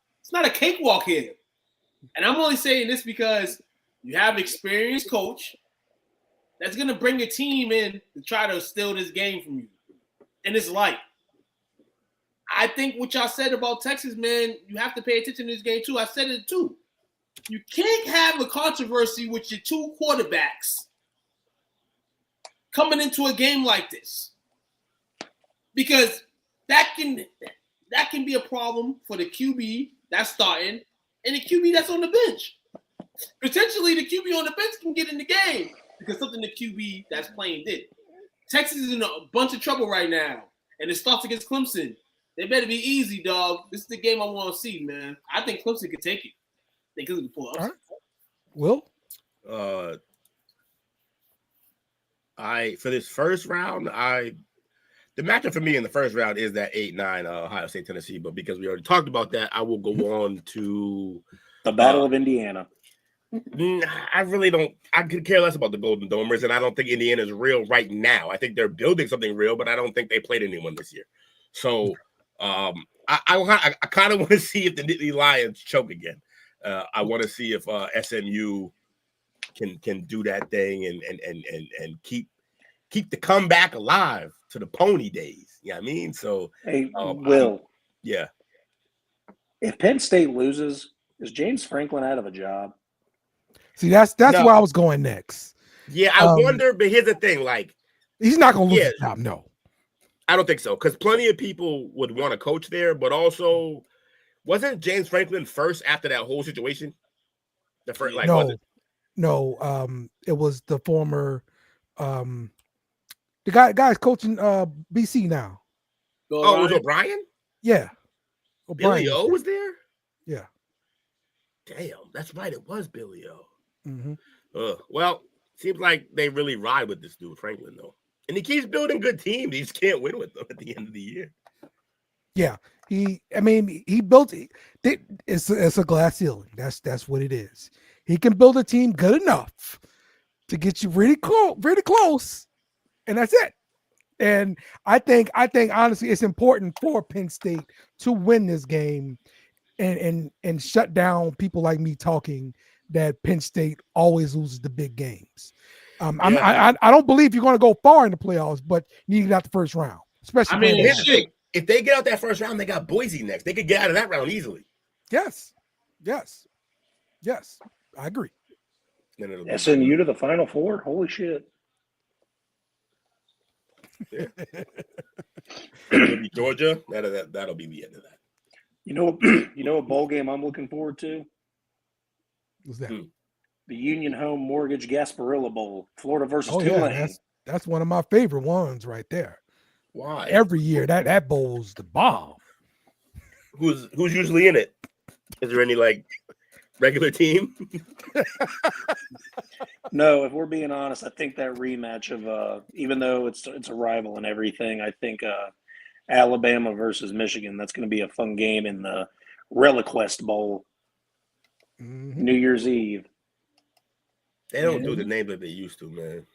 cakewalk here. And I'm only saying this because you have an experienced coach that's going to bring a team in to try to steal this game from you. And it's light. I think what y'all said about Texas, man, you have to pay attention to this game too. I said it too. You can't have a controversy with your two quarterbacks coming into a game like this, because that can be a problem for the QB that's starting and the QB that's on the bench. Potentially, the QB on the bench can get in the game because something the QB that's playing did. Texas is in a bunch of trouble right now, and it starts against Clemson. They better be easy, dog. This is the game I want to see, man. I think Clemson could take it. They could pull up. Right. Will? For this first round, The matchup for me in the first round is that 8-9 Ohio State Tennessee, but because we already talked about that, I will go on to the Battle of Indiana. I really don't. I could care less about the Golden Domers, and I don't think Indiana is real right now. I think they're building something real, but I don't think they played anyone this year. So I kind of want to see if the Nittany Lions choke again. I want to see if SMU can do that thing and keep the comeback alive to the Pony days. You know what I mean? So hey, Will. Yeah. If Penn State loses, is James Franklin out of a job? See, that's where I was going next. Yeah, I wonder, but here's the thing, like he's not gonna lose his job, no. I don't think so, because plenty of people would want to coach there, but also wasn't James Franklin first after that whole situation? The first, like, it was the former the guy's coaching BC now. Oh, it was O'Brien? Yeah. Billy O was there? Yeah. Damn, that's right. It was Billy O. Mm-hmm. Well, seems like they really ride with this dude, Franklin, though. And he keeps building good teams. He just can't win with them at the end of the year. Yeah. He built it. It's a glass ceiling. That's what it is. He can build a team good enough to get you really close. And that's it. And I think honestly it's important for Penn State to win this game and shut down people like me talking that Penn State always loses the big games. I don't believe you're going to go far in the playoffs, but you need to get out the first round. Especially if they get out that first round, they got Boise next. They could get out of that round easily. Yes. I agree. SMU to the Final Four? Holy shit. Yeah. Georgia, that'll be the end of that. You know what bowl game I'm looking forward to? What's that? The Union Home Mortgage Gasparilla Bowl, Florida versus Tulane. Yeah, that's one of my favorite ones right there. Why? Every year that bowl's the bomb. Who's usually in it? Is there any like regular team? No, if we're being honest, I think that rematch of even though it's a rival and everything, I think Alabama versus Michigan, that's going to be a fun game in the ReliQuest Bowl. Mm-hmm. New Year's Eve. They don't do the name that they used to, man.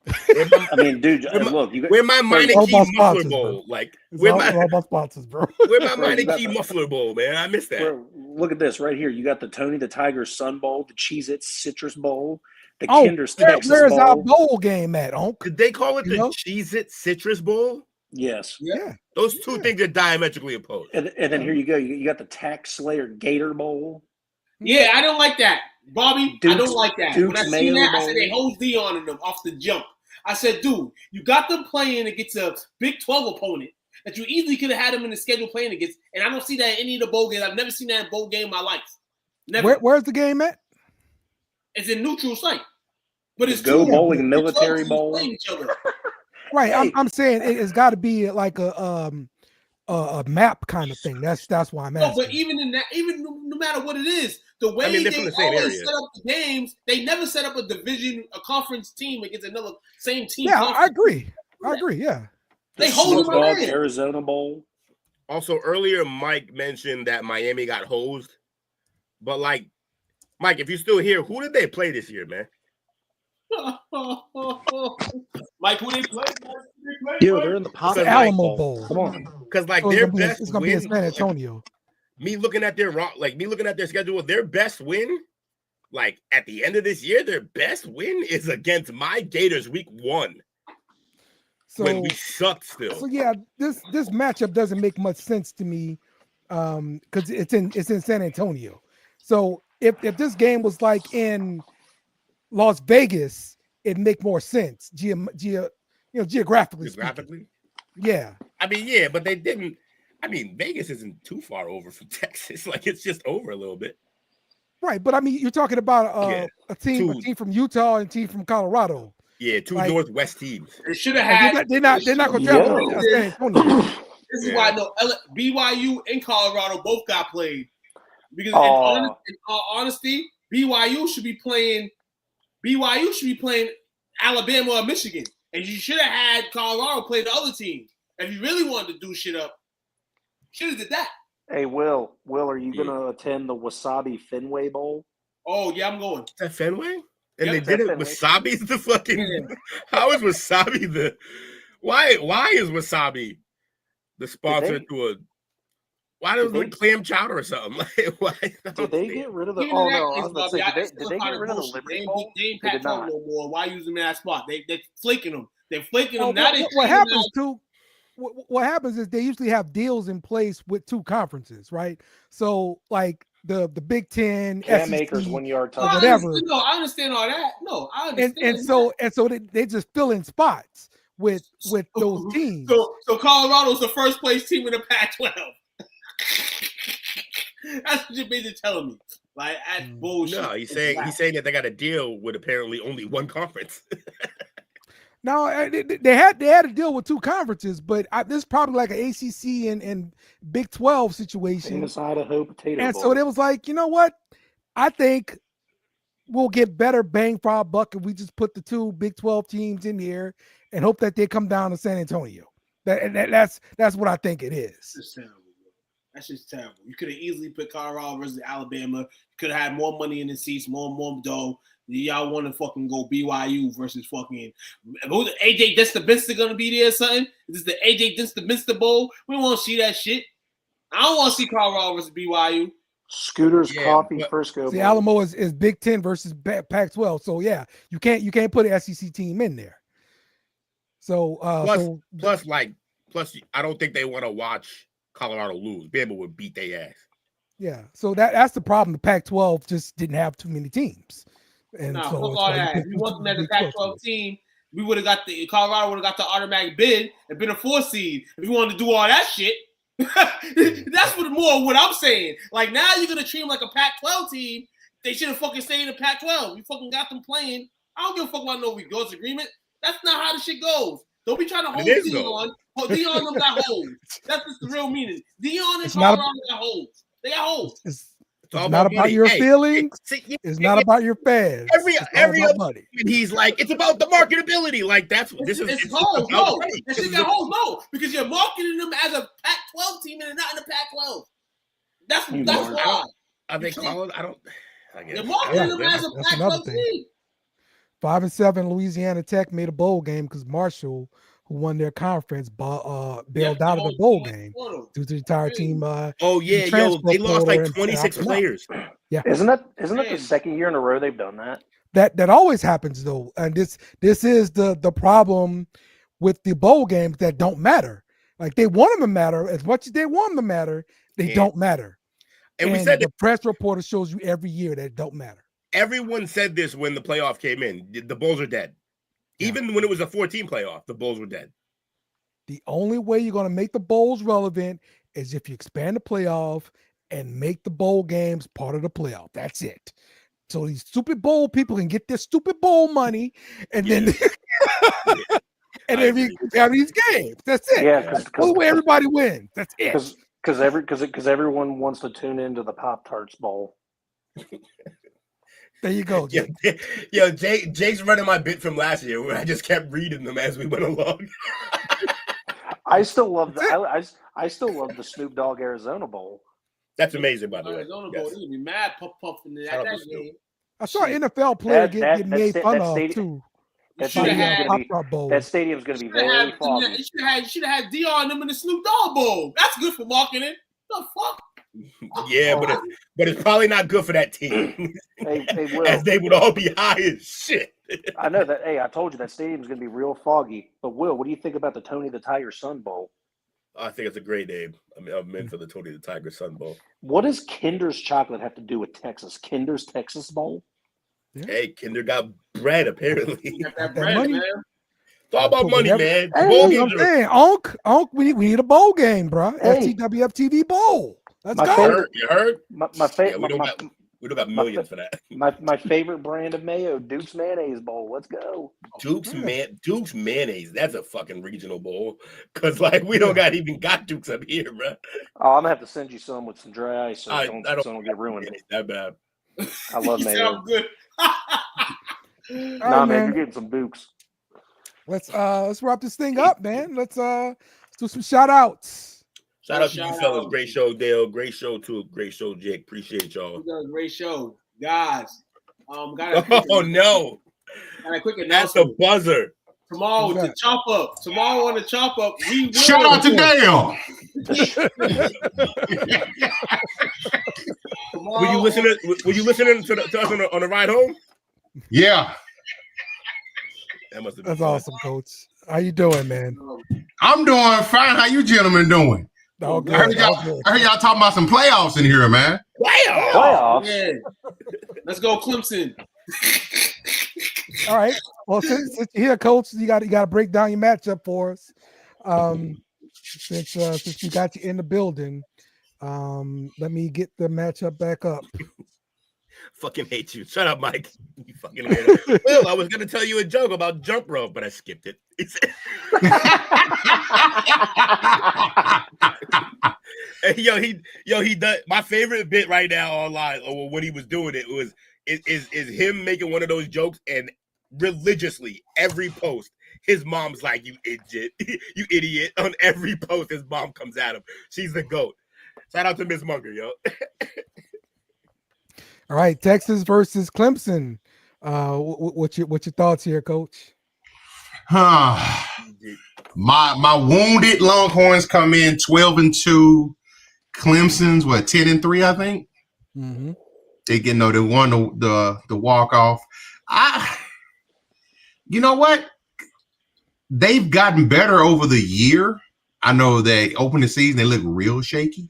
I mean, dude, look, where my Meineke Muffler Bowl, like where my sponsors, bro. Where my Meineke Muffler Bowl, man? I missed that. Bro, look at this right here. You got the Tony the Tiger Sun Bowl, the Cheez-It Citrus Bowl, the Kinder's Texas where's Bowl. our bowl game at, Onk? Did they call it the Cheez-It Citrus Bowl? Yes. Yeah. Those two things are diametrically opposed. And then here you go. You got the Tax Slayer Gator Bowl. Yeah, I don't like that, Bobby. I don't like that. Duke's When I seen that, Bowl. I said they hold Dion in them off the jump. I said, dude, you got them playing against a Big 12 opponent that you easily could have had them in the schedule playing against, and I don't see that in any of the bowl games. I've never seen that in a bowl game in my life. Never. Where's the game at? It's a neutral site, but it's Go Bowling Military Bowl. Playing each other. Right. Hey. I'm saying it's got to be like a map kind of thing. That's why I'm asking. No, but even in that, even no matter what it is, the way they always set up the games, they never set up a conference team against another same team. Yeah, I agree. Yeah. They hold them on Arizona Bowl. Also, earlier Mike mentioned that Miami got hosed, but like, Mike, if you're still here, who did they play this year, man? Mike, who they play? Yeah, they're in the Pocket Alamo Bowl. Come on, because like their best it's gonna be in San Antonio. Me looking at their schedule, their best win, like at the end of this year, their best win is against my Gators week 1. When we sucked still. So yeah, this matchup doesn't make much sense to me because it's in San Antonio. So if this game was like in Las Vegas, it'd make more sense geographically. Geographically? Yeah. I mean, yeah, but they didn't. I mean, Vegas isn't too far over from Texas. Like it's just over a little bit. Right, but I mean, you're talking about a team from Utah and a team from Colorado. Yeah, two Northwest teams. They should have had. They're not going to travel to San Antonio. This is why I know BYU and Colorado both got played. Because in all honesty, BYU should be playing Alabama or Michigan, and you should have had Colorado play the other team. If you really wanted to do shit up, should have did that. Hey, Will, are you gonna attend the Wasabi Fenway Bowl? Oh yeah, I'm going. Is that Fenway? And Yep, they did it. Fenway. Wasabi's the fucking. How is Wasabi the? Why is Wasabi the sponsor to a? Why does it look clam chowder or something? Like, why? Did they get rid of the? Even Oh in that no, I case, was about to Bobby, say, that's did still they kind get of rid of the bullshit. Liberty They Bowl? ain't They did Pac-12 not. no more. Why use them in that spot? They're flaking them. They're flaking Well, them. Now what happens too? What happens is they usually have deals in place with two conferences, right? So like the Big Ten, Cam SEC, Akers 1 yard or touchdown. whatever. I understand all that. No, I understand. And so they just fill in spots with those teams. So Colorado's the first place team in the Pac-12. That's what you're basically telling me. Like that's bullshit. No, he's saying that they got a deal with apparently only one conference. No, they had a deal with two conferences, but this is probably like an ACC and Big 12 situation. Famous Idaho Potato And Bowl. so it was like, you know what? I think we'll get better bang for our buck if we just put the two Big 12 teams in here and hope that they come down to San Antonio. That's what I think it is. That's terrible. That's just terrible. You could have easily put Colorado versus Alabama. You could have had more money in the seats, more dough. Y'all want to fucking go BYU versus fucking AJ Distabinsta gonna be there or something? Is this the AJ Distabinsta Bowl? We won't see that shit. I don't want to see Colorado versus BYU. Scooter's Coffee Frisco. The Alamo is Big 10 versus Pac-12. So yeah, you can't put an SEC team in there. So plus, I don't think they want to watch Colorado lose. Bama would beat their ass. Yeah, so that's the problem. The Pac-12 just didn't have too many teams. And fuck so all that. If we wasn't at the Pac-12 team, we would have got Colorado would have got the automatic bid and been a 4 seed. If we wanted to do all that shit, that's what I'm saying. Like now you're gonna treat them like a Pac-12 team. They should have fucking stayed in the Pac-12. You fucking got them playing. I don't give a fuck about no regards agreement. That's not how the shit goes. Don't be trying to hold Dion. Dion them got holes. That's just the real meaning. Dion and Colorado got holes. They got holes. It's not about your feelings. It's not about your fans. Every other money. He's like, it's about the marketability. Like that's what this is. It's holes. No, this shit got holes. No, because you're marketing them as a Pac-12 team and they're not in the Pac-12. That's why. Are they calling? I guess. You're marketing them as a Pac-12 team. 5-7 Louisiana Tech made a bowl game because Marshall, who won their conference, bailed out of the bowl game due to the entire team. They lost like 26 players. Yeah, isn't that the second year in a row they've done that? That always happens though, and this is the problem with the bowl games that don't matter. Like they want them to matter as much as they want them to matter, they don't matter. And we said the press reporter shows you every year that it don't matter. Everyone said this when the playoff came in. The Bulls are dead. Even when it was a 14 playoff, the Bulls were dead. The only way you're going to make the Bowls relevant is if you expand the playoff and make the bowl games part of the playoff. That's it. So these stupid bowl people can get their stupid bowl money, and then and then we have these games. That's it. Yeah, that's the way everybody wins. That's it. Because everyone wants to tune into the Pop-Tarts Bowl. There you go. Jake. Jake's running my bit from last year where I just kept reading them as we went along. I still love the Snoop Dogg Arizona Bowl. That's amazing, by the way. Arizona Bowl, they're gonna be mad puff in that game. I saw an NFL player get made fun of too. That stadium's going to be very foggy. You should have had Dion and them in the Snoop Dogg Bowl. That's good for marketing. The fuck? Yeah, but it's probably not good for that team. Hey, Will, as they would all be high as shit. I know that. Hey, I told you that stadium's going to be real foggy. But Will, what do you think about the Tony the Tiger Sun Bowl? I think it's a great name. I mean, I'm in for the Tony the Tiger Sun Bowl. What does Kinder's chocolate have to do with Texas? Kinder's Texas Bowl? Yeah. Hey, Kinder got bread apparently. Got that bread, man. It's all about money, man. Hey, I'm saying, Onk, we need a bowl game, bro. Hey. STWF TV Bowl. Let's go. You heard? My favorite. We don't got millions for that. My favorite brand of mayo, Duke's Mayonnaise Bowl. Let's go. Duke's Mayonnaise. That's a fucking regional bowl. Cause like we don't got Duke's up here, bro. Oh, I'm gonna have to send you some with some dry ice so I don't get ruined. That bad. I love mayo. Sound good. Nah, man, you're getting some Dukes. Let's wrap this thing up, man. Let's do some shout outs. Shout out to you fellas. Great show, Dale. Great show too. Great show, Jake. Appreciate y'all. Great show, guys. Oh no! Got a quick That's the buzzer. Tomorrow to chop up. Tomorrow on the chop up. Shout out to Dale. Were you listening to us on the ride home? Yeah. That must have That's awesome, Coach. How you doing, man? I'm doing fine. How you gentlemen doing? Oh, good. I heard y'all talking about some playoffs in here, man. Playoffs. Yeah. Let's go, Clemson. All right. Well, since you're here, Coach, you got to break down your matchup for us. Since we got you in the building, let me get the matchup back up. Fucking hate you. Shut up, Mike. You fucking weirdo. Well, I was gonna tell you a joke about jump rope, but I skipped it. He does my favorite bit right now online, or when he was doing it is him making one of those jokes, and religiously every post his mom's like, you idiot, you idiot. On every post his mom comes at him. She's the GOAT. Shout out to Miss Munger, yo. All right, Texas versus Clemson. What's your thoughts here, Coach? My wounded Longhorns come in 12-2. Clemson's 10-3, I think. Mm-hmm. They won the walk off. You know what? They've gotten better over the year. I know they opened the season, they look real shaky.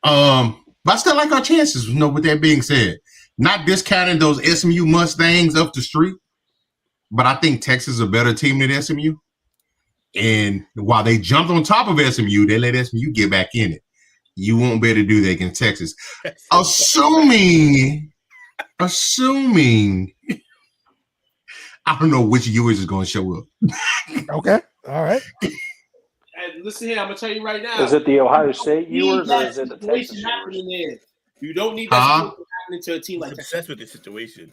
But I still like our chances. With that being said, not discounting those SMU Mustangs up the street, but I think Texas is a better team than SMU. And while they jumped on top of SMU, they let SMU get back in it. You won't be able to do that against Texas. Assuming I don't know which yours is going to show up. Okay. All right. And listen here, I'm gonna tell you right now. Is it the Ohio State viewers or is it the Texas happening there? You don't need that happening to a team like I'm that. obsessed with the situation.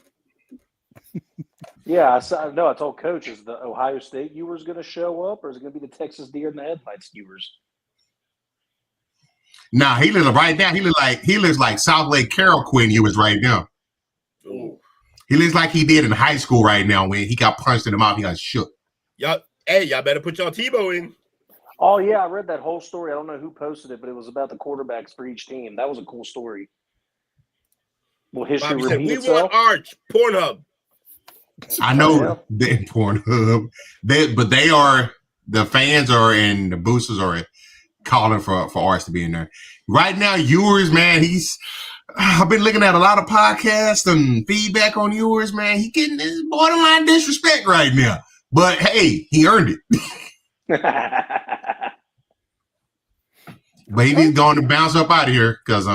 Yeah, I told Coach, is the Ohio State viewers going to show up, or is it going to be the Texas Deer in the Headlights viewers? Nah, he looks right now. He looks like South Lake Carroll Quinn viewers right now. Ooh. He looks like he did in high school right now when he got punched in the mouth. He got shook. Y'all better put y'all Tebow in. Oh, yeah, I read that whole story. I don't know who posted it, but it was about the quarterbacks for each team. That was a cool story. Will history Bobby said, repeat we itself? want Arch, Pornhub. I know they're Pornhub, but they are, the fans are, and the boosters are calling for Arch to be in there. Right now, Ewers, man, I've been looking at a lot of podcasts and feedback on Ewers, man. He getting this borderline disrespect right now. But hey, he earned it. But he needs going to bounce up out of here because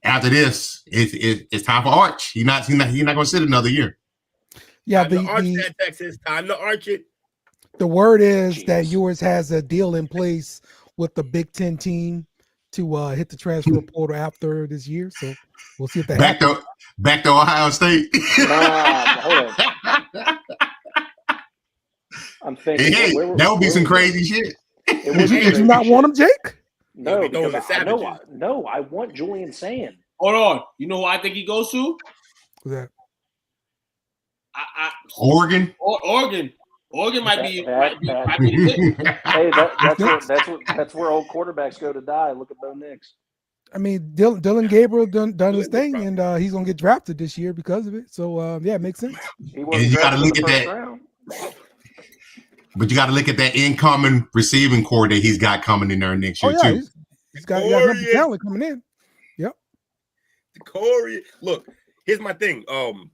after this, it's time for Arch. He's not going to sit another year. Yeah, time to arch that, Texas. Time to arch it. The word is that Ewers has a deal in place with the Big Ten team to hit the transfer portal after this year. So we'll see if that happens. Back to Ohio State. Hold on. I'm thinking. Hey, that would be some crazy shit. Did you not want him, Jake? No, because I want Julian Sand. Hold on. You know who I think he goes to? Who's that? Oregon. Oregon might be. Hey, that's where old quarterbacks go to die. Look at Bo Nix. I mean, Dylan Gabriel done his thing, and he's gonna get drafted this year because of it. So yeah, it makes sense. And you got to look at that. Round. But you got to look at that incoming receiving core that he's got coming in there next year too. He's got number talent coming in. Yep. Corey, look. Here's my thing.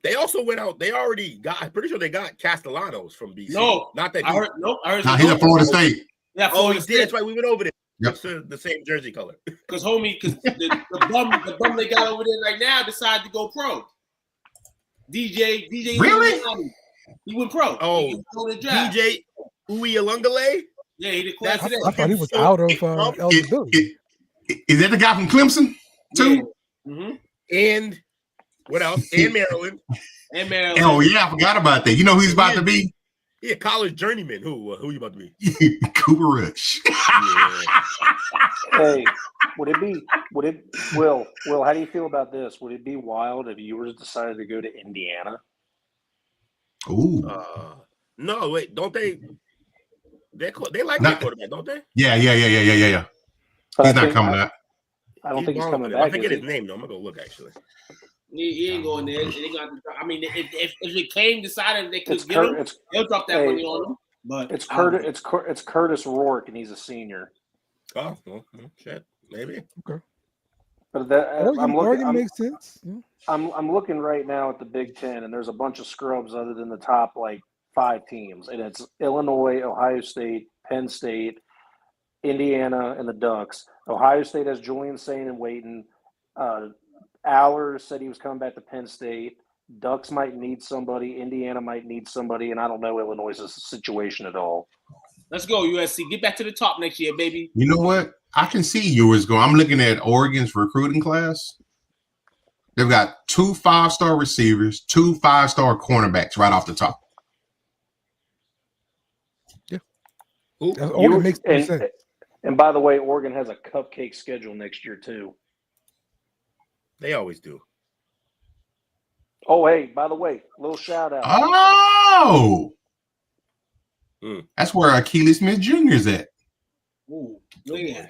They also went out. They already got. I'm pretty sure they got Castellanos from BC. No, not that. I heard he's at Florida State. Yeah, Florida State. That's right. We went over there. Yep. The same jersey color. Because the bum they got over there right now decided to go pro. DJ. Really? He went pro. Oh, DJ Uiagalungale? Yeah, he declared today. I thought he was out of eligibility. Is that the guy from Clemson too? Yeah. Mm-hmm. And what else? And Maryland. And Maryland. Oh yeah, I forgot about that. You know who he's about to be? Yeah, college journeyman. Who you about to be? Cooper Rush. Hey, Will, how do you feel about this? Would it be wild if you were decided to go to Indiana? Ooh. No, wait, don't they? They like that quarterback, don't they? Yeah. But He's not coming out. I don't think he's coming back. I forget his name though. I'm gonna go look actually. He ain't going there. They got. I mean, if the Kane decided they could get him, they'll drop that money on him. But it's Curtis Rourke, and he's a senior. Oh, well, shit, maybe. Okay. But that makes sense. Yeah. I'm looking right now at the Big Ten, and there's a bunch of scrubs other than the top like 5 teams, and it's Illinois, Ohio State, Penn State, Indiana, and the Ducks. Ohio State has Julian Sain and Waiting. Allers said he was coming back to Penn State. Ducks might need somebody. Indiana might need somebody, and I don't know Illinois' situation at all. Let's go, USC. Get back to the top next year, baby. You know what? I can see yours go. I'm looking at Oregon's recruiting class. They've got 2 5-star receivers, 2 5-star cornerbacks right off the top. Yeah. Oregon makes sense. And by the way, Oregon has a cupcake schedule next year, too. They always do. Oh, hey, by the way, little shout out. Oh, that's where Achilles Smith Jr. is at. Ooh, yeah.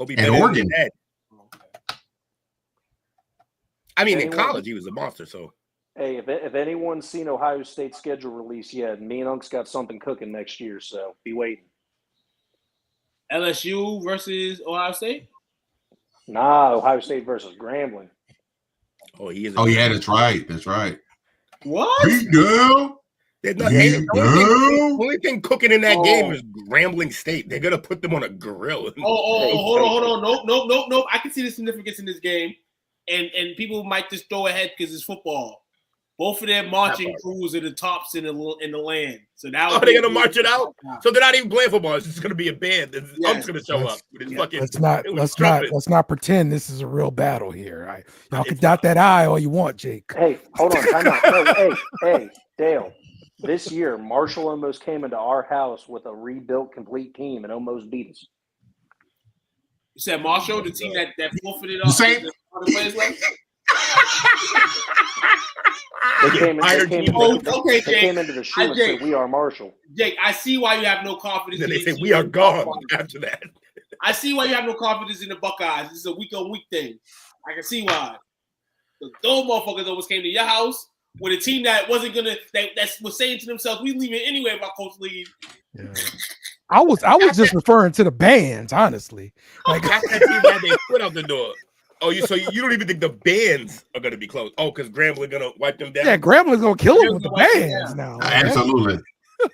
And Oregon. I mean, in college, he was a monster. So, hey, if anyone's seen Ohio State's schedule release yet, me and Unk's got something cooking next year. So be waiting. LSU versus Ohio State? Nah, Ohio State versus Grambling. Oh, he is. Oh, yeah, that's right. That's right. What? Beat down. The only thing cooking in that game is Grambling State. They're gonna put them on a grill. Hold on. Nope. I can see the significance in this game, and people might just throw ahead because it's football. Both of them marching crews are the tops in the land. So now they're gonna march it out. So they're not even playing football. It's just gonna be a band. I'm gonna show up with his fucking. Let's not pretend this is a real battle here. Y'all can dot that I all you want, Jake. Hey, hold on, time out. Hey, Dale. This year, Marshall almost came into our house with a rebuilt complete team and almost beat us. You said Marshall, the team that forfeited the same. The players left? They came into the shoe and said, "We are Marshall." Jake, I see why you have no confidence. Then they say, "We are gone." After that, I see why you have no confidence in the Buckeyes. This is a week-on-week thing. I can see why. Those motherfuckers almost came to your house with a team that wasn't gonna. That was saying to themselves, "We leaving anyway if our coach leaves." Yeah. I was just referring to the bands, honestly. Like that's that team that they put out the door. Oh, so you don't even think the bands are going to be close? Oh, because Grambling going to wipe them down? Yeah, Grambling's going to kill them with the bands now. Absolutely.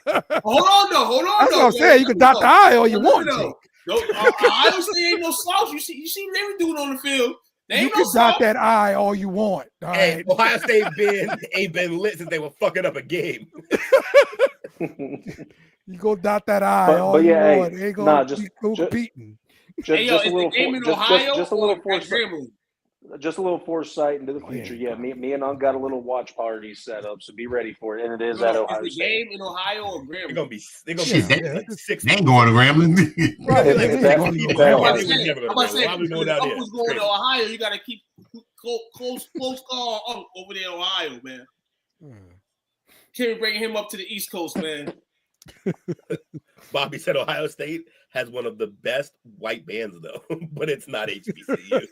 Hold on. That's what I'm saying. You can dot the I all you want. Ohio State ain't no slouch. You see what they were doing on the field. You can dot that I all you want. All hey, right? Ohio State ain't been lit since they were fucking up a game. You go dot that I all you want. They ain't going to keep competing. Just a little foresight into the future. Yeah, me and Unc got a little watch party set up, so be ready for it. And it is at Ohio State. Is the game in Ohio or Grambling? They're gonna be 6. They ain't going to Grambling. I was going to Ohio. You got to keep close call over there, Ohio, man. Can't bring him up to the East Coast, man. Bobby said Ohio State has one of the best white bands, though, but it's not HBCU.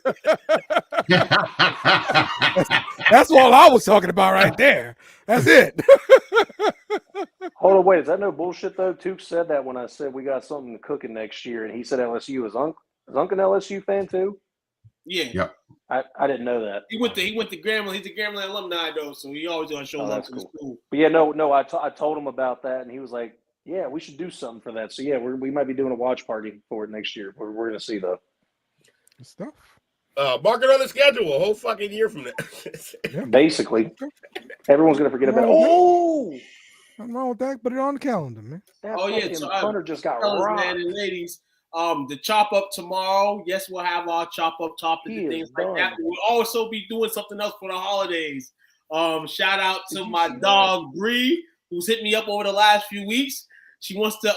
That's all I was talking about right there. That's it. Hold on, wait. Is that no bullshit, though? Took said that when I said we got something cooking next year, and he said LSU. Is Unc an LSU fan, too? Yeah. Yep. I didn't know that. He went to Grambling. He's a Grambling alumni, though, so he always going to show love to the school. But yeah, no. I told him about that, and he was like, yeah, we should do something for that. So, yeah, we might be doing a watch party for it next year. We're going to see, though. Good stuff. Mark it on the schedule a whole fucking year from now. Basically. Everyone's going to forget about it. Oh! Nothing wrong with that. Put it on the calendar, man. So Hunter just got robbed. Man and ladies, the chop up tomorrow. Yes, we'll have our chop up topics and things like that. But we'll also be doing something else for the holidays. Shout out to my dog, Bree, who's hit me up over the last few weeks. She wants to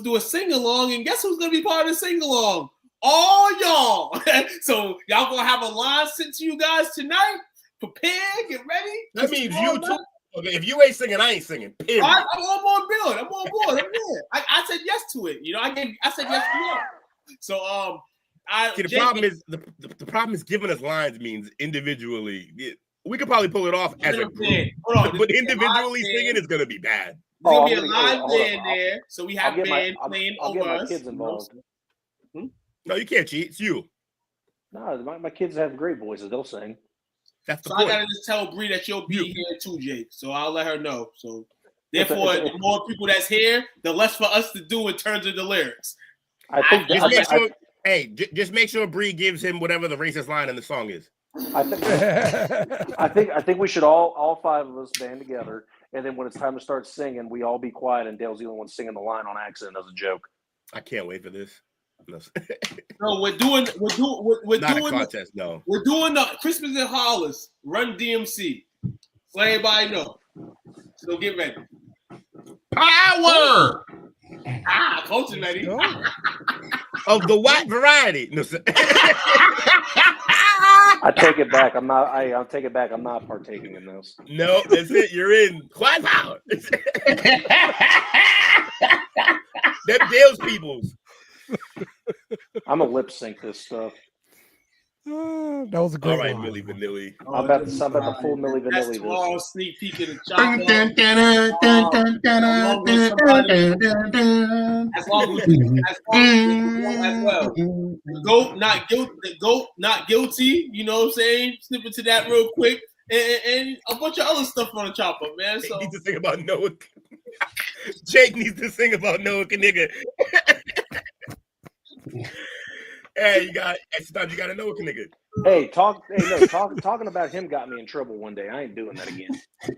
do a sing along, and guess who's gonna be part of the sing along? All y'all. So y'all gonna have a line sent to you guys tonight. Prepare, get ready. That means you too. Okay, if you ain't singing, I ain't singing. Period. I'm on board. I'm on board. I'm there. I said yes to it. You know, I said yes to it. So the problem is giving us lines means individually. We could probably pull it off as a group, but individually singing is gonna be bad. There's gonna be a live band there, so we have band playing over us. I'll get my kids involved. No, you can't cheat. It's you. No, my kids have great voices. They'll sing. That's the so point. I gotta just tell Bree that you'll be here too, Jake. So I'll let her know. So therefore, the more people that's here, the less for us to do in terms of the lyrics. Just make sure Bree gives him whatever the racist line in the song is. I think we should all five of us band together, and then when it's time to start singing, we all be quiet, and Dale's the only one singing the line on accident as a joke. I can't wait for this. No, we're doing not a contest. No, we're doing the Christmas in Hollis Run DMC. So everybody know. So get ready. Power. Coach is ready. Of the white variety. No, I take it back. I'll take it back. I'm not partaking in this. No, that's it. You're in. White power. Them Dale's peoples. I'm a lip sync this stuff. That was a great All right, line. Milli Vanilli. I'm about to full Milli Vanilli. That's tomorrow. Sneak peek in the chop. As long as well. The goat not guilty. You know what I'm saying? Snip into that real quick, and a bunch of other stuff on the chopper, man. So Jake needs to sing about Noah. Jake needs to sing about Noah Kaniga. Hey, sometimes you gotta know a nigga. Hey, talking about him got me in trouble one day. I ain't doing that again. He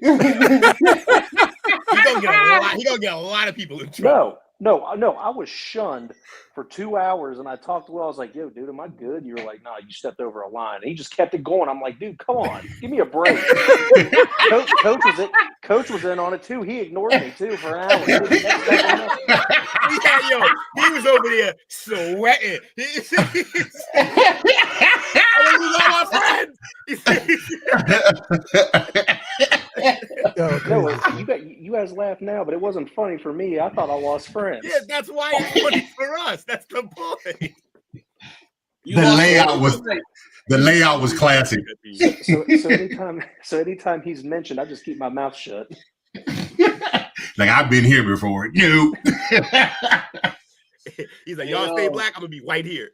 gonna get a lot of people in trouble. No. I was shunned for 2 hours, and I talked to Will. I was like, "Yo, dude, am I good?" You were like, "Nah, you stepped over a line." And he just kept it going. I'm like, "Dude, come on, give me a break." Coach was in on it too. He ignored me too for hours. He was over there sweating. I lose all my friends. You guys laugh now, but it wasn't funny for me. I thought I lost friends. Yeah, that's why it's funny for us. That's the point. The layout was classic. So anytime he's mentioned, I just keep my mouth shut. Like, I've been here before. No. He's like, y'all stay black, I'm gonna be white here.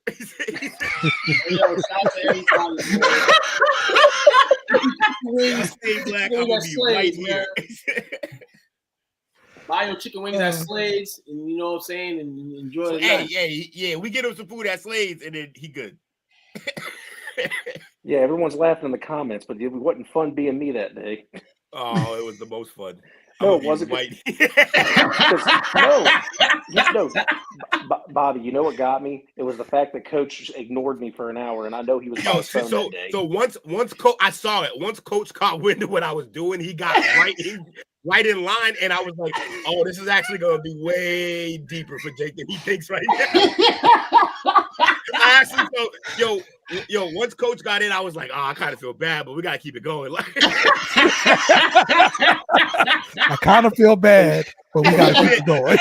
Y'all stay black, I'm gonna be white here. Buy your chicken wings at Slade's, and you know what I'm saying, and enjoy it. Yeah, we get him some food at Slade's, and then he good. Yeah, everyone's laughing in the comments, but it wasn't fun being me that day. Oh, it was the most fun. No, it wasn't. No, Bobby, you know what got me? It was the fact that Coach ignored me for an hour, and I know he was on his phone that day. So once Coach, I saw it. Once Coach caught wind of what I was doing, he got right in line, and I was like, "Oh, this is actually going to be way deeper for Jake than he thinks right now." I actually felt, once Coach got in, I was like, "Oh, I kind of feel bad, but we got to keep it going." Like, I kind of feel bad, but we got to keep it going.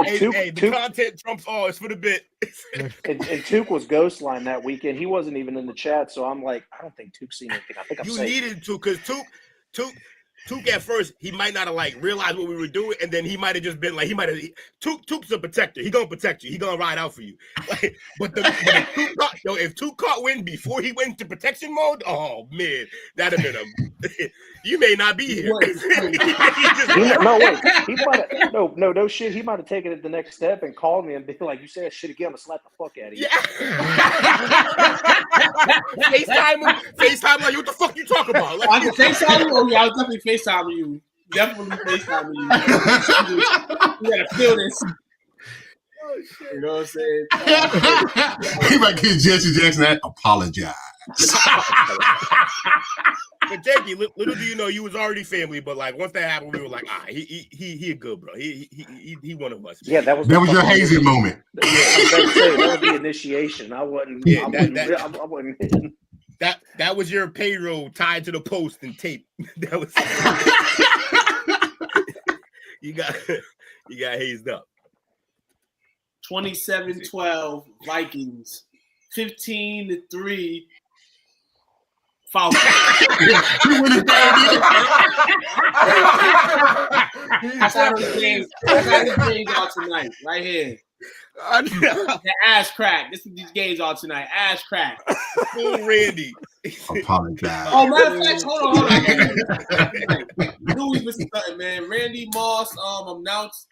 Hey, the content trumps all. It's for the bit. And Took was ghost line that weekend. He wasn't even in the chat, so I'm like, I don't think Took's seen anything. I think I'm safe. Needed to, because Took at first, he might not have realized what we were doing, and then he might have just been like, Took's a protector. He gonna protect you. He gonna ride out for you. If Took caught wind before he went into protection mode, oh man, that'd have been you may not be here. No shit. He might have taken it the next step and called me and been like, "You say that shit again, I'm gonna slap the fuck out of you." Yeah. FaceTime, like, what the fuck you talking about? I can FaceTime you? Oh yeah, I'll definitely FaceTime you. Definitely FaceTime you. You gotta feel this. Oh, shit. You know what I'm saying? He might get Jesse Jackson that apologize. But Jakey, little do you know, you was already family. But like once that happened, we were like, he a good bro. He one of us. Yeah, that was your hazy moment. Yeah, I was about to say, that was the initiation. I wasn't. Yeah, I wasn't. That was your payroll tied to the post and tape. That was you got hazed up. 27-12 Vikings, 15-3 Falcons. That's how these games are tonight, right here. The ass crack. This is these games are tonight. Ass crack. Full Randy. Apologize. Oh, matter of fact, hold on. I knew we missing something, man. Randy Moss announced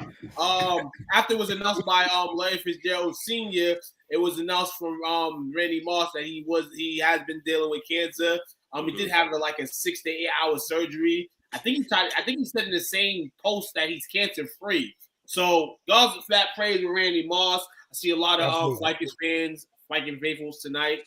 after it was announced by Larry Fitzgerald Sr., it was announced from Randy Moss that he has been dealing with cancer. He did have like a 6 to 8 hour surgery. I think he said in the same post that he's cancer free. So y'all's flat praise with Randy Moss. I see a lot of Vikings fans, Viking faithfuls tonight,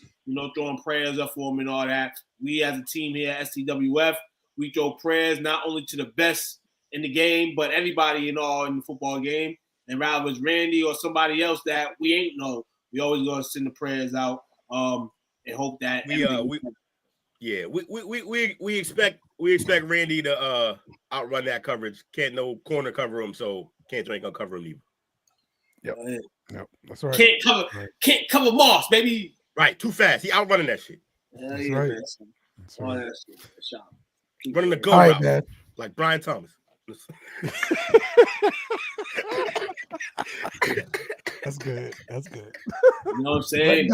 throwing prayers up for him and all that. We as a team here at STWF, we throw prayers not only to the best in the game, but everybody in the football game. And rather it's Randy or somebody else that we ain't know, we always gonna send the prayers out and hope that we expect Randy to outrun that coverage. Can't no corner cover him, so Cantor ain't gonna cover him either. Yep, that's right. Can't cover Moss, baby. Right, too fast. He outrunning that shit. That's right. That's right. Running the go route, right, man. Like Brian Thomas. That's good. That's good. You know what I'm saying?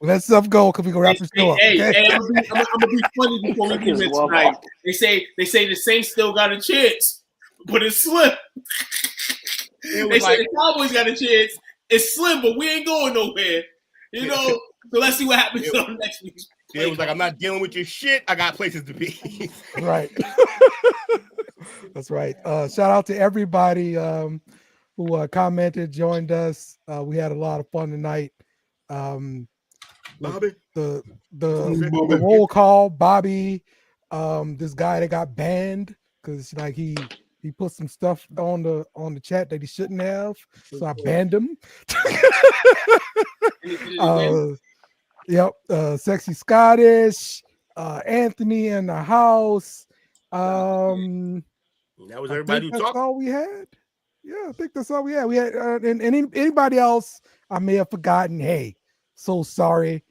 Let stuff go because we can wrap this show up. Hey, I'm gonna be funny before we leave it tonight. They say the Saints still got a chance, but it's slim. They say the Cowboys got a chance. It's slim, but we ain't going nowhere. So let's see what happens on next week's. It was like, I'm not dealing with your shit. I got places to be. Right. That's right. Shout out to everybody who commented, joined us. We had a lot of fun tonight. Bobby, the roll call, Bobby, this guy that got banned because like he put some stuff on the chat that he shouldn't have, so I banned him. Yep, Sexy Scottish, Anthony in the house. That was everybody who talked. That's all we had. Yeah, I think that's all we had. We had and anybody else I may have forgotten. Hey, so sorry,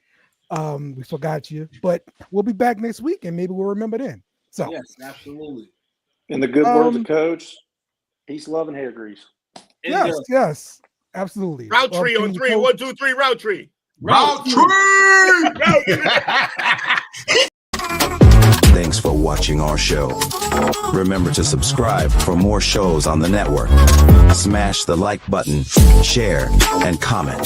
we forgot you, but we'll be back next week and maybe we'll remember then. So yes, absolutely. In the good words of Coach, peace, love, and hair grease. Yes, absolutely. Route tree on 3. 1, 2, 3. Route tree. Route tree. Thanks for watching our show. Remember to subscribe for more shows on the network. Smash the like button, share, and comment.